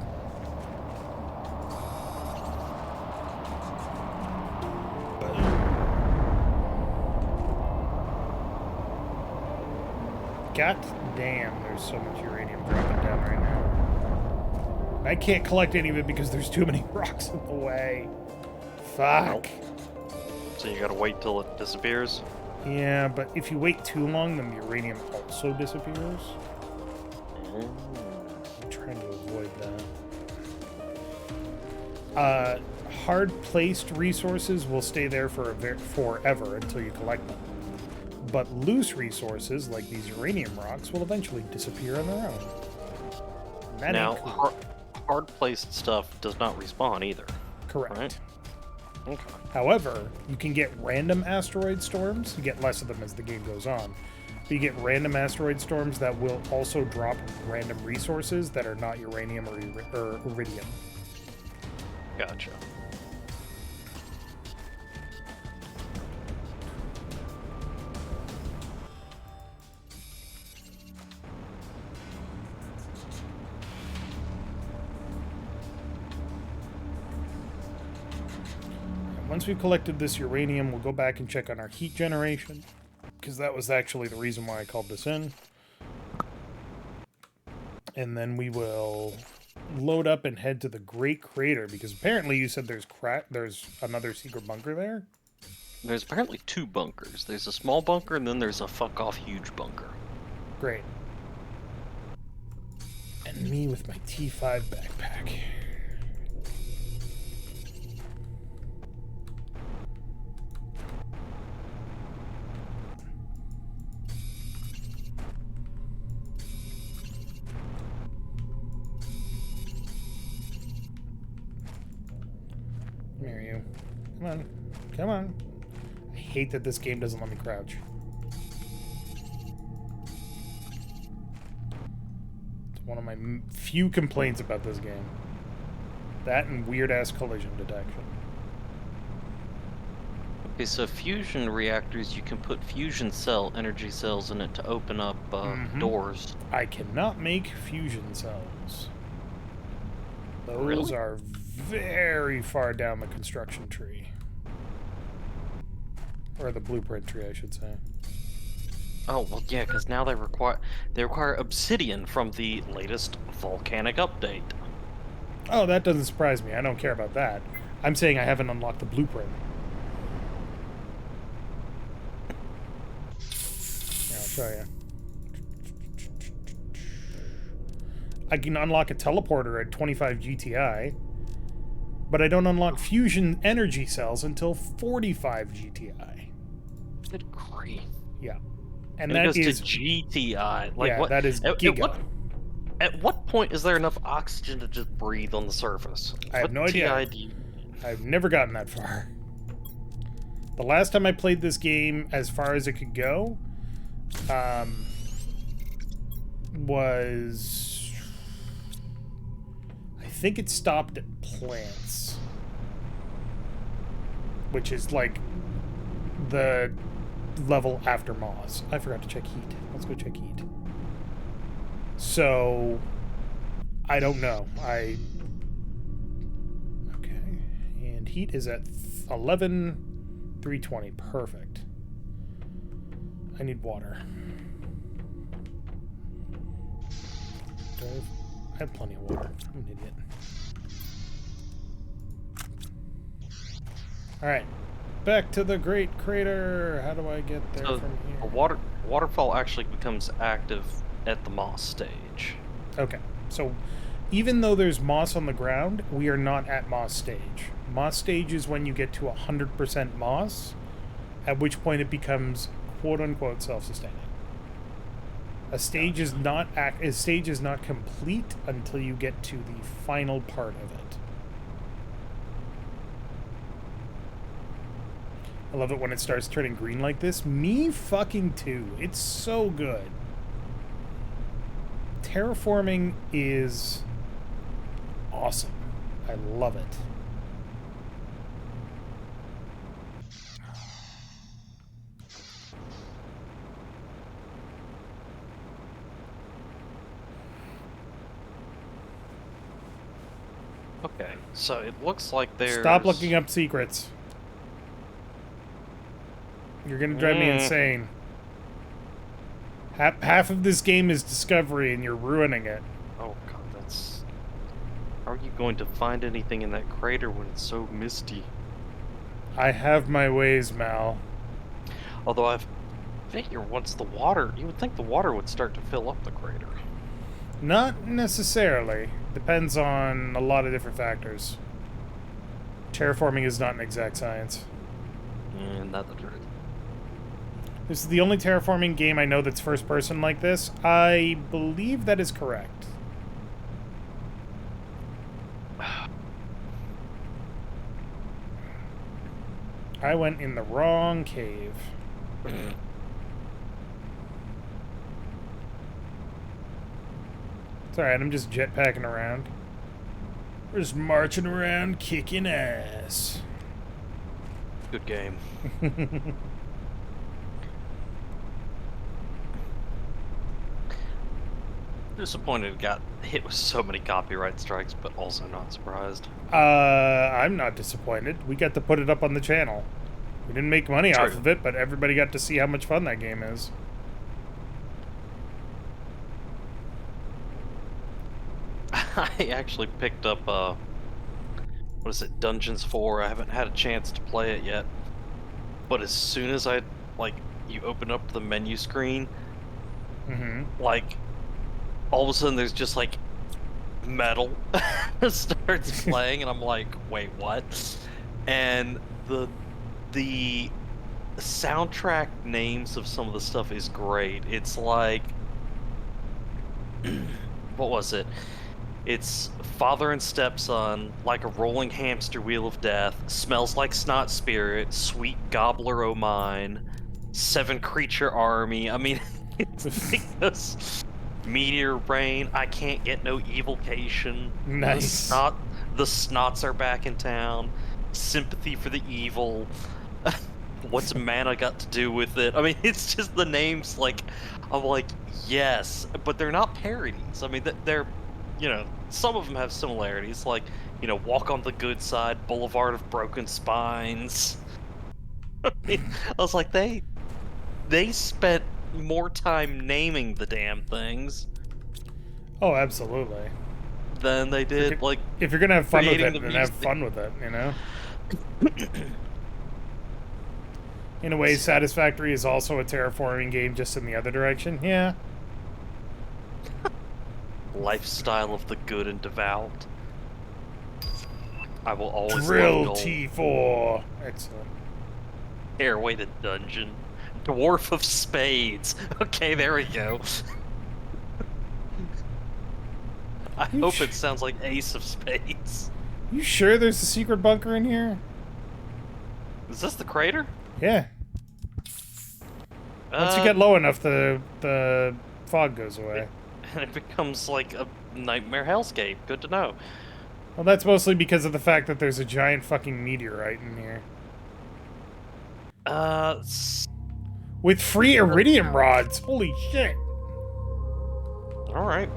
God damn, there's so much uranium dropping down right now. I can't collect any of it because there's too many rocks in the way. Fuck. So you gotta wait till it disappears? Yeah, but if you wait too long, then the uranium also disappears. I'm trying to avoid that. Hard-placed resources will stay there for forever until you collect them. But loose resources, like these uranium rocks, will eventually disappear on their own. That now, cool. hard-placed stuff does not respawn either. Correct. Right? Okay. However, you can get random asteroid storms. You get less of them as the game goes on. But you get random asteroid storms that will also drop random resources that are not uranium or iridium. Gotcha. once we've collected this uranium, we'll go back and check on our heat generation, because that was actually the reason why I called this in. And then we will load up and head to the Great Crater, because apparently you said there's another secret bunker there? There's apparently 2 bunkers. There's a small bunker, and then there's a fuck-off huge bunker. Great. And me with my T5 backpack. Come here, you. Come on. Come on. I hate that this game doesn't let me crouch. It's one of my few complaints about this game. That and weird-ass collision detection. Okay, so fusion reactors, you can put fusion cell energy cells in it to open up doors. I cannot make fusion cells. Those Really? are very far down the construction tree. Or the blueprint tree, I should say. Oh, well, yeah, because now they require obsidian from the latest volcanic update. Oh, that doesn't surprise me. I don't care about that. I'm saying I haven't unlocked the blueprint. Here, I'll show you. I can unlock a teleporter at 25 GTI, but I don't unlock fusion energy cells until 45 GTI. Good grief. Yeah. And It that goes is to GTI. Like, yeah, what? that is giga. At what point is there enough oxygen to just breathe on the surface? I have What no idea. TI do you... I've never gotten that far. The last time I played this game, as far as it could go, was... I think it stopped at plants. Which is like the level after Moss. I forgot to check heat. Let's go check heat. So, I don't know. Okay. And heat is at 11,320. Perfect. I need water. I have plenty of water. I'm an idiot. Alright. Back to the Great Crater. How do I get there So from here? a waterfall actually becomes active at the moss stage. Okay. So, even though there's moss on the ground, we are not at moss stage. Moss stage is when you get to 100% moss, at which point it becomes quote-unquote self-sustaining. A stage is not complete until you get to the final part of it. I love it when it starts turning green like this. Me fucking too. It's so good. Terraforming is awesome. I love it. Okay, so it looks like there's... Stop looking up secrets. You're gonna drive me insane. Half of this game is discovery, and you're ruining it. Oh god, that's... How are you going to find anything in that crater when it's so misty? I have my ways, Mal. Although I figure once the water... You would think the water would start to fill up the crater. Not necessarily. Depends on a lot of different factors. Terraforming is not an exact science. Not the truth. This is the only terraforming game I know that's first person like this. I believe that is correct. I went in the wrong cave. It's alright, I'm just jetpacking around. We're just marching around kicking ass. Good game. Disappointed it got hit with so many copyright strikes, but also not surprised. I'm not disappointed. We got to put it up on the channel. We didn't make money off True. of it, but everybody got to see how much fun that game is. I actually picked up, what is it, Dungeons 4. I haven't had a chance to play it yet. But as soon as you open up the menu screen, like, all of a sudden there's just, like, metal starts playing, and I'm like, wait, what? And the soundtrack names of some of the stuff is great. It's like, what was it? It's Father and Stepson, Like a Rolling Hamster Wheel of Death, Smells Like Snot Spirit, Sweet Gobbler O' Mine, Seven Creature Army. I mean, it's like this Meteor Rain, I Can't Get No Evilcation. Nice. The Snots Are Back in Town, Sympathy for the Evil. What's mana got to do with it? I mean, it's just the names, like, I'm like, yes, but they're not parodies. I mean, they're, some of them have similarities, like, Walk on the Good Side, Boulevard of Broken Spines. I was like, they spent more time naming the damn things Oh, absolutely. than they did, like, If you're gonna have fun with creating it, the then have music. fun with it, you know? In a way, Satisfactory is also a terraforming game, just in the other direction. Yeah. Lifestyle of the good and devout. I will always Drill love gold. T4. Excellent. Airway to Dungeon. Dwarf of Spades. Okay, there we go. I hope it sounds like Ace of Spades. You sure there's a secret bunker in here? Is this the crater? Yeah. Once you get low enough, the fog goes away. And it becomes like a nightmare hellscape. Good to know. Well, that's mostly because of the fact that there's a giant fucking meteorite in here. With free iridium rods! Holy shit! Alright.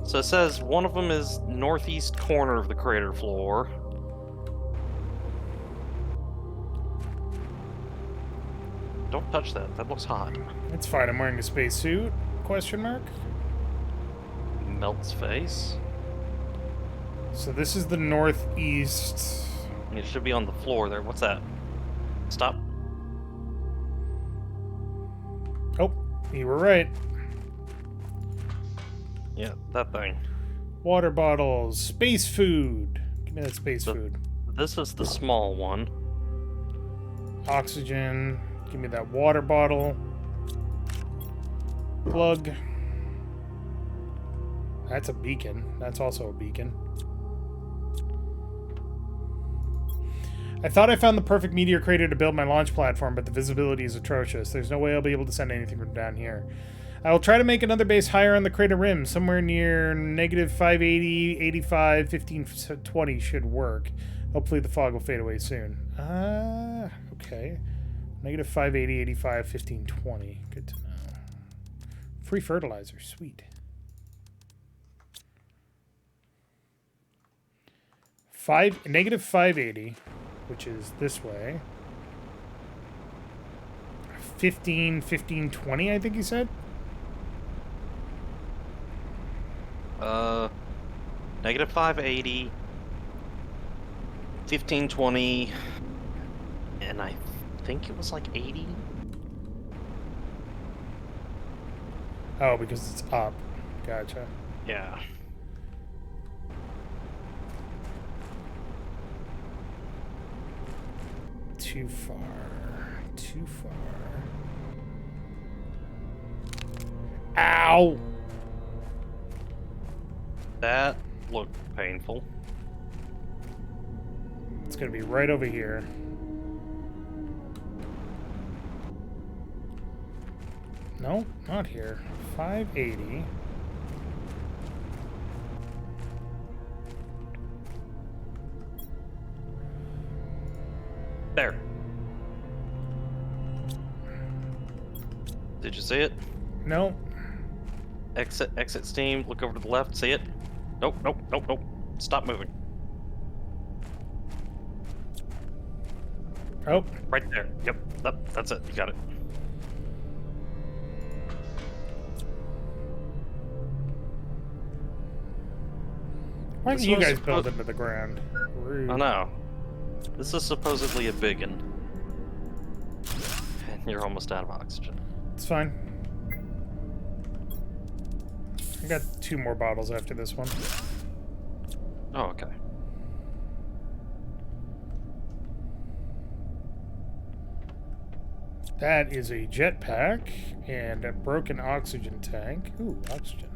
So it says one of them is northeast corner of the crater floor. Don't touch that. That looks hot. It's fine. I'm wearing a spacesuit? Question mark? Melts face. So this is the northeast. It should be on the floor there. What's that? Stop. Oh, you were right. Yeah, that thing. Water bottles. Space food. Give me that space food. This is the small one. Oxygen. Give me that water bottle. Plug. That's a beacon. That's also a beacon. I thought I found the perfect meteor crater to build my launch platform, but the visibility is atrocious. There's no way I'll be able to send anything from down here. I will try to make another base higher on the crater rim. Somewhere near negative 580, 85, 1520 should work. Hopefully the fog will fade away soon. Okay. Negative 580, 85, 1520. Good to know. Free fertilizer. Sweet. Negative 580, which is this way. 1520, I think he said. Negative 580, 1520, and I think it was like 80. Oh, because it's up. Gotcha. Yeah. Too far. Too far. Ow! That looked painful. It's gonna be right over here. No, not here. 580. There. Did you see it? No. Exit Steam. Look over to the left. See it? Nope, nope, nope, nope. Stop moving. Oh, Right there. Yep, that's it. You got it. why This can you was guys build into the ground? Rude. I know. This is supposedly a biggin. And you're almost out of oxygen. It's fine. I got 2 more bottles after this one. Oh, okay. That is a jetpack and a broken oxygen tank. Ooh, oxygen.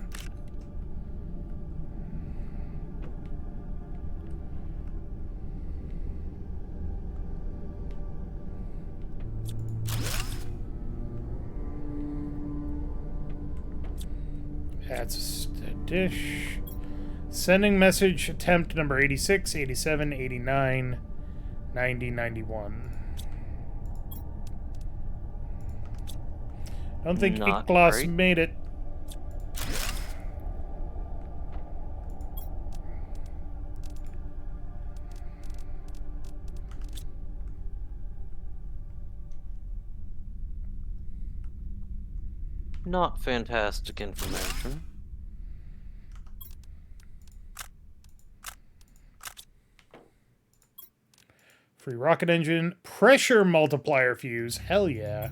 That's a dish. Sending message attempt number 86, 87, 89, 90, 91. I don't think Not Iklas great. made it. Not fantastic information. Free rocket engine. Pressure multiplier fuse. Hell yeah.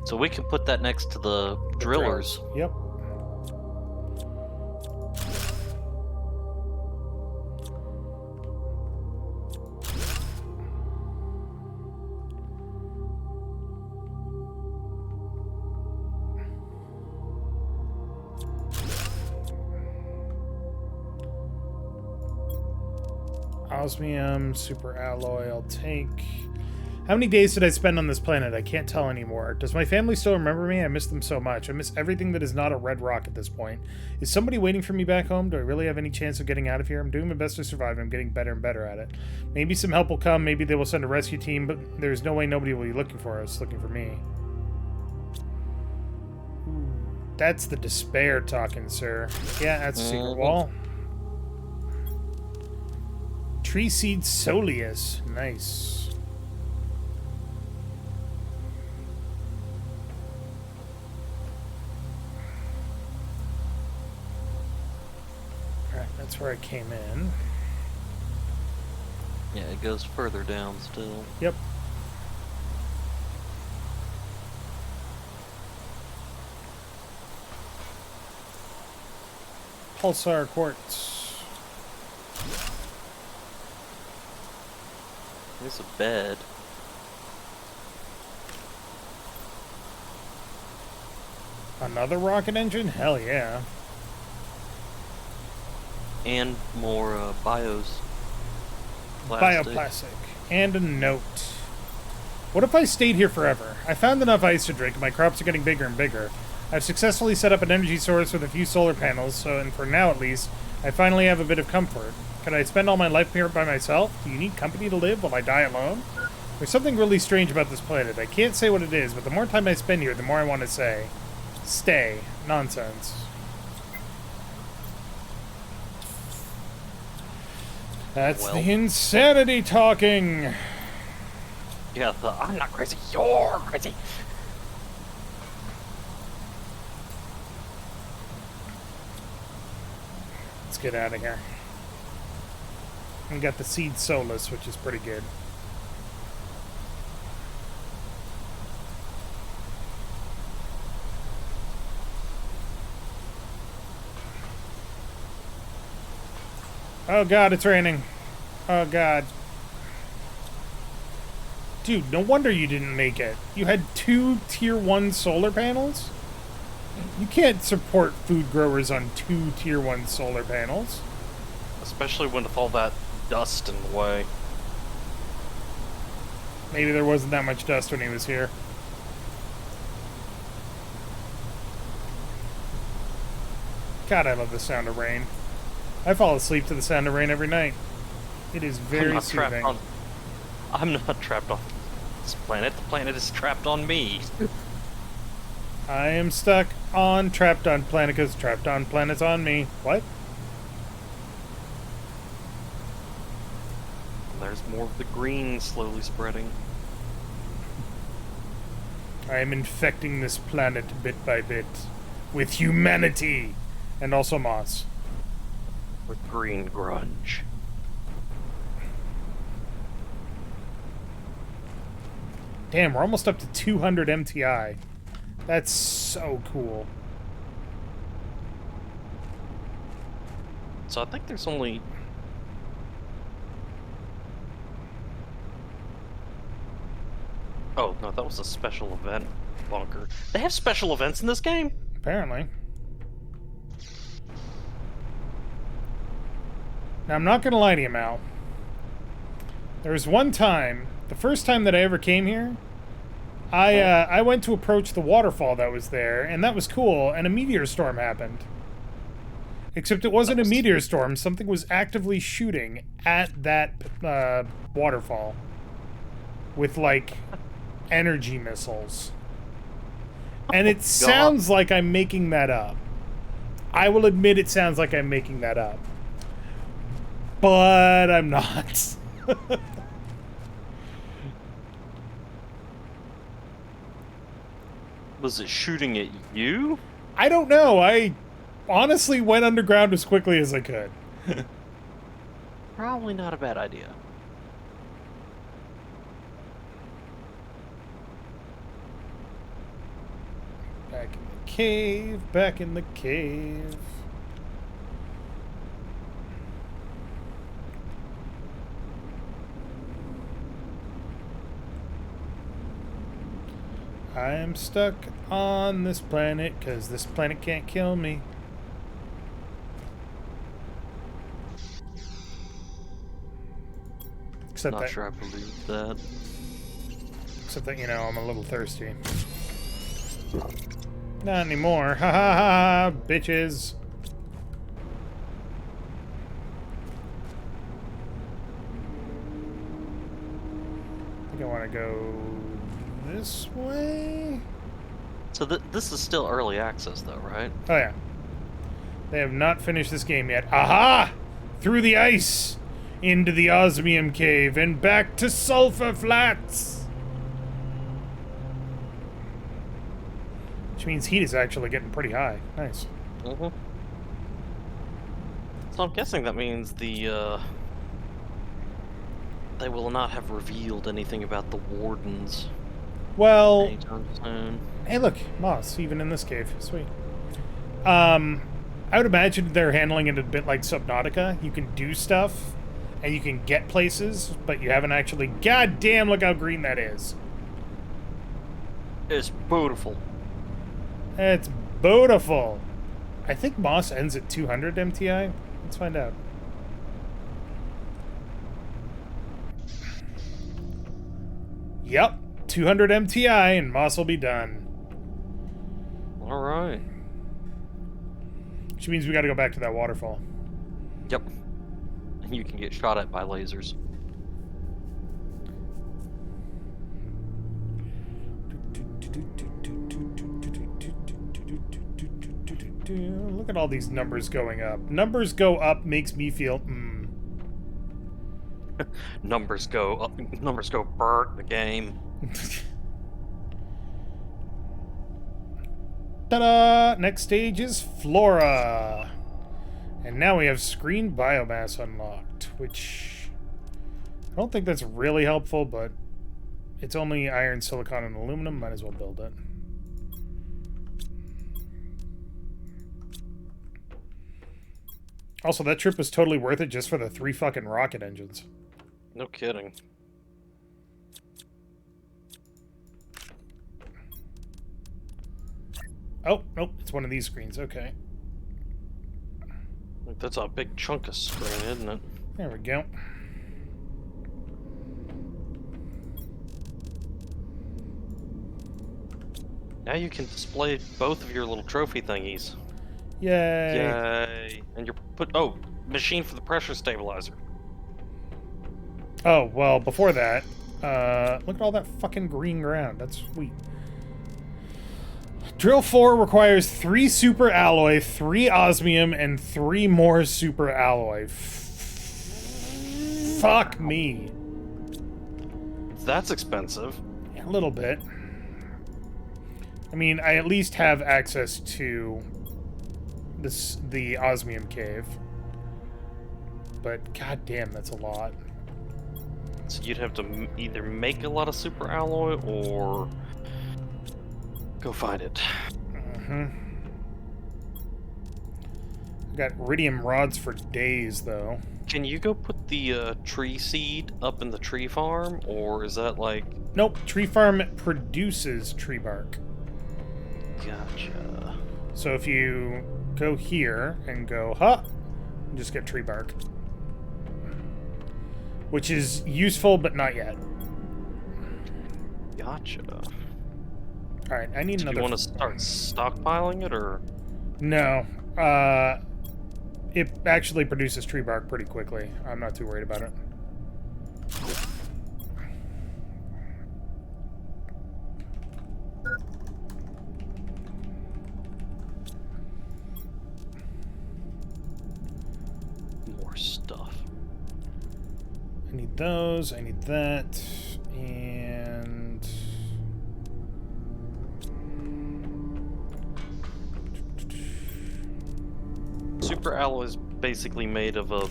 So we can put that next to the drillers. Yep. Osmium, super alloy, I'll take. How many days did I spend on this planet? I can't tell anymore. Does my family still remember me? I miss them so much. I miss everything that is not a red rock at this point. Is somebody waiting for me back home? Do I really have any chance of getting out of here? I'm doing my best to survive. I'm getting better and better at it. Maybe some help will come. Maybe they will send a rescue team, but there's no way nobody will be looking for us, looking for me. That's the despair talking, sir. Yeah, that's a secret wall. Tree seed soleus. Nice. Alright, that's where I came in. Yeah, it goes further down still. Yep. Pulsar quartz. There's a bed. Another rocket engine? Hell yeah. And more bios. Plastic. Bioplastic. And a note. What if I stayed here forever? I found enough ice to drink and my crops are getting bigger and bigger. I've successfully set up an energy source with a few solar panels, so and for now at least, I finally have a bit of comfort. Could I spend all my life here by myself? Do you need company to live? Will I die alone? There's something really strange about this planet. I can't say what it is, but the more time I spend here, the more I want to say. Stay. Nonsense. That's Well. the insanity talking. Yeah, I'm not crazy. You're crazy. Let's get out of here. We got the seed solus, which is pretty good. Oh god, it's raining. Oh god. Dude, no wonder you didn't make it. You had 2 tier 1 solar panels? You can't support food growers on 2 tier 1 solar panels. Especially with all that dust in the way. Maybe there wasn't that much dust when he was here. God, I love the sound of rain. I fall asleep to the sound of rain every night. It is very soothing. I'm not trapped on this planet. The planet is trapped on me. I am stuck on trapped on planet because trapped on planet's on me. What? There's more of the green slowly spreading. I am infecting this planet bit by bit with humanity and also moss. With green grunge. Damn, we're almost up to 200 MTI. That's so cool. So I think there's only... Oh, no, that was a special event bunker. They have special events in this game? Apparently. Now, I'm not going to lie to you, Mal. There was one time, the first time that I ever came here, I went to approach the waterfall that was there, and that was cool, and a meteor storm happened. Except it wasn't a meteor storm, something was actively shooting at that waterfall. With, like, energy missiles. And it sounds like I'm making that up. I will admit it sounds like I'm making that up. But I'm not. Was it shooting at you? I don't know. I honestly went underground as quickly as I could. Probably not a bad idea. Back in the cave, back in the cave. I am stuck on this planet because this planet can't kill me. Except Not that, sure I believe that. except that, you know, I'm a little thirsty. Not anymore. Ha ha ha, bitches. I think I want to go this way. So this is still early access, though, right? Oh, yeah. They have not finished this game yet. Aha! Through the ice! Into the osmium cave and back to sulfur flats! Which means heat is actually getting pretty high. Nice. Mm-hmm. So I'm guessing that means the, they will not have revealed anything about the wardens Well, anytime soon. hey look, moss, even in this cave. Sweet. I would imagine they're handling it a bit like Subnautica. You can do stuff, and you can get places, but you haven't actually... God damn, look how green that is. It's beautiful. It's beautiful. I think moss ends at 200 MTI. Let's find out. Yep, 200 MTI and moss will be done. All right. Which means we gotta go back to that waterfall. Yep. And you can get shot at by lasers. Look at all these numbers going up. Numbers go up makes me feel, Numbers go up. Numbers go burnt the game. Ta-da! Next stage is Flora. And now we have screen biomass unlocked, which I don't think that's really helpful, but it's only iron, silicon, and aluminum. Might as well build it. Also, that trip was totally worth it just for the 3 fucking rocket engines. No kidding. Oh, nope, it's one of these screens. Okay. That's a big chunk of screen, isn't it? There we go. Now you can display both of your little trophy thingies. Yay. Yay. And you're oh, machine for the pressure stabilizer. Oh, well, before that, look at all that fucking green ground. That's sweet. Drill 4 requires 3 super alloy, 3 osmium, and 3 more super alloy. Fuck me. That's expensive. A little bit. I mean, I at least have access to the osmium cave. But goddamn, that's a lot. So you'd have to either make a lot of super alloy or go find it. Got iridium rods for days, though. Can you go put the tree seed up in the tree farm, or is that like... Nope, tree farm produces tree bark. Gotcha. So if you go here and go, huh, you just get tree bark. Which is useful, but not yet. Gotcha. Alright, I need another... Do you want to start stockpiling it, or...? No. It actually produces tree bark pretty quickly. I'm not too worried about it. More stuff. I need those, I need that, and... Super alloy is basically made of a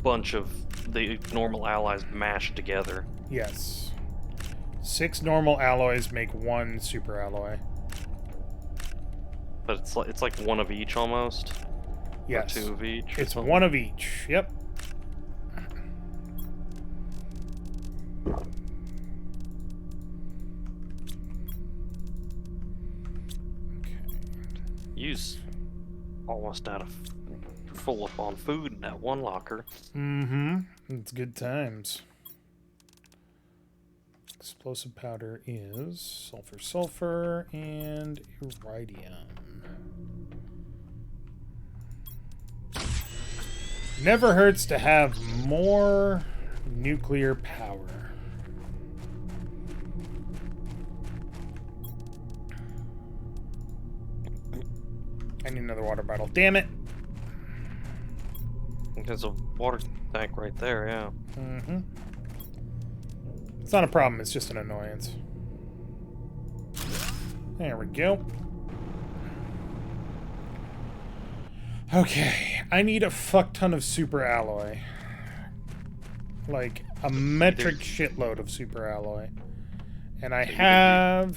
bunch of the normal alloys mashed together. Yes. 6 normal alloys make 1 super alloy. But it's like one of each almost? Yes. Or 2 of each? It's 1 of each, yep. Okay. Use almost out of full up on food in that one locker. Mm-hmm. It's good times. Explosive powder is sulfur, and iridium. Never hurts to have more nuclear power. I need another water bottle. Damn it! There's a water tank right there, yeah. Mm-hmm. It's not a problem, it's just an annoyance. There we go. Okay, I need a fuck ton of super alloy. Like, a metric shitload of super alloy. And I have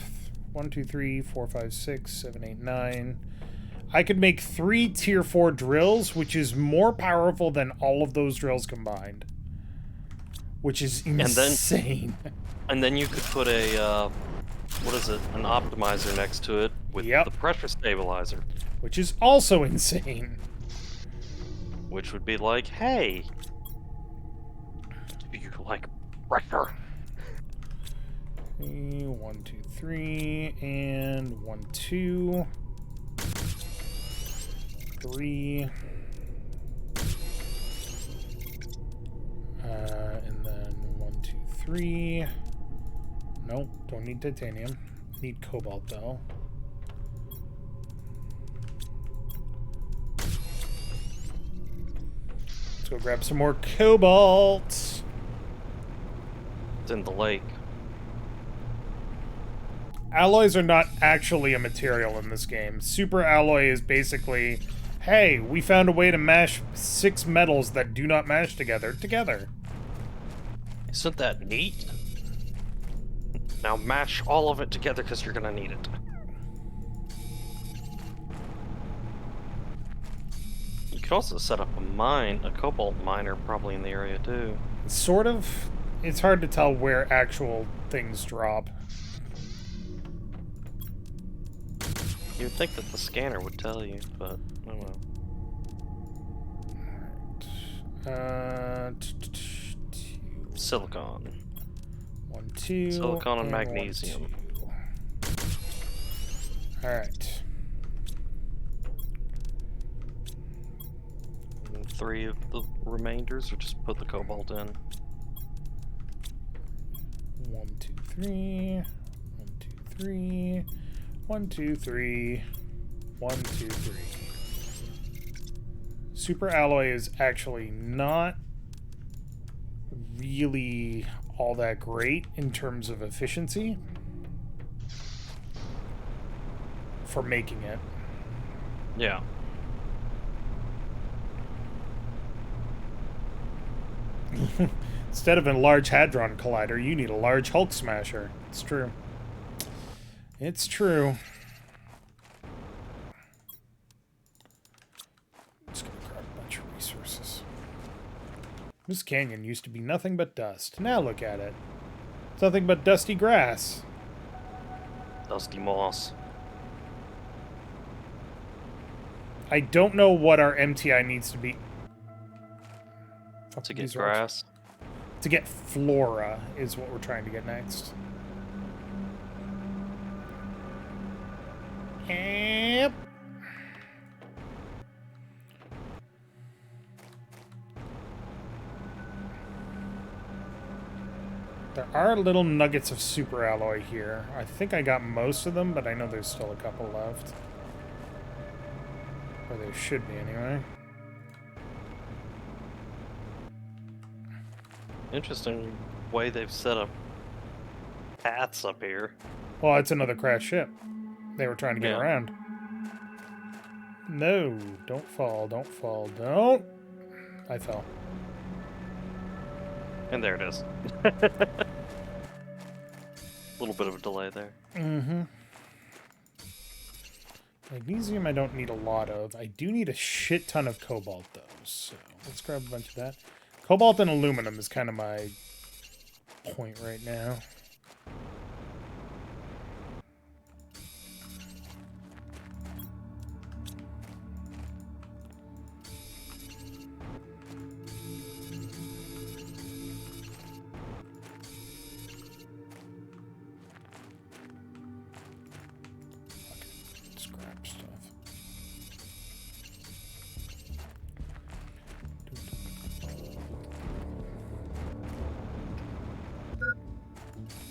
1, 2, 3, 4, 5, 6, 7, 8, 9. I could make 3 tier 4 drills, which is more powerful than all of those drills combined. Which is insane. And then you could put a, what is it, an optimizer next to it with the pressure stabilizer. Which is also insane. Which would be like, hey, do you like pressure? 1, 2, 3, and 1, 2. 3. And then 1, 2, 3. Nope, don't need titanium. Need cobalt though. Let's go grab some more cobalt. It's in the lake. Alloys are not actually a material in this game. Super alloy is basically, hey, we found a way to mash 6 metals that do not mash together. Isn't that neat? Now mash all of it together because you're gonna need it. You could also set up a cobalt miner probably in the area too. Sort of. It's hard to tell where actual things drop. You'd think that the scanner would tell you, but oh well. Silicon. 1, 2. Silicon and magnesium. Alright. 3 of the remainders, or just put the cobalt in. 1, 2, 3. 1, 2, 3. 1, 2, 3. 1, 2, 3. Super alloy is actually not really all that great in terms of efficiency for making it. Yeah. Instead of a Large Hadron Collider, you need a Large Hulk Smasher. It's true. It's true. Just gonna grab a bunch of resources. This canyon used to be nothing but dust. Now look at it. It's nothing but dusty grass. Dusty moss. I don't know what our MTI needs to be. To get grass. To get flora is what we're trying to get next. Yep. There are little nuggets of super alloy here. I think I got most of them, but I know there's still a couple left. Or there should be, anyway. Interesting way they've set up paths up here. Well, it's another crashed ship. They were trying to get around. No, don't fall, don't fall, don't. I fell. And there it is. Little bit of a delay there. Mm-hmm. Magnesium I don't need a lot of. I do need a shit ton of cobalt, though. So let's grab a bunch of that. Cobalt and aluminum is kind of my point right now. Scrap stuff.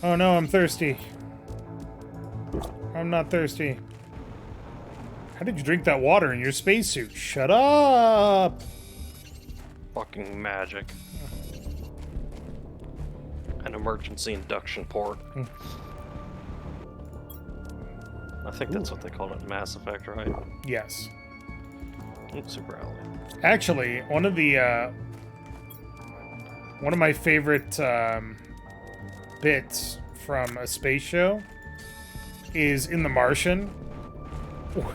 Oh no, I'm thirsty. I'm not thirsty. How did you drink that water in your spacesuit? Shut up! Fucking magic. An emergency induction port. I think that's what they call it in Mass Effect, right? Yes. Super alloy. Actually, one of my favorite bits from a space show is in The Martian,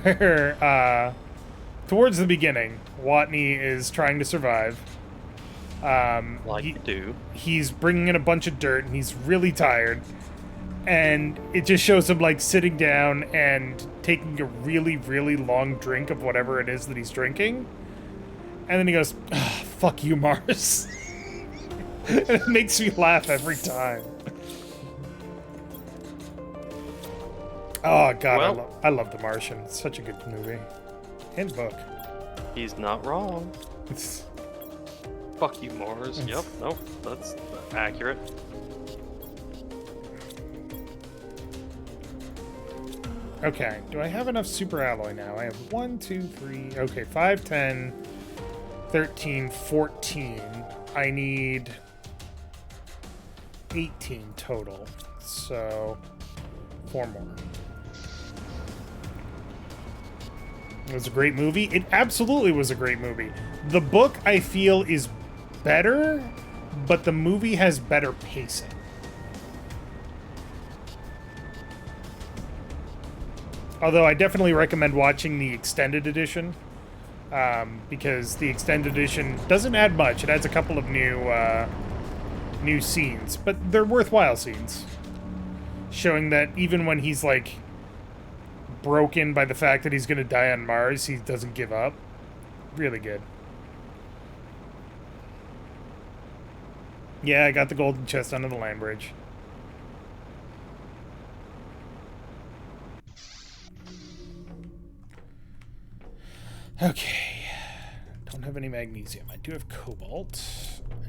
where towards the beginning, Watney is trying to survive. Like you do. He's bringing in a bunch of dirt, and he's really tired. And it just shows him, like, sitting down and taking a really, really long drink of whatever it is that he's drinking. And then he goes, "Ah, fuck you, Mars." And it makes me laugh every time. Oh, God, Well, I love The Martian. It's such a good movie. And book. He's not wrong. It's... Fuck you, Mars. Yep, nope, that's accurate. Okay, do I have enough super alloy now? I have 1, 2, 3, okay, 5, 10, 13, 14. I need 18 total, so 4 more. It was a great movie. It absolutely was a great movie. The book, I feel, is better, but the movie has better pacing. Although I definitely recommend watching the extended edition, because the extended edition doesn't add much. It adds a couple of new scenes, but they're worthwhile scenes, showing that even when he's like broken by the fact that he's going to die on Mars, he doesn't give up. Really good. Yeah, I got the golden chest under the land bridge. Okay, don't have any magnesium. I do have cobalt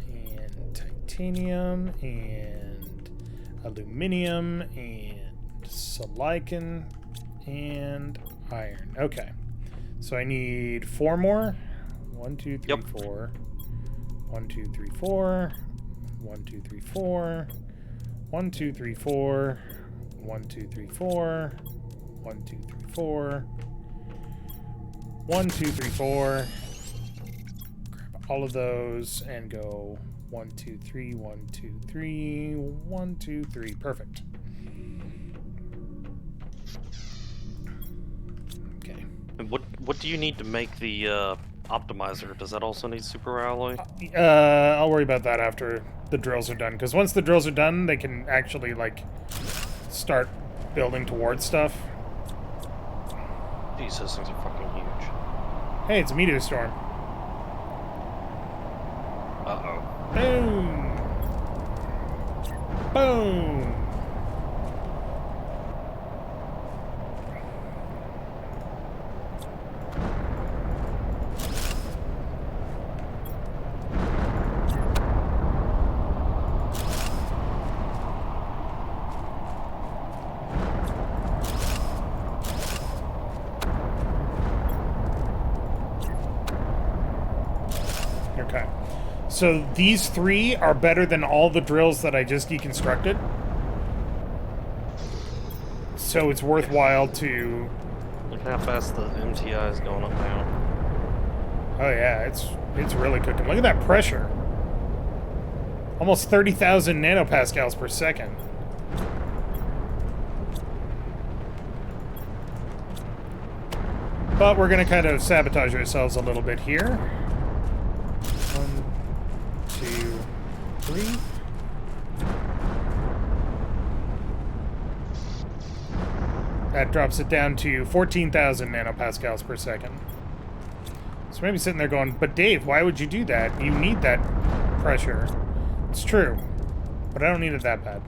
and titanium and aluminium and silicon. and iron. Okay. So I need 4 more. 1, 2, 3, Yep. 4. 1, 2, 3, 4. 1, 2, 3, 4. 1, 2, 3, 4. 1, 2, 3, 4. 1, 2, 3, 4. 1, 2, 3, 4. Grab all of those and go 1, 2, 3, 1, 2, 3, 1, 2, 3. Perfect. Okay. And what do you need to make the optimizer? Does that also need super alloy? I'll worry about that after the drills are done. Because once the drills are done, they can actually, like, start building towards stuff. Jeez, those things are fucking huge. Hey, it's a meteor storm. Uh-oh. Boom! Boom! Okay. So these 3 are better than all the drills that I just deconstructed. So it's worthwhile to... Look how fast the MTI is going up now. Oh yeah, it's really cooking. Look at that pressure. Almost 30,000 nanopascals per second. But we're going to kind of sabotage ourselves a little bit here. 1, 2, 3. That drops it down to 14,000 nanopascals per second. So maybe sitting there going, but Dave, why would you do that? You need that pressure. It's true, but I don't need it that bad.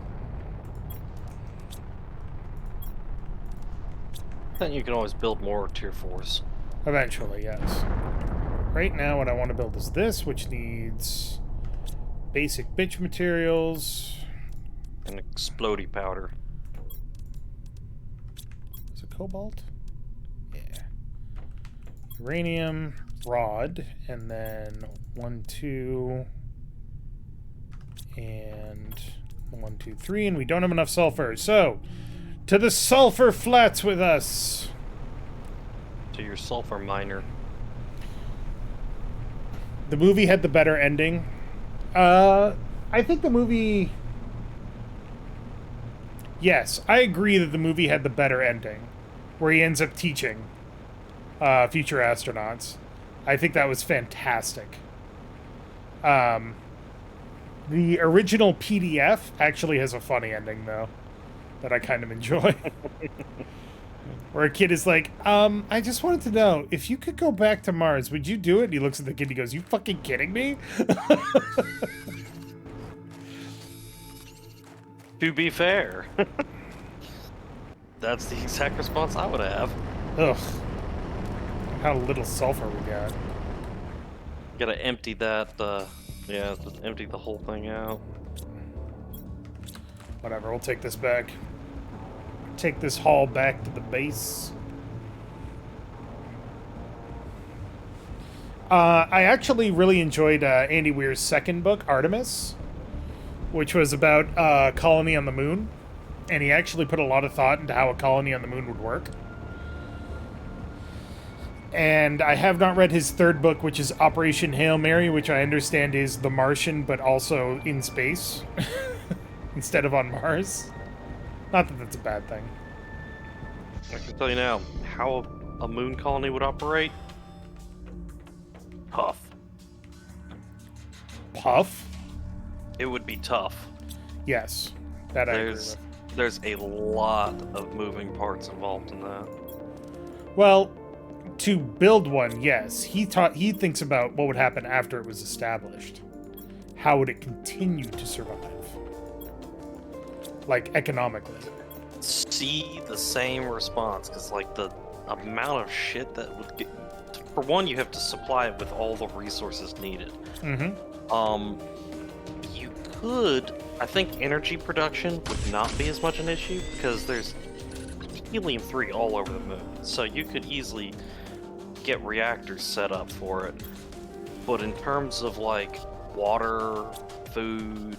Then you can always build more tier 4s. Eventually, yes. Right now, what I want to build is this, which needs basic bitch materials. And explodey powder. Is it cobalt? Yeah. Uranium, rod, and then 1, 2, and 1, 2, 3, and we don't have enough sulfur. So, to the sulfur flats with us. To your sulfur miner. The movie had the better ending. I think the movie... Yes, I agree that the movie had the better ending, where he ends up teaching future astronauts. I think that was fantastic. The original PDF actually has a funny ending, though, that I kind of enjoy. Where a kid is like, I just wanted to know, if you could go back to Mars, would you do it? And he looks at the kid and he goes, you fucking kidding me? To be fair. That's the exact response I would have. Ugh. How little sulfur we got. Gotta empty that, yeah, just empty the whole thing out. Whatever, we'll take this back. Take this haul back to the base. I actually really enjoyed Andy Weir's second book, Artemis, which was about a colony on the moon. And he actually put a lot of thought into how a colony on the moon would work. And I have not read his third book, which is Operation Hail Mary, which I understand is The Martian, but also in space instead of on Mars. Not that that's a bad thing. I can tell you now, how a moon colony would operate? Tough. Puff? It would be tough. Yes. That I agree with. There's a lot of moving parts involved in that. Well, to build one, yes. He thinks about what would happen after it was established. How would it continue to survive? Like, economically. See the same response, because, like, the amount of shit that would get... For one, you have to supply it with all the resources needed. Mm-hmm. You could... I think energy production would not be as much an issue, because there's helium-3 all over the moon, so you could easily get reactors set up for it. But in terms of like water, food,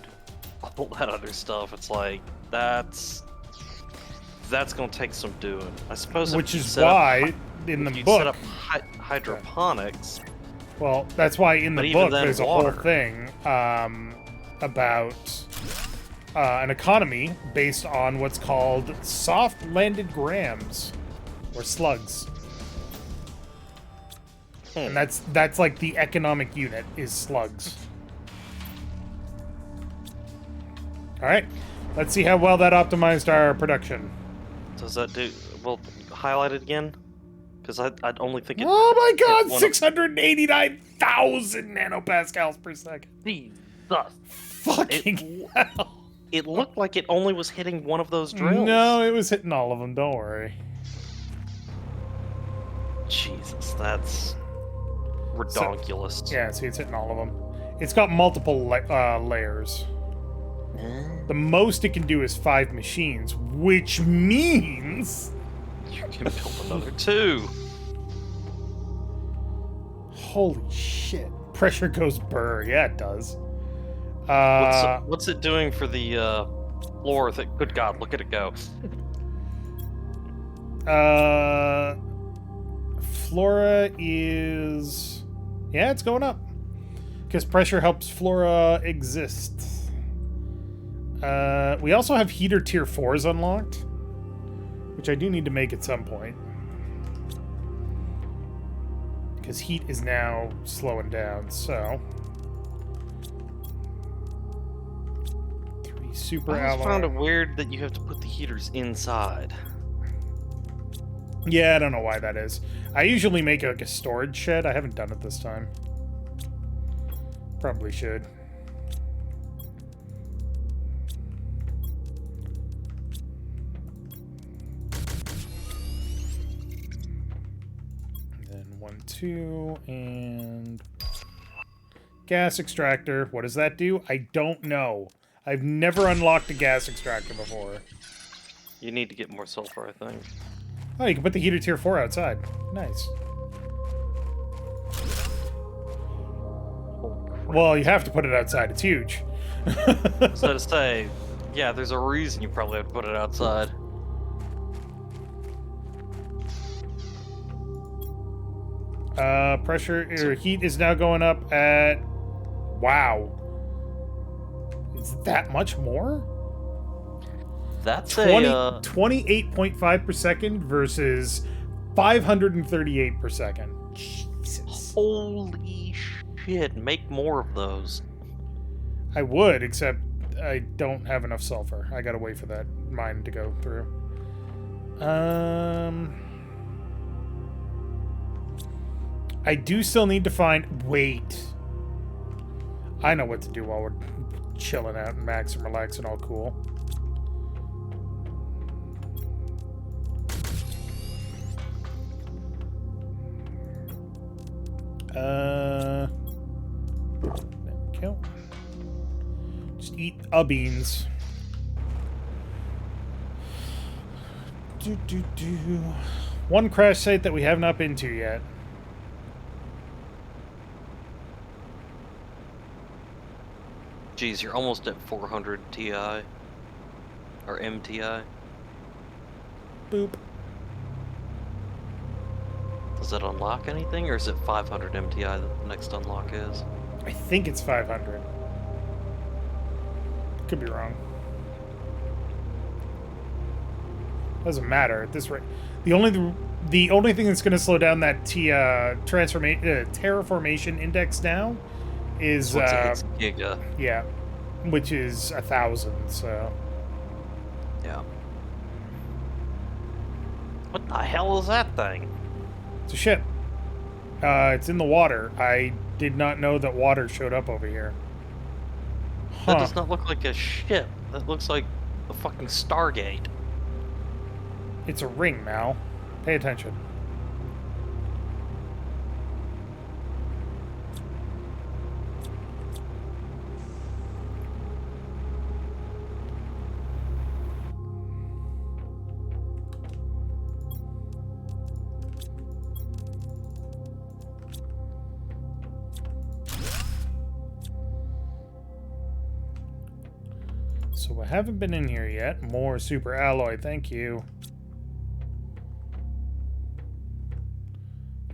all that other stuff, it's like that's gonna take some doing. I suppose Which if you is set up why in the you book. set up hydroponics. Well, that's why in But the even book then, there's a water. whole thing about an economy based on what's called soft landed grams or slugs. And that's like the economic unit is slugs. All right, let's see how well that optimized our production. Does that do? Well, highlight it again, because I'd only think it. Oh my God, one of- 689,000 nanopascals per second. Jesus. Fucking hell. It looked like it only was hitting one of those drills. No, it was hitting all of them. Don't worry. Jesus, that's redonkulous. Yeah, see, it's hitting all of them. It's got multiple layers. The most it can do is 5 machines, which means You can build another 2. holy shit. Pressure goes burr. Yeah, it does. What's it doing for the floor? Good God, look at it go. Flora is... Yeah, it's going up. Because pressure helps flora exist. We also have heater tier 4s unlocked, which I do need to make at some point. Because heat is now slowing down, so... 3 super I always alloy. found it weird that you have to put the heaters inside. Yeah, I don't know why that is. I usually make like a storage shed. I haven't done it this time. Probably should. Then 1, 2, and gas extractor. What does that do? I don't know. I've never unlocked a gas extractor before. You need to get more sulfur, I think. Oh, you can put the heater tier 4 outside. Nice. Well, you have to put it outside. It's huge. So to say, yeah, there's a reason you probably have to put it outside. Pressure or heat is now going up at... Wow. Is that much more? That's 28.5 per second versus 538 per second. Jesus. Holy shit, make more of those. I would, except I don't have enough sulfur. I gotta wait for that mine to go through. I do still need to find... Wait. I know what to do while we're chilling out and max and relaxing all cool. There we go. Just eat beans. One crash site that we have not been to yet. Geez, you're almost at 400 Ti. Or MTI. Boop. Does it unlock anything, or is it 500 MTI that the next unlock is? I think it's 500. Could be wrong. Doesn't matter at this rate. The only thing that's going to slow down that terraformation index now is Once it hits Giga. yeah, which is 1,000. So Yeah. What the hell is that thing? it's a ship. It's in the water. I did not know that water showed up over here. That does not look like a ship. That looks like a fucking Stargate. It's a ring, Mal. Pay attention. So I haven't been in here yet. More super alloy, thank you.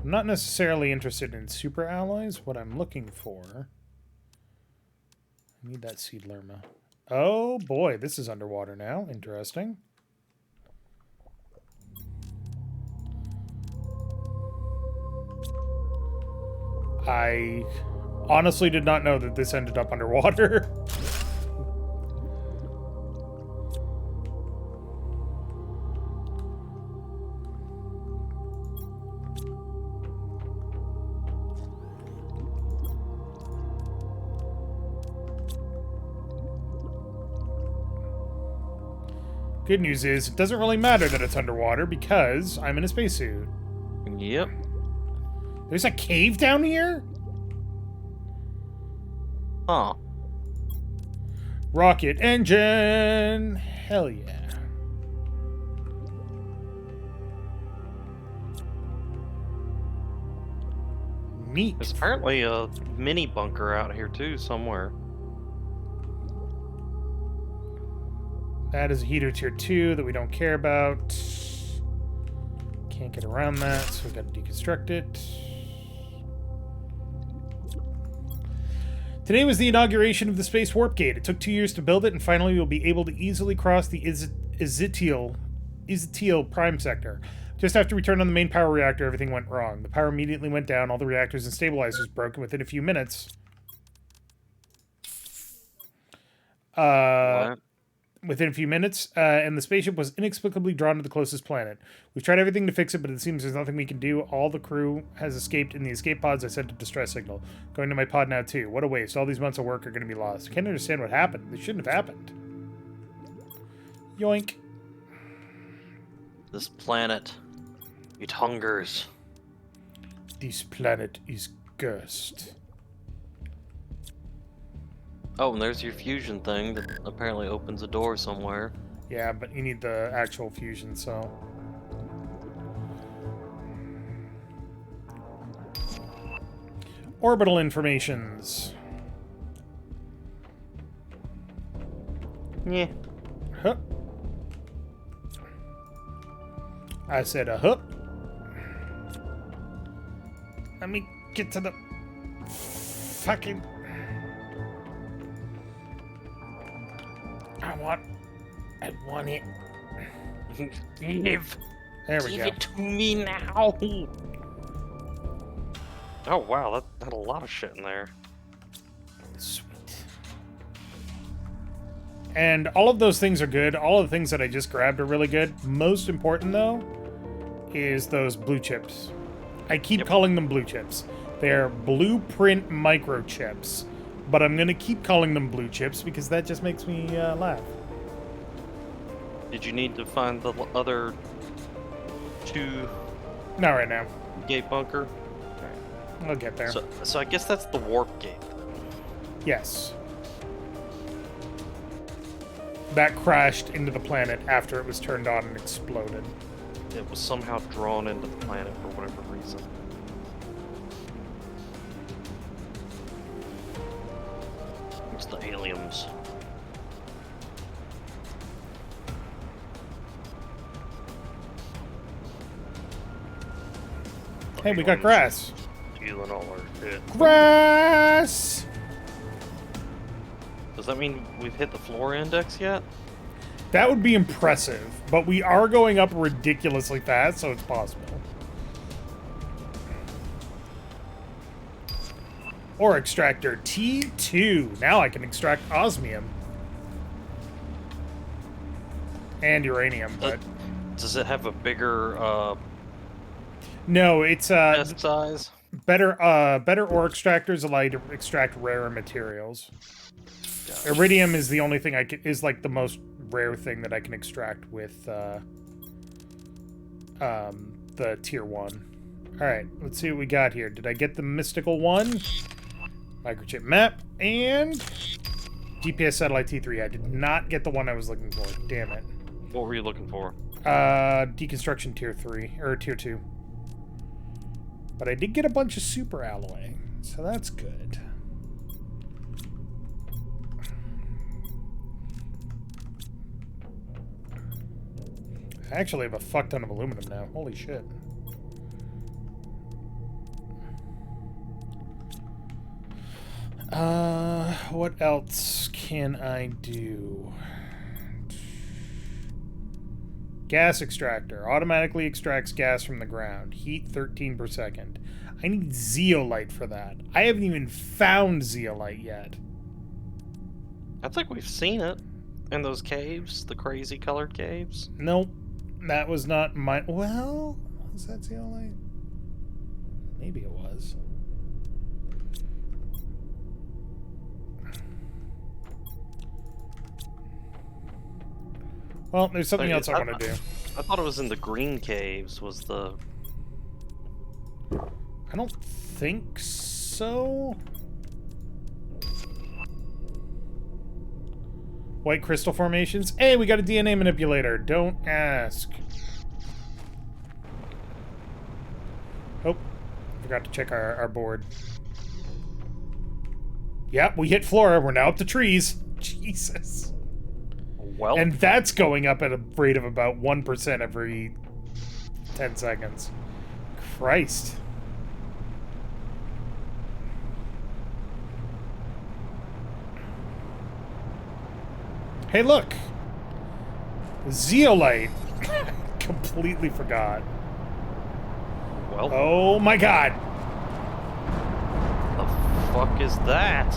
I'm not necessarily interested in super alloys. What I'm looking for... I need that seed lerma. Oh boy, this is underwater now. Interesting. I honestly did not know that this ended up underwater. Good news is, it doesn't really matter that it's underwater because I'm in a spacesuit. Yep. There's a cave down here? Huh. Rocket engine! Hell yeah. Neat. There's apparently a mini bunker out here too, somewhere. That is a heater tier 2 that we don't care about. Can't get around that, so we gotta deconstruct it. Today was the inauguration of the Space Warp Gate. It took 2 years to build it, and finally we'll be able to easily cross the Izitiel Prime Sector. Just after we turned on the main power reactor, everything went wrong. The power immediately went down, all the reactors and stabilizers broke, and within a few minutes... What? Within a few minutes, and the spaceship was inexplicably drawn to the closest planet. We've tried everything to fix it, but it seems there's nothing we can do. All the crew has escaped. In the escape pods, I sent a distress signal. Going to my pod now, too. What a waste. All these months of work are going to be lost. I can't understand what happened. This shouldn't have happened. Yoink. This planet, it hungers. This planet is cursed. Oh, and there's your fusion thing that apparently opens a door somewhere. Yeah, but you need the actual fusion, so... Orbital informations. Yeah. Huh. I said a huh. Let me get to the fucking... I want it. Give. There we Give go. it to me now. Oh wow, that had a lot of shit in there. Sweet. And all of those things are good. All of the things that I just grabbed are really good. Most important, though, is those blue chips. I keep calling them blue chips. They're blueprint microchips. But I'm going to keep calling them blue chips because that just makes me laugh. Did you need to find the other 2 Not right now. gate bunker? I'll get there. So I guess that's the warp gate. Yes. That crashed into the planet after it was turned on and exploded. It was somehow drawn into the planet for whatever reason. It's the aliens. Hey, we got grass. Stealing all our shit. Grass! Does that mean we've hit the floor index yet? That would be impressive, but we are going up ridiculously fast, so it's possible. Ore extractor T2. Now I can extract osmium. And uranium, but... Does it have a bigger No, it's test size? better ore extractors allow you to extract rarer materials. Gotcha. Iridium is the only thing is like the most rare thing that I can extract with the tier 1. Alright, let's see what we got here. Did I get the mystical one? Microchip map and GPS satellite T3. I did not get the one I was looking for. Damn it. What were you looking for? Deconstruction tier 3 or tier 2. But I did get a bunch of super alloy, so that's good. I actually have a fuck ton of aluminum now. Holy shit. What else can I do? Gas extractor. Automatically extracts gas from the ground. Heat 13 per second. I need zeolite for that. I haven't even found zeolite yet. I think we've seen it in those caves, the crazy colored caves. Nope. That was not my... Well, was that zeolite? Maybe it was. Well, there's something else I want to do. I thought it was in the green caves, was the... I don't think so. White crystal formations. Hey, we got a DNA manipulator. Don't ask. Oh, forgot to check our board. Yep, we hit flora. We're now up to trees. Jesus. Well, And that's going up at a rate of about 1% every 10 seconds. Christ. Hey, look! Zeolite! Completely forgot. well, Oh my god! the fuck is that?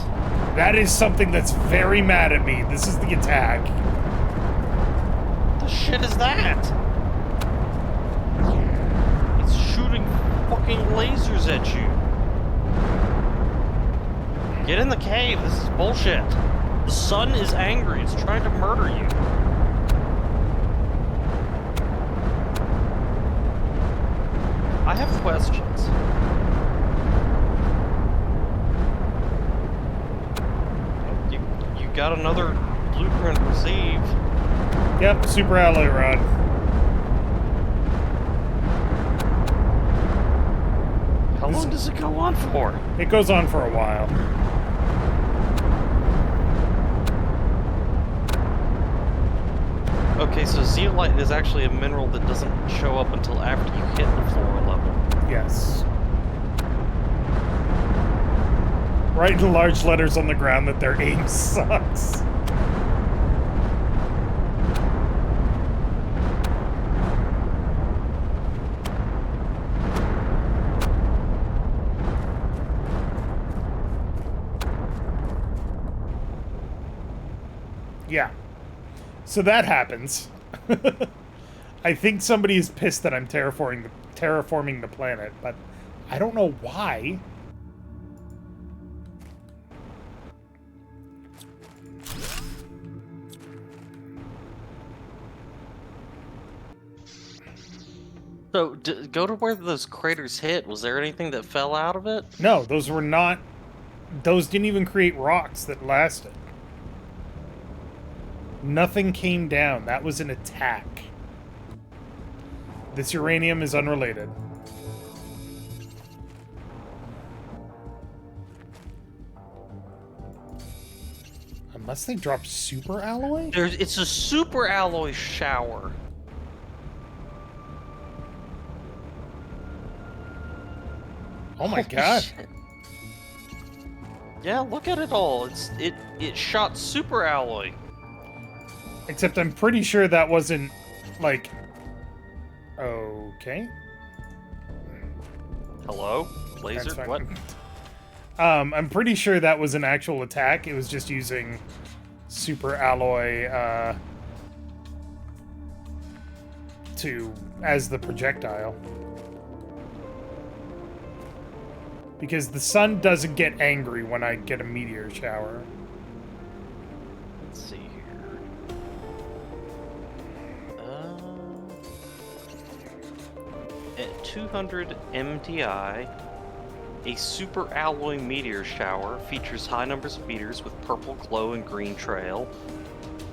That is something that's very mad at me. This is the attack. The shit is that? It's shooting fucking lasers at you. Get in the cave. This is bullshit. The sun is angry. It's trying to murder you. I have questions. You got another blueprint received. Yep, super alloy rod. How long does it go on for? It goes on for a while. Okay, so zeolite is actually a mineral that doesn't show up until after you hit the flora level. Yes. Write in large letters on the ground that their aim sucks. Yeah. So that happens. I think somebody is pissed that I'm terraforming the planet, but I don't know why. So, go to where those craters hit. Was there anything that fell out of it? No, those were not... Those didn't even create rocks that lasted. Nothing came down. That was an attack. This uranium is unrelated. Unless they drop super alloy? It's a super alloy shower. Oh my Holy god. shit. Yeah, look at it all. It shot super alloy. Except I'm pretty sure that wasn't, like... Okay. Hello? That's Laser? fine. What? I'm pretty sure that was an actual attack. It was just using super alloy, as the projectile. Because the sun doesn't get angry when I get a meteor shower. Let's see here. At 200 MTI, a super alloy meteor shower features high numbers of meteors with purple glow and green trail.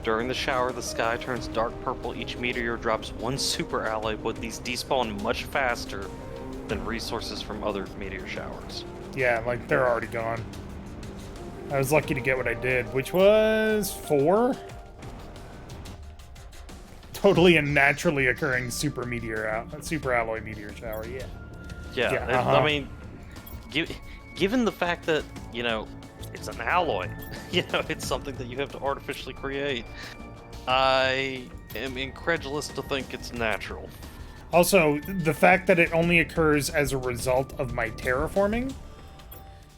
During the shower, the sky turns dark purple. Each meteor drops one super alloy, but these despawn much faster than resources from other meteor showers. Yeah, like, they're already gone. I was lucky to get what I did, which was 4? Totally and naturally occurring super alloy meteor shower. Yeah. Yeah, Yeah. I mean, given the fact that, you know, it's an alloy, you know, it's something that you have to artificially create, I am incredulous to think it's natural. Also, the fact that it only occurs as a result of my terraforming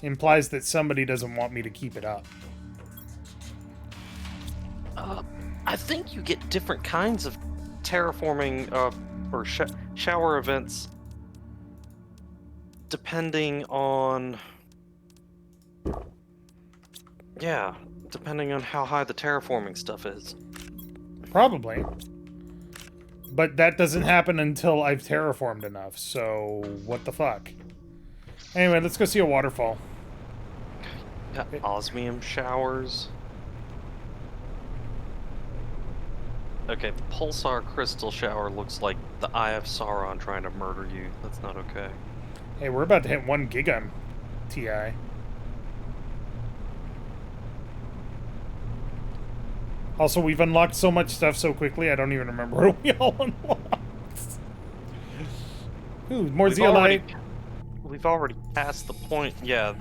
implies that somebody doesn't want me to keep it up. I think you get different kinds of terraforming or shower events depending on, yeah, depending on how high the terraforming stuff is. Probably. But that doesn't happen until I've terraformed enough, so what the fuck? Anyway, let's go see a waterfall. Yeah, osmium showers. Okay, the pulsar crystal shower looks like the Eye of Sauron trying to murder you. That's not okay. Hey, we're about to hit 1 gig on TI. Also, we've unlocked so much stuff so quickly, I don't even remember what we all unlocked. Ooh, more zeolite. We've already passed the point. Yeah,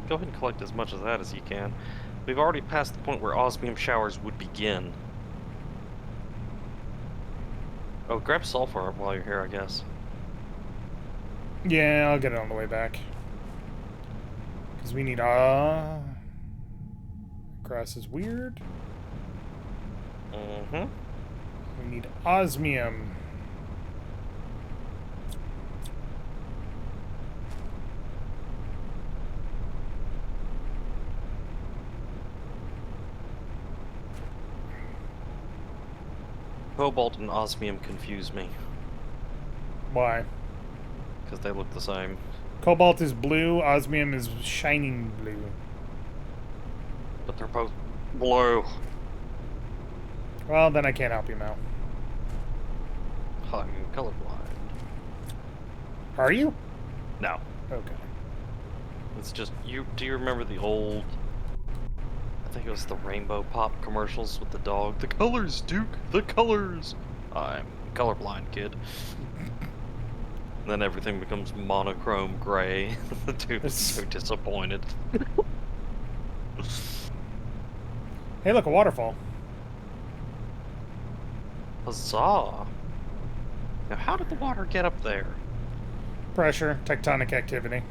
go ahead and collect as much of that as you can. We've already passed the point where osmium showers would begin. Oh, grab sulfur while you're here, I guess. Yeah, I'll get it on the way back. Because we need, grass is weird. Mm-hmm. We need osmium. Cobalt and osmium confuse me, Why? because they look the same. Cobalt is blue, osmium is shining blue. But they're both blue. Well, then I can't help you, Mel. I'm colorblind. Are you? No. Okay. It's just, do you remember the old, I think it was the Rainbow Pop commercials with the dog? The colors, Duke, the colors! I'm colorblind, kid. And then everything becomes monochrome gray. The dude is so disappointed. Hey, look, a waterfall. Huzzah! Now how did the water get up there? Pressure, tectonic activity.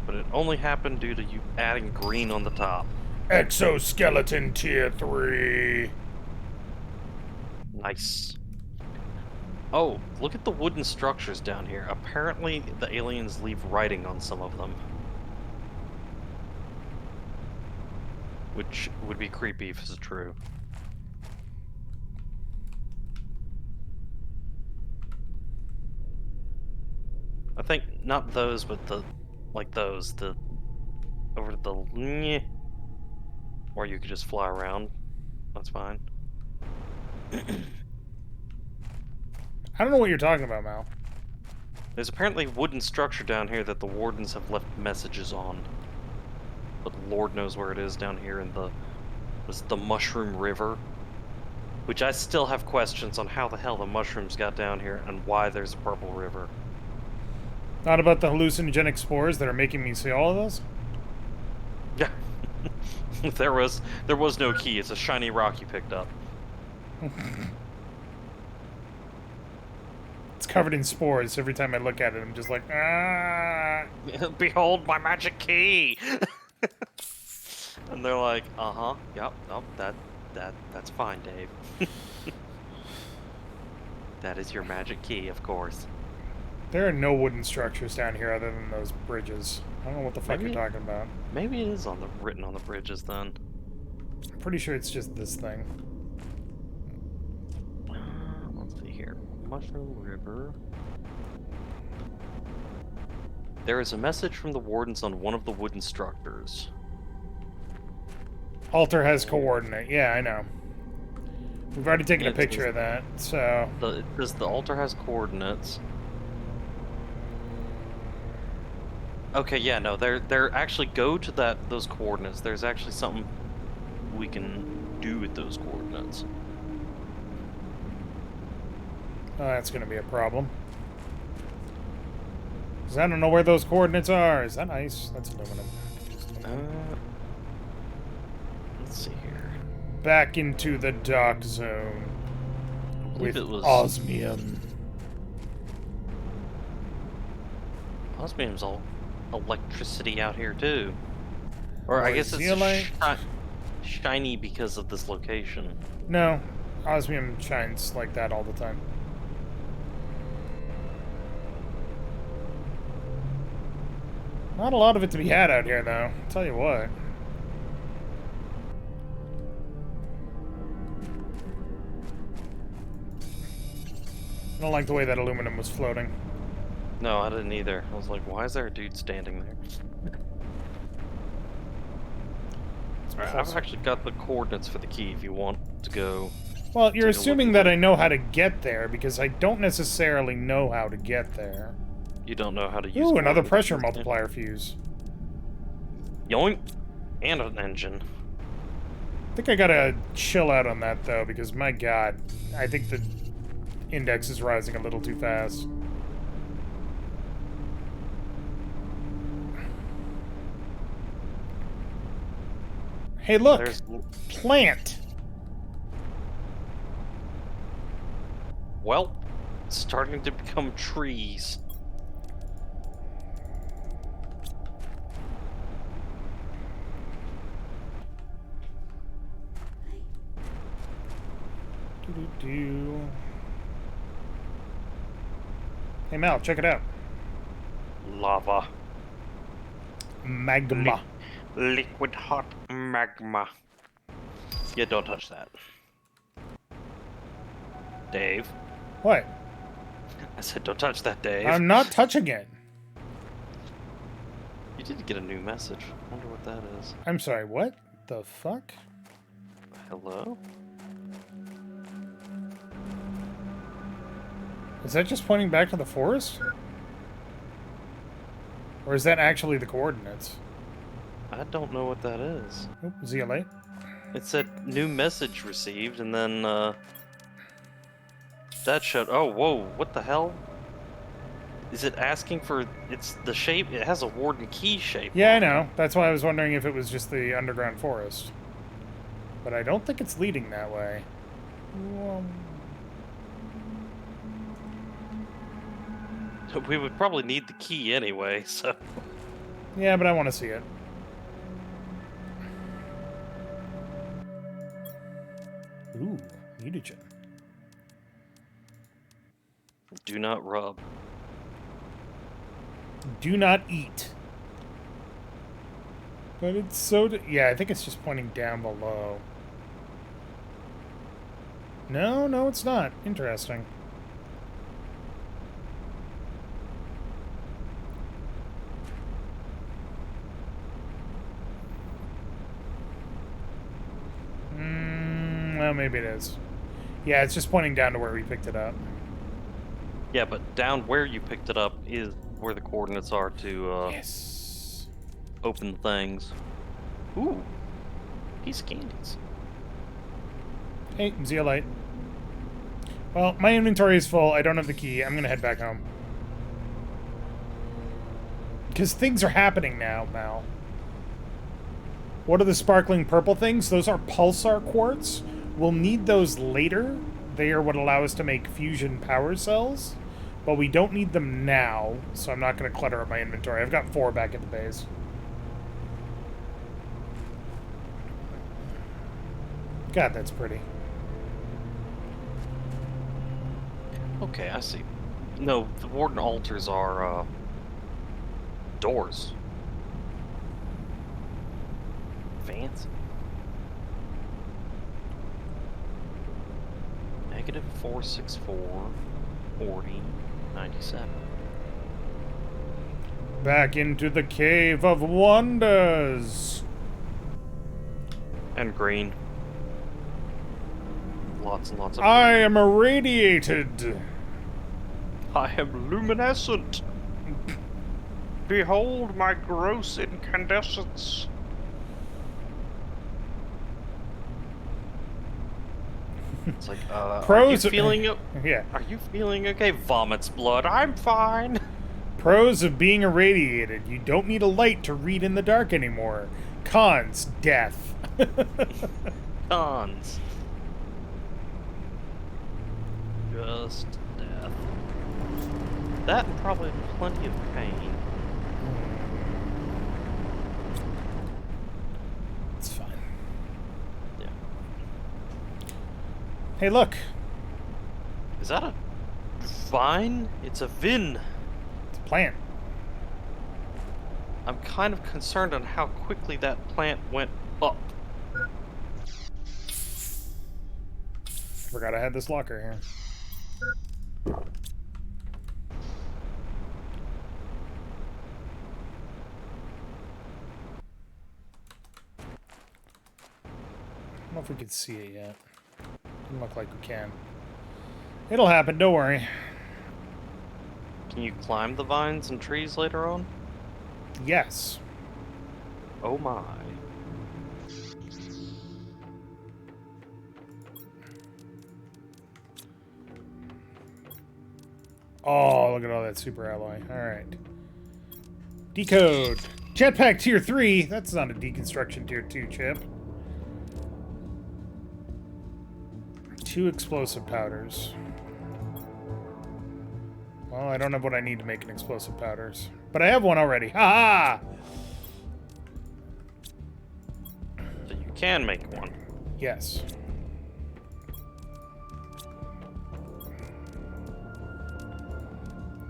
But it only happened due to you adding green on the top. Exoskeleton tier 3. Nice. Oh, look at the wooden structures down here. Apparently, the aliens leave writing on some of them. Which would be creepy if it's true. I think not those, but like those, over the where you could just fly around. That's fine. I don't know what you're talking about, Mal. There's apparently a wooden structure down here that the wardens have left messages on. But Lord knows where it is down here in the Mushroom River. Which I still have questions on how the hell the mushrooms got down here and why there's a purple river. Not about the hallucinogenic spores that are making me see all of those? Yeah. there was no key. It's a shiny rock you picked up. It's covered in spores. Every time I look at it, I'm just like, ah. Behold my magic key. And they're like, yep, nope, that's fine, Dave. That is your magic key, of course. There are no wooden structures down here other than those bridges. I don't know what the fuck you're talking about. Maybe it is written on the bridges then. I'm pretty sure it's just this thing. Let's see here. Mushroom River. There is a message from the wardens on one of the wooden structures. Altar has coordinate. Yeah, I know. We've already taken a picture of that, so... The altar has coordinates. Okay, yeah, no, they're actually go to those coordinates. There's actually something we can do with those coordinates. Oh, that's going to be a problem. Because I don't know where those coordinates are. Is that ice? That's aluminum. Let's see here. Back into the dark zone. I With believe it was osmium. Osmium's all electricity out here too. Or I guess it's zeolite? shiny because of this location. No, osmium shines like that all the time. Not a lot of it to be had out here, though. I'll tell you what. I don't like the way that aluminum was floating. No, I didn't either. I was like, why is there a dude standing there? Alright, I've actually got the coordinates for the key if you want to go. Well, you're assuming that I know how to get there, because I don't necessarily know how to get there. You don't know how to use. Ooh, another pressure multiplier fuse. Yoink! And an engine. I think I gotta chill out on that, though, because, my god, I think the index is rising a little too fast. Hey, look! There's... Plant! Well, it's starting to become trees. Doo-doo-doo. Hey, Mal, check it out. Lava. Magma. Liquid hot magma. Yeah, don't touch that. Dave. What? I said don't touch that, Dave. I'm not touching it. You did get a new message. I wonder what that is. I'm sorry, what the fuck? Hello? Is that just pointing back to the forest? Or is that actually the coordinates? I don't know what that is. Oop, zeolite. It said new message received, and then that showed. Oh, whoa! What the hell? Is it asking for? It's the shape. It has a Warden key shape. Yeah, I know. That's why I was wondering if it was just the underground forest. But I don't think it's leading that way. We would probably need the key anyway, so. Yeah, but I want to see it. Ooh, mutagen. Do not rub. Do not eat. But it's so... yeah, I think it's just pointing down below. No, no, it's not. Interesting. Well, maybe it is. Yeah, it's just pointing down to where we picked it up. Yeah, but down where you picked it up is where the coordinates are to yes. Open the things. Ooh, piece of candies. Hey, zeolite. Well, my inventory is full. I don't have the key. I'm gonna head back home. Because things are happening now, Mal. What are the sparkling purple things? Those are pulsar quartz. We'll need those later. They are what allow us to make fusion power cells. But we don't need them now, so I'm not going to clutter up my inventory. I've got 4 back at the base. God, that's pretty. Okay, I see. No, the Warden altars are, doors. Fancy. Negative 464, 40, 97. Back into the Cave of Wonders. And green. Lots and lots of I am irradiated. I am luminescent. Behold my gross incandescence. It's like, Pros, are you feeling yeah. Are you feeling okay? Vomits blood. I'm fine. Pros of being irradiated. You don't need a light to read in the dark anymore. Cons, death. Cons. Just death. That and probably plenty of pain. It's fine. Yeah. Hey, look. Is that a vine? It's a vine. It's a plant. I'm kind of concerned on how quickly that plant went up. Forgot I had this locker here. I don't know if we can see it yet. Doesn't look like we can. It'll happen, don't worry. Can you climb the vines and trees later on? Yes. Oh my. Oh, look at all that super alloy. Alright. Decode. Jetpack tier 3. That's not a deconstruction tier 2 chip. 2 explosive powders. Well, I don't have what I need to make an explosive powders. But I have one already. Ha ha! So you can make one. Yes.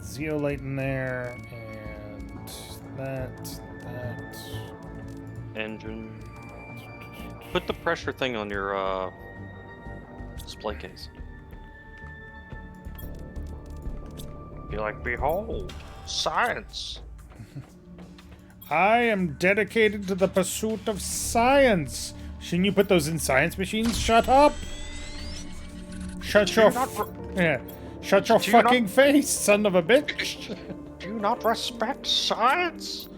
Zeolite in there, and that. Engine. Put the pressure thing on your display case. Be like, behold, science. I am dedicated to the pursuit of science. Shouldn't you put those in science machines? Shut up! Shut your Shut your fucking face, son of a bitch! Do you not respect science?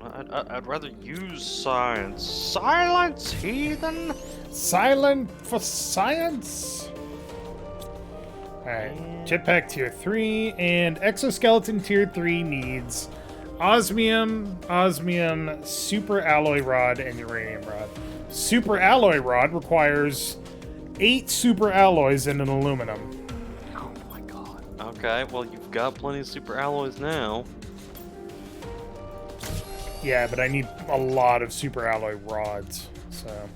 I'd rather use science. Silence, heathen! Silent for science? Alright, jetpack tier 3, and exoskeleton tier 3 needs osmium, super alloy rod, and uranium rod. Super alloy rod requires 8 super alloys and an aluminum. Oh my god. Okay, well you've got plenty of super alloys now. Yeah, but I need a lot of super alloy rods, so...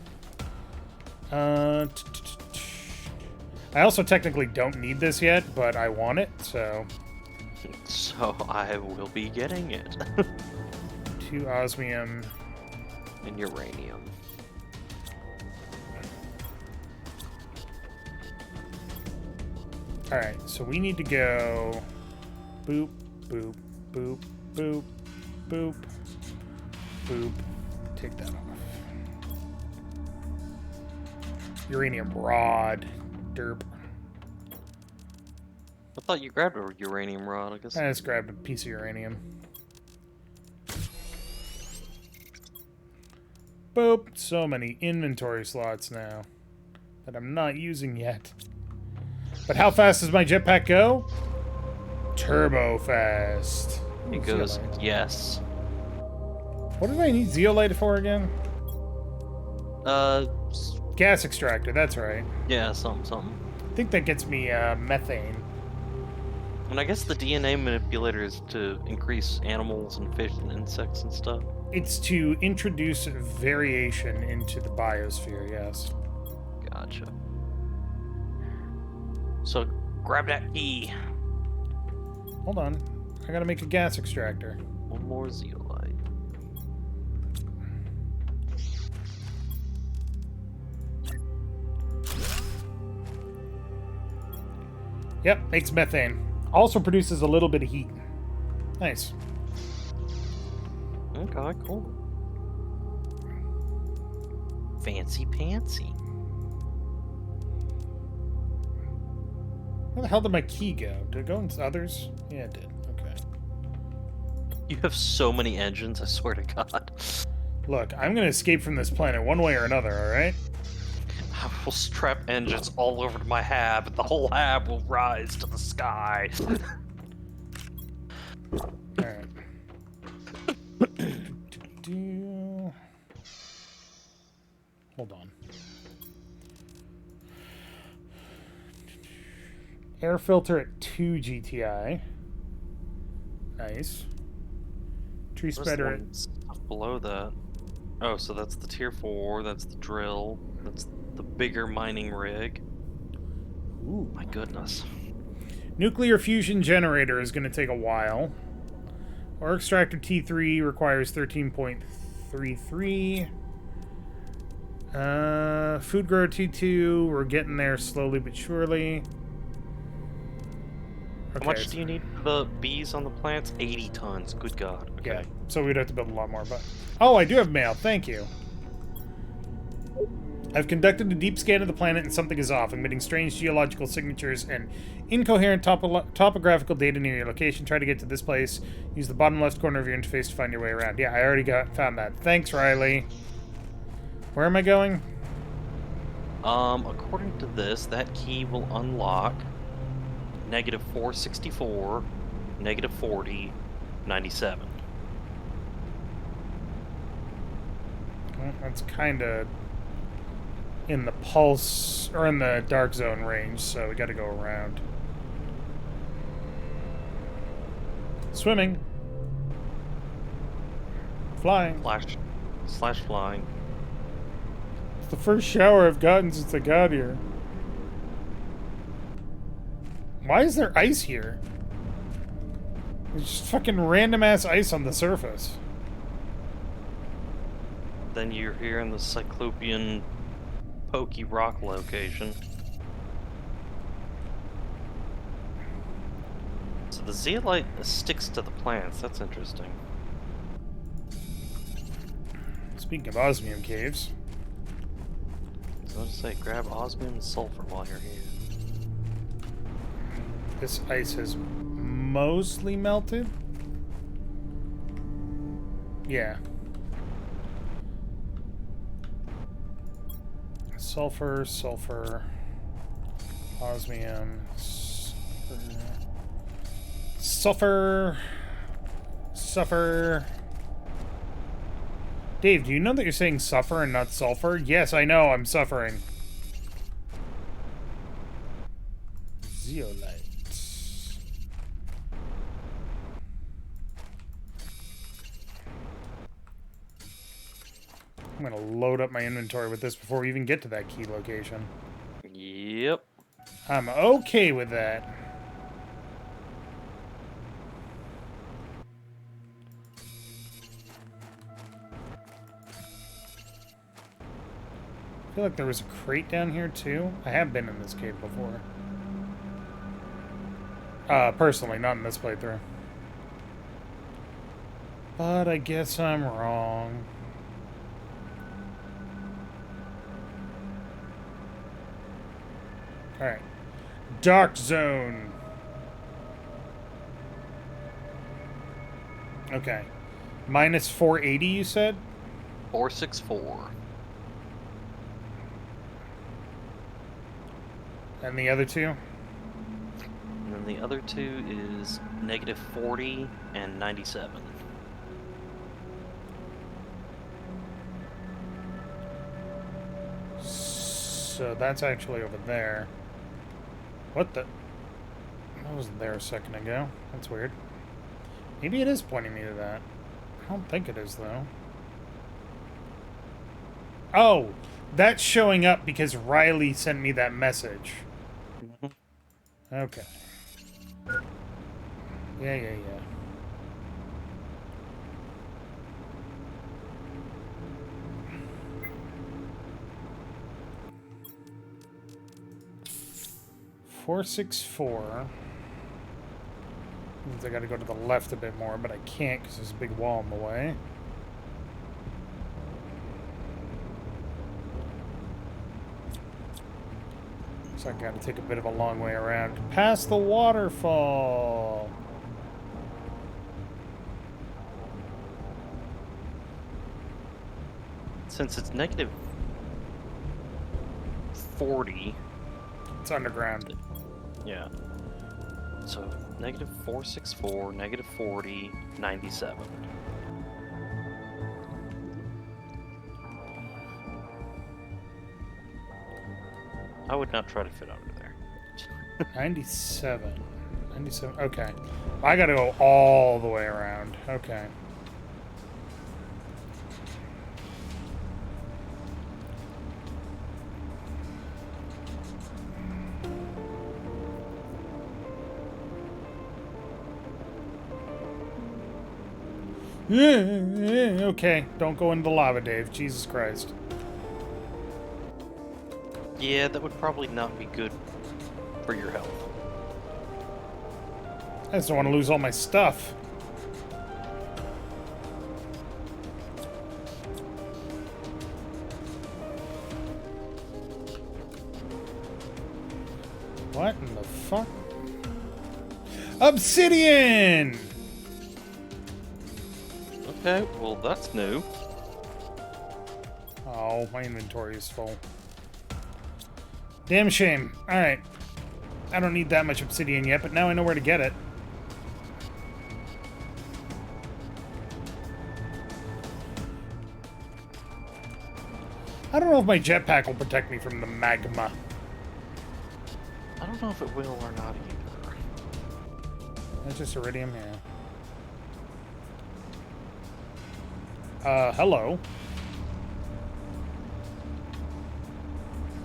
I also technically don't need this yet, but I want it, so... So I will be getting it. 2 osmium. And uranium. Alright, so we need to go... Boop, boop, boop, boop, boop, boop. Take that off. Uranium rod. Derp. I thought you grabbed a uranium rod, I guess. I just grabbed a piece of uranium. Boop. So many inventory slots now that I'm not using yet. But how fast does my jetpack go? Turbo fast. Ooh, It goes, zeolite. yes. What did I need zeolite for again? Uh, Gas extractor, that's right. yeah, something. I think that gets me methane. And I guess the DNA manipulator is to increase animals and fish and insects and stuff. It's to introduce variation into the biosphere, yes. Gotcha. So, grab that key. Hold on. I gotta make a gas extractor. One more zeolite. Yep, makes methane. Also produces a little bit of heat. Nice. Okay, cool. Fancy pantsy. Where the hell did my key go? Did it go into others? Yeah, it did. Okay. You have so many engines, I swear to God. Look, I'm gonna escape from this planet one way or another, alright? I will strap engines all over to my hab, and the whole hab will rise to the sky. Alright. Hold on. Air filter at 2 GTI. Nice. Tree spreader at... below that. Oh, so that's the tier 4, that's the drill, that's the bigger mining rig. Ooh. My goodness. Nuclear fusion generator is going to take a while. Ore extractor T3 requires 13.33. Food grower T2, we're getting there slowly but surely. Okay, how much do you need for the bees on the plants? 80 tons. Good God. Okay. Yeah, so we'd have to build a lot more, but... Oh, I do have mail. Thank you. I've conducted a deep scan of the planet and something is off, emitting strange geological signatures and incoherent topographical data near your location. Try to get to this place. Use the bottom left corner of your interface to find your way around. Yeah, I already found that. Thanks, Riley. Where am I going? According to this, that key will unlock -464, -40, 97. Well, that's kind of in the pulse, or in the dark zone range, so we gotta go around. Swimming. Flying. Slash flying. It's the first shower I've gotten since I got here. Why is there ice here? There's just fucking random ass ice on the surface. Then you're here in the Cyclopean Pokey Rock location. So the zeolite sticks to the plants. That's interesting. Speaking of osmium caves. So I'll just say grab osmium and sulfur while you're here. This ice has mostly melted. Yeah. Sulfur, osmium, sulfur. Dave, do you know that you're saying suffer and not sulfur? Yes, I know, I'm suffering. Zeolite. I'm gonna load up my inventory with this before we even get to that key location. Yep. I'm okay with that. I feel like there was a crate down here too. I have been in this cave before. Personally, not in this playthrough. But I guess I'm wrong. Alright. Dark zone. Okay. Minus 480, you said? 464. And the other two? And then the other two is -40 and 97. So that's actually over there. What the? I wasn't there a second ago. That's weird. Maybe it is pointing me to that. I don't think it is, though. Oh! That's showing up because Riley sent me that message. Okay. Yeah. 464. Means I gotta go to the left a bit more, but I can't because there's a big wall in the way. So I gotta take a bit of a long way around. Past the waterfall! Since it's 40. It's underground. Yeah. So negative 464, negative 40, 97. I would not try to fit under there. 97. 97. Okay. I gotta go all the way around. Okay. Okay, don't go into the lava, Dave. Jesus Christ. Yeah, that would probably not be good for your health. I just don't want to lose all my stuff. What in the fuck? Obsidian! Okay, well that's new. Oh, my inventory is full. Damn shame. Alright. I don't need that much obsidian yet, but now I know where to get it. I don't know if my jetpack will protect me from the magma. I don't know if it will or not either. That's just iridium, yeah. Hello.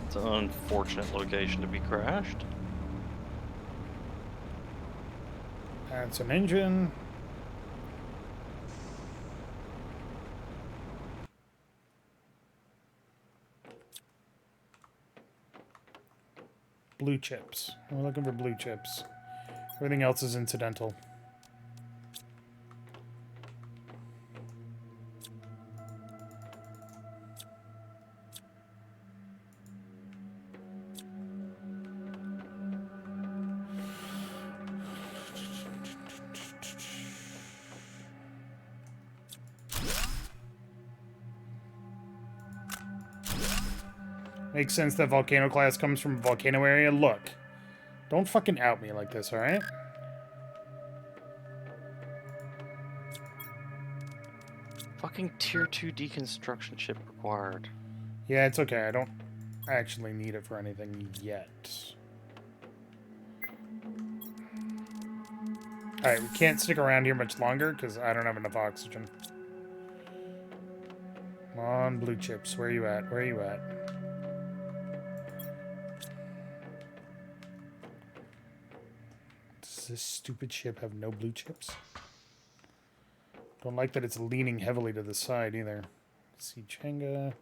It's an unfortunate location to be crashed. That's an engine. Blue chips. We're looking for blue chips. Everything else is incidental. Makes sense that volcano class comes from a volcano area. Look. Don't fucking out me like this, alright? Fucking tier 2 deconstruction chip required. Yeah, it's okay. I don't actually need it for anything yet. Alright, we can't stick around here much longer because I don't have enough oxygen. Come on, blue chips. Where are you at? Where are you at? Does this stupid ship have no blue chips? Don't like that it's leaning heavily to the side either. See Changa.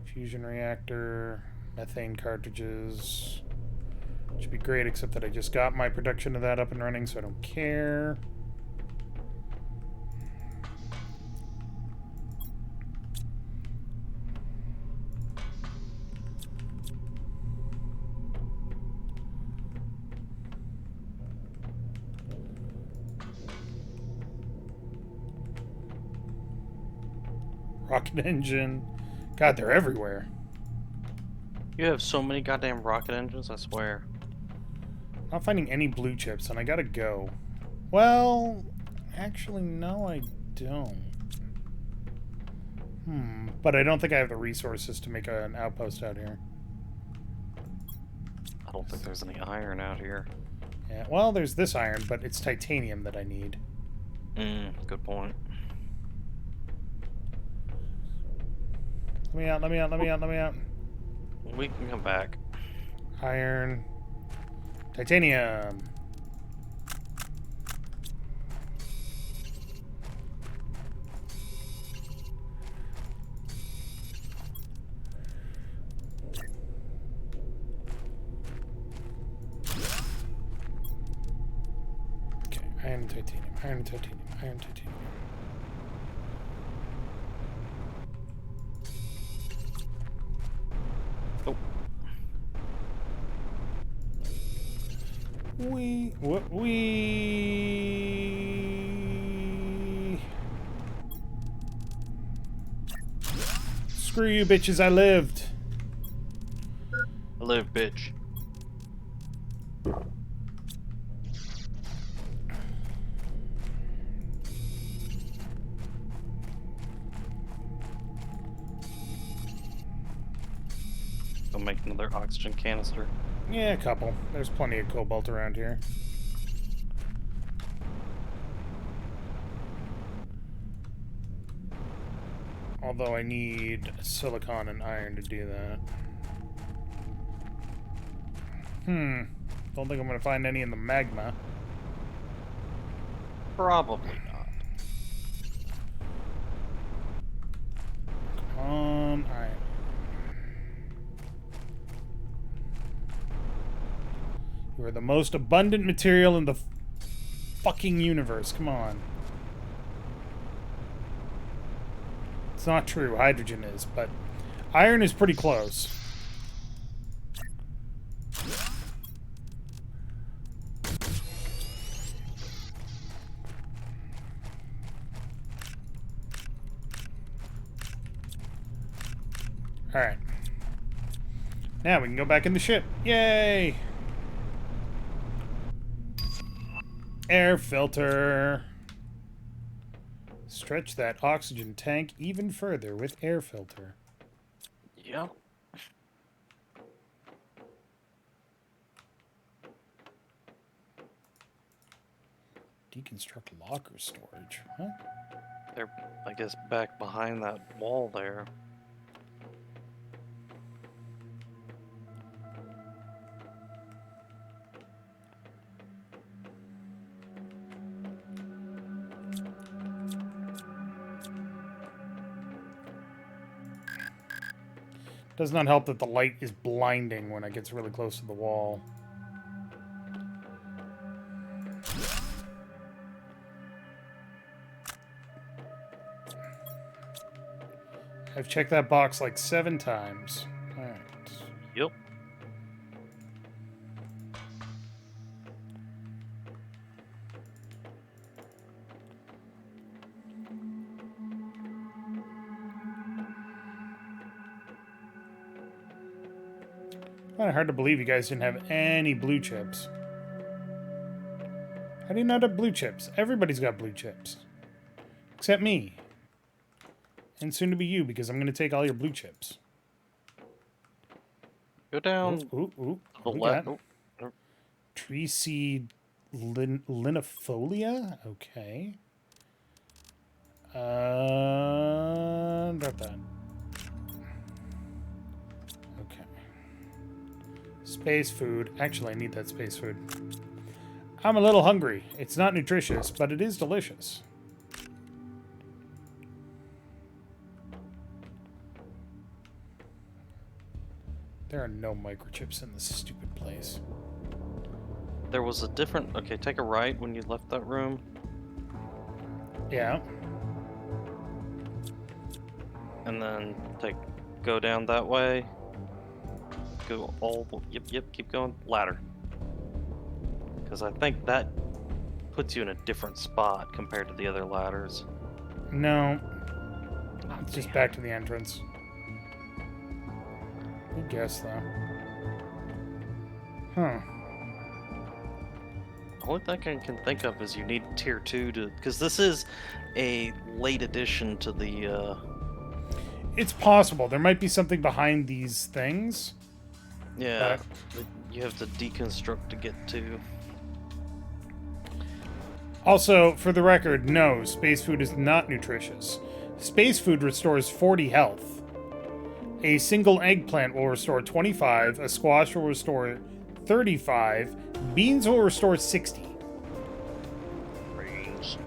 Fusion reactor, methane cartridges. Should be great, except that I just got my production of that up and running, so I don't care. Rocket engine. God, they're everywhere. You have so many goddamn rocket engines, I swear. Not finding any blue chips, and I gotta go. Well, actually, no, I don't. But I don't think I have the resources to make an outpost out here. I don't think there's any iron out here. Yeah, well, there's this iron, but it's titanium that I need. Good point. Let me out, let me out, let me out, let me out. We can come back. Iron. Titanium. Okay, iron and titanium, iron and titanium, iron and titanium. Oh. We. Screw you, bitches! I lived. I live, bitch. Go make another oxygen canister. Yeah, a couple. There's plenty of cobalt around here. Although I need silicon and iron to do that. Don't think I'm going to find any in the magma. Probably not. Come on, iron. You are the most abundant material in the fucking universe. Come on. It's not true. Hydrogen is, but iron is pretty close. Alright. Now we can go back in the ship. Yay! Air filter. Stretch that oxygen tank even further with air filter. Yep. Deconstruct locker storage. Huh? They're, I guess, back behind that wall there. Does not help that the light is blinding when it gets really close to the wall. I've checked that box like 7 times. Alright. Yep. Kind of hard to believe you guys didn't have any blue chips. How do you not have blue chips? Everybody's got blue chips. Except me. And soon to be you, because I'm going to take all your blue chips. Go down Ooh. the We left. got Oh, tree seed linifolia? Okay. Not that. Okay. Space food. Actually, I need that space food. I'm a little hungry. It's not nutritious, but it is delicious. There are no microchips in this stupid place. there was a different. Okay, take a right when you left that room. Yeah. And then go down that way. Go all. Yep. Keep going. Ladder. Because I think that puts you in a different spot compared to the other ladders. No. It's just back to the entrance. Good guess, though. Huh. The only thing I can think of is you need tier 2 to. Because this is a late addition to the. It's possible. There might be something behind these things. Yeah. That you have to deconstruct to get to. Also, for the record, no, space food is not nutritious. Space food restores 40 health. A single eggplant will restore 25, a squash will restore 35, beans will restore 60. Brains.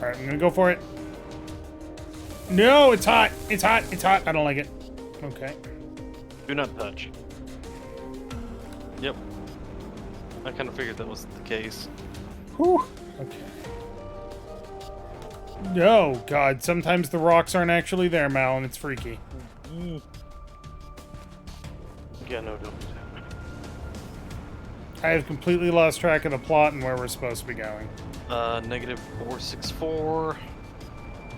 Alright, I'm gonna go for it. No, it's hot! It's hot! It's hot! I don't like it. Okay. Do not touch. Yep. I kind of figured that was the case. Whew. Okay. Oh, God. Sometimes the rocks aren't actually there, Mal, and it's freaky. Yeah, no, don't do I have completely lost track of the plot and where we're supposed to be going. that. Negative 464.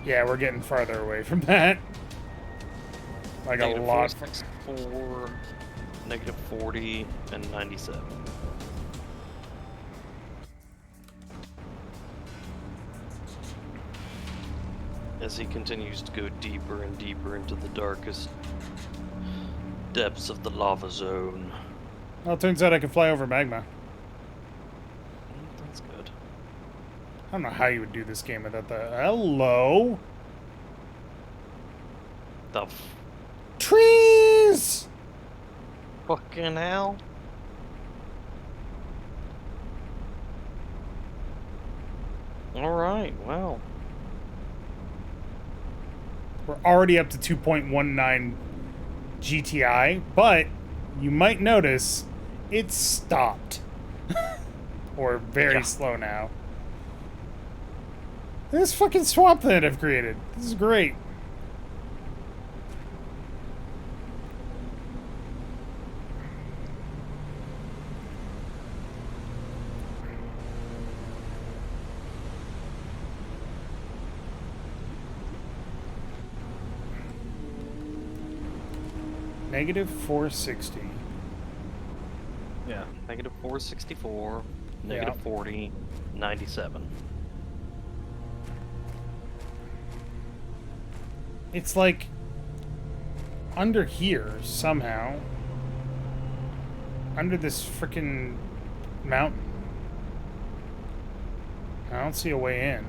Yeah, we're getting farther away from that. Like Negative a lot. 464. Negative 40 and 97. As he continues to go deeper and deeper into the darkest depths of the lava zone. Well, it turns out I can fly over magma. That's good. I don't know how you would do this game without the... Hello? The Trees! fucking hell? Alright, well. We're already up to 2.19 GTI, but you might notice it's stopped. Or very slow now. This fucking swamp that I've created. This is great. Negative 460. Yeah. Negative 464. Negative 40. 97. It's like under here somehow. Under this frickin' mountain. I don't see a way in.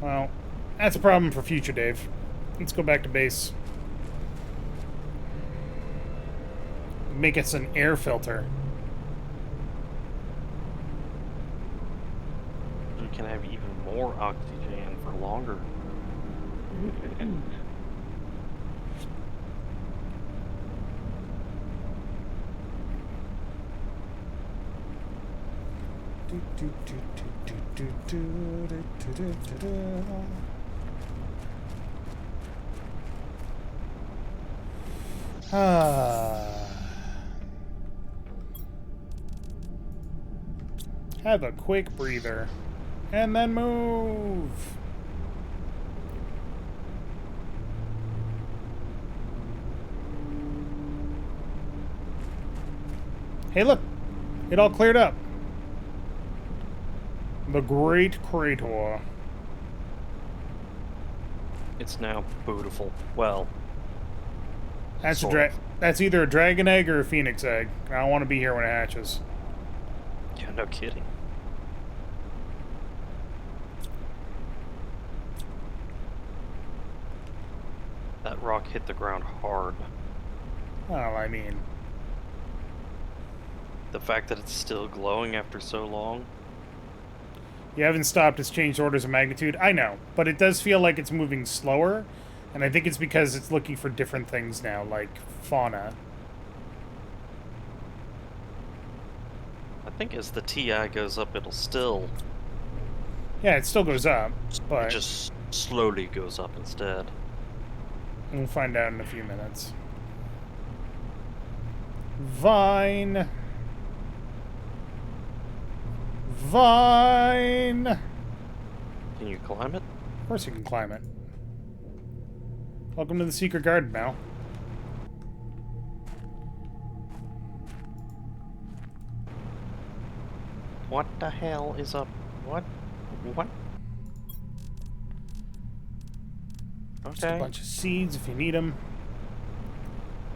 Well, that's a problem for future Dave. Let's go back to base. Make us an air filter. You can have even more oxygen for longer. Have a quick breather. And then move. Hey, look. It all cleared up. The Great Crater. It's now beautiful. Well, That's sort of. that's either a dragon egg or a phoenix egg. I don't want to be here when it hatches. Yeah, no kidding. That rock hit the ground hard. Well, I mean, The fact that it's still glowing after so long. you haven't stopped. It's changed orders of magnitude. I know, but it does feel like it's moving slower, and I think it's because it's looking for different things now, like fauna. I think as the TI goes up, it'll still... Yeah, it still goes up, but It just slowly goes up instead. we'll find out in a few minutes. Vine. Vine! Can you climb it? Of course you can climb it. Welcome to the secret garden, Mal. What the hell is up? What? What? Just a Okay. bunch of seeds if you need them.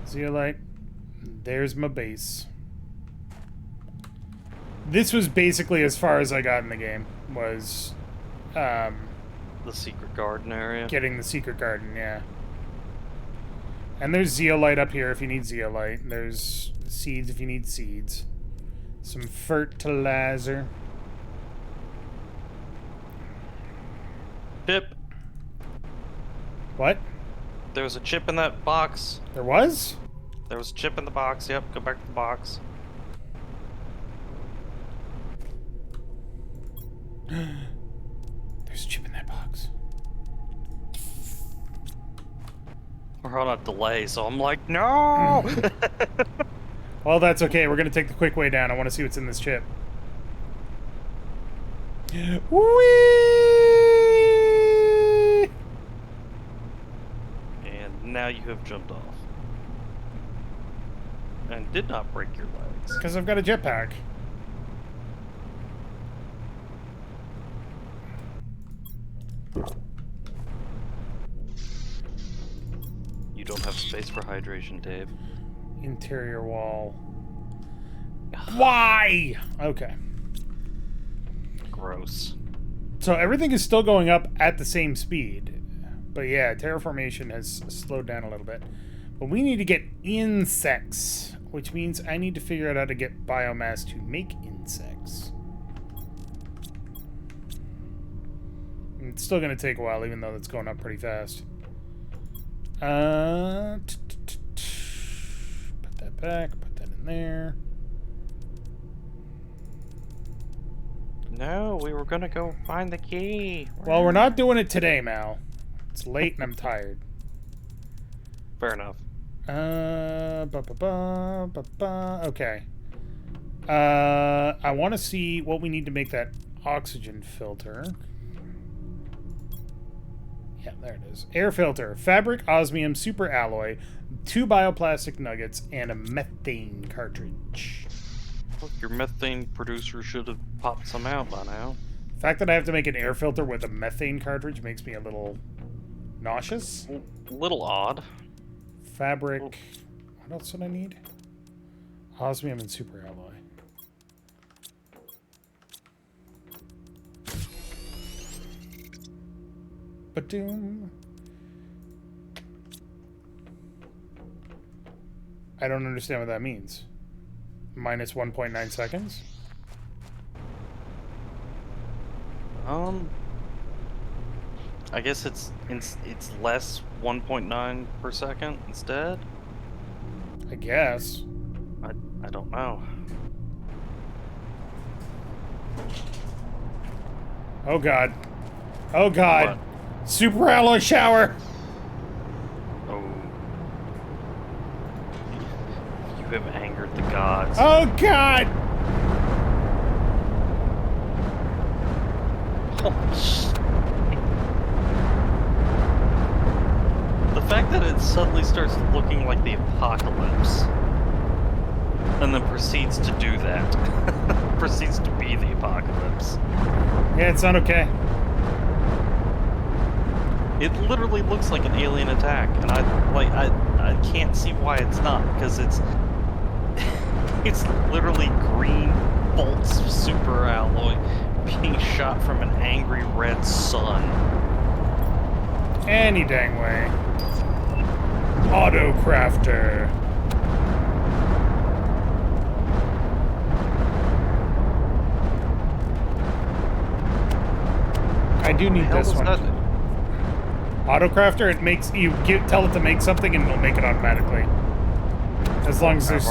Zeolite. There's my base. This was basically as far as I got in the game. Was The secret garden area. getting the secret garden, yeah. And there's zeolite up here if you need zeolite. There's seeds if you need seeds. Some fertilizer. Chip. What? There was a chip in that box. There was? There was a chip in the box. Yep. Go back to the box. There's a chip in that box. We're on a delay, so I'm like, no! Well, that's okay. We're going to take the quick way down. I want to see what's in this chip. Whee! And now you have jumped off. And did not break your legs. Because I've got a jetpack. You don't have space for hydration, Dave. Interior wall. Why? Okay. Gross. So everything is still going up at the same speed. But yeah, terraformation has slowed down a little bit. But we need to get insects, which means I need to figure out how to get biomass to make insects. It's still going to take a while, even though it's going up pretty fast. Put that back, put that in there. No, we were gonna go find the key. Well, we're not doing it today, Mal. It's late and I'm tired. Fair enough. Okay. I want to see what we need to make that oxygen filter. Yeah, there it is. Air filter, fabric, osmium, super alloy, 2 bioplastic nuggets, and a methane cartridge. Look, your methane producer should have popped some out by now. The fact that I have to make an air filter with a methane cartridge makes me a little nauseous. A little odd. Fabric. What else did I need? Osmium and super alloy. Ba-doom. I don't understand what that means. Minus 1.9 seconds? I guess it's less 1.9 per second instead. I guess. I don't know. Oh god. Oh god. What? Super alloy shower! Oh. You have angered the gods. Oh god! The fact that it suddenly starts looking like the apocalypse and then proceeds to do that. Proceeds to be the apocalypse. Yeah, it's not okay. It literally looks like an alien attack, and I can't see why it's not, because it's literally green bolts of super alloy being shot from an angry red sun. Any dang way. Auto crafter. I do need this one. Auto crafter, it makes you tell it to make something and it'll make it automatically. As long as there's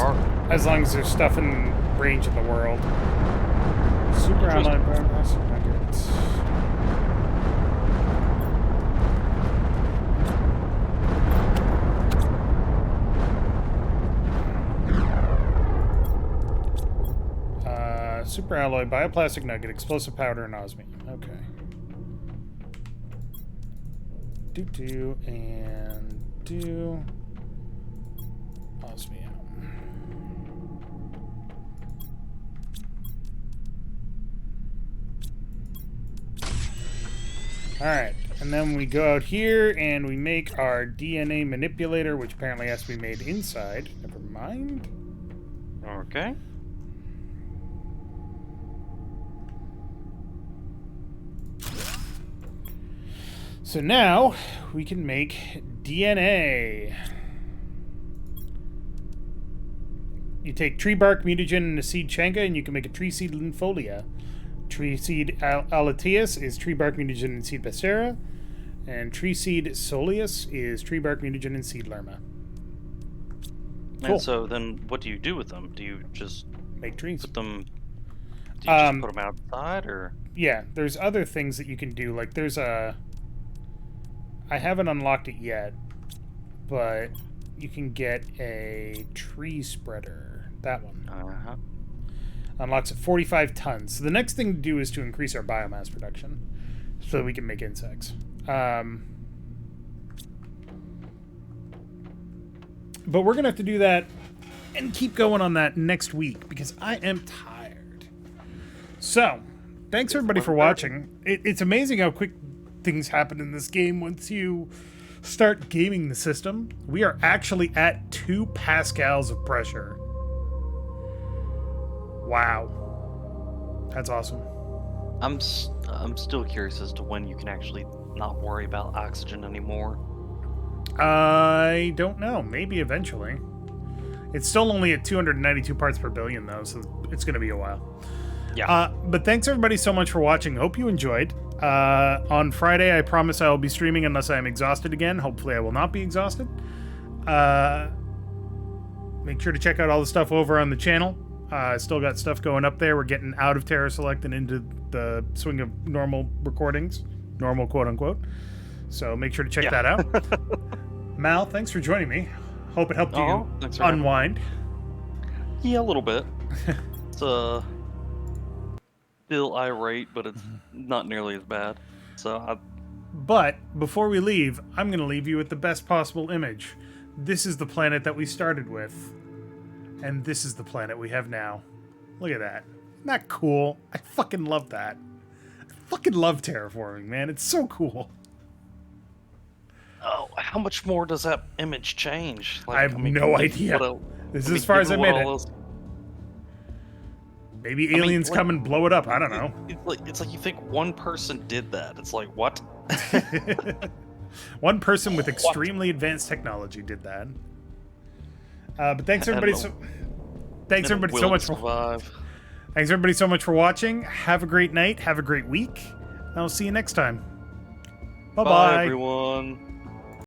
stuff in range of the world. Super alloy biomass nuggets. Super alloy, bioplastic nugget, explosive powder, and osmium. Okay. Do and do osmium. Alright, and then we go out here and we make our DNA manipulator, which apparently has to be made inside. Never mind. Okay. So now we can make DNA. You take tree bark, mutagen, and a seed changa, and you can make a tree seed linfolia. Tree seed alatius is tree bark, mutagen, and seed passera. And tree seed soleus is tree bark, mutagen, and seed lerma. Cool. And so then what do you do with them? Do you just Make trees. put them... Do you just put them outside, or? Yeah, there's other things that you can do. Like there's a... I haven't unlocked it yet, but you can get a tree spreader. That one. Uh-huh. Unlocks at 45 tons. So the next thing to do is to increase our biomass production so that we can make insects. But we're going to have to do that and keep going on that next week because I am tired. So, thanks everybody for watching. It's amazing how quick things happen in this game once you start gaming the system. We are actually at 2 pascals of pressure. Wow. That's awesome. I'm still curious as to when you can actually not worry about oxygen anymore. I don't know. Maybe eventually. It's still only at 292 parts per billion, though, so it's going to be a while. Yeah. But thanks, everybody, so much for watching. Hope you enjoyed. On Friday, I promise I will be streaming unless I am exhausted again. Hopefully, I will not be exhausted. Make sure to check out all the stuff over on the channel. Still got stuff going up there. We're getting out of TerraSelect and into the swing of normal recordings. Normal, quote-unquote. So make sure to check that out. Mal, thanks for joining me. Hope it helped you unwind. Yeah, a little bit. It's still irate, but it's not nearly as bad. But before we leave, I'm going to leave you with the best possible image. This is the planet that we started with. And this is the planet we have now. Look at that. Isn't that cool? I fucking love that. I fucking love terraforming, man. It's so cool. Oh, how much more does that image change? Like, I have no idea. This is as far as I made it. Maybe aliens come and blow it up. I don't know. It's like you think one person did that. It's like, what? One person with extremely advanced technology did that. But thanks everybody so much for watching. Have a great night. Have a great week. And I'll see you next time. Bye-bye. Bye, everyone.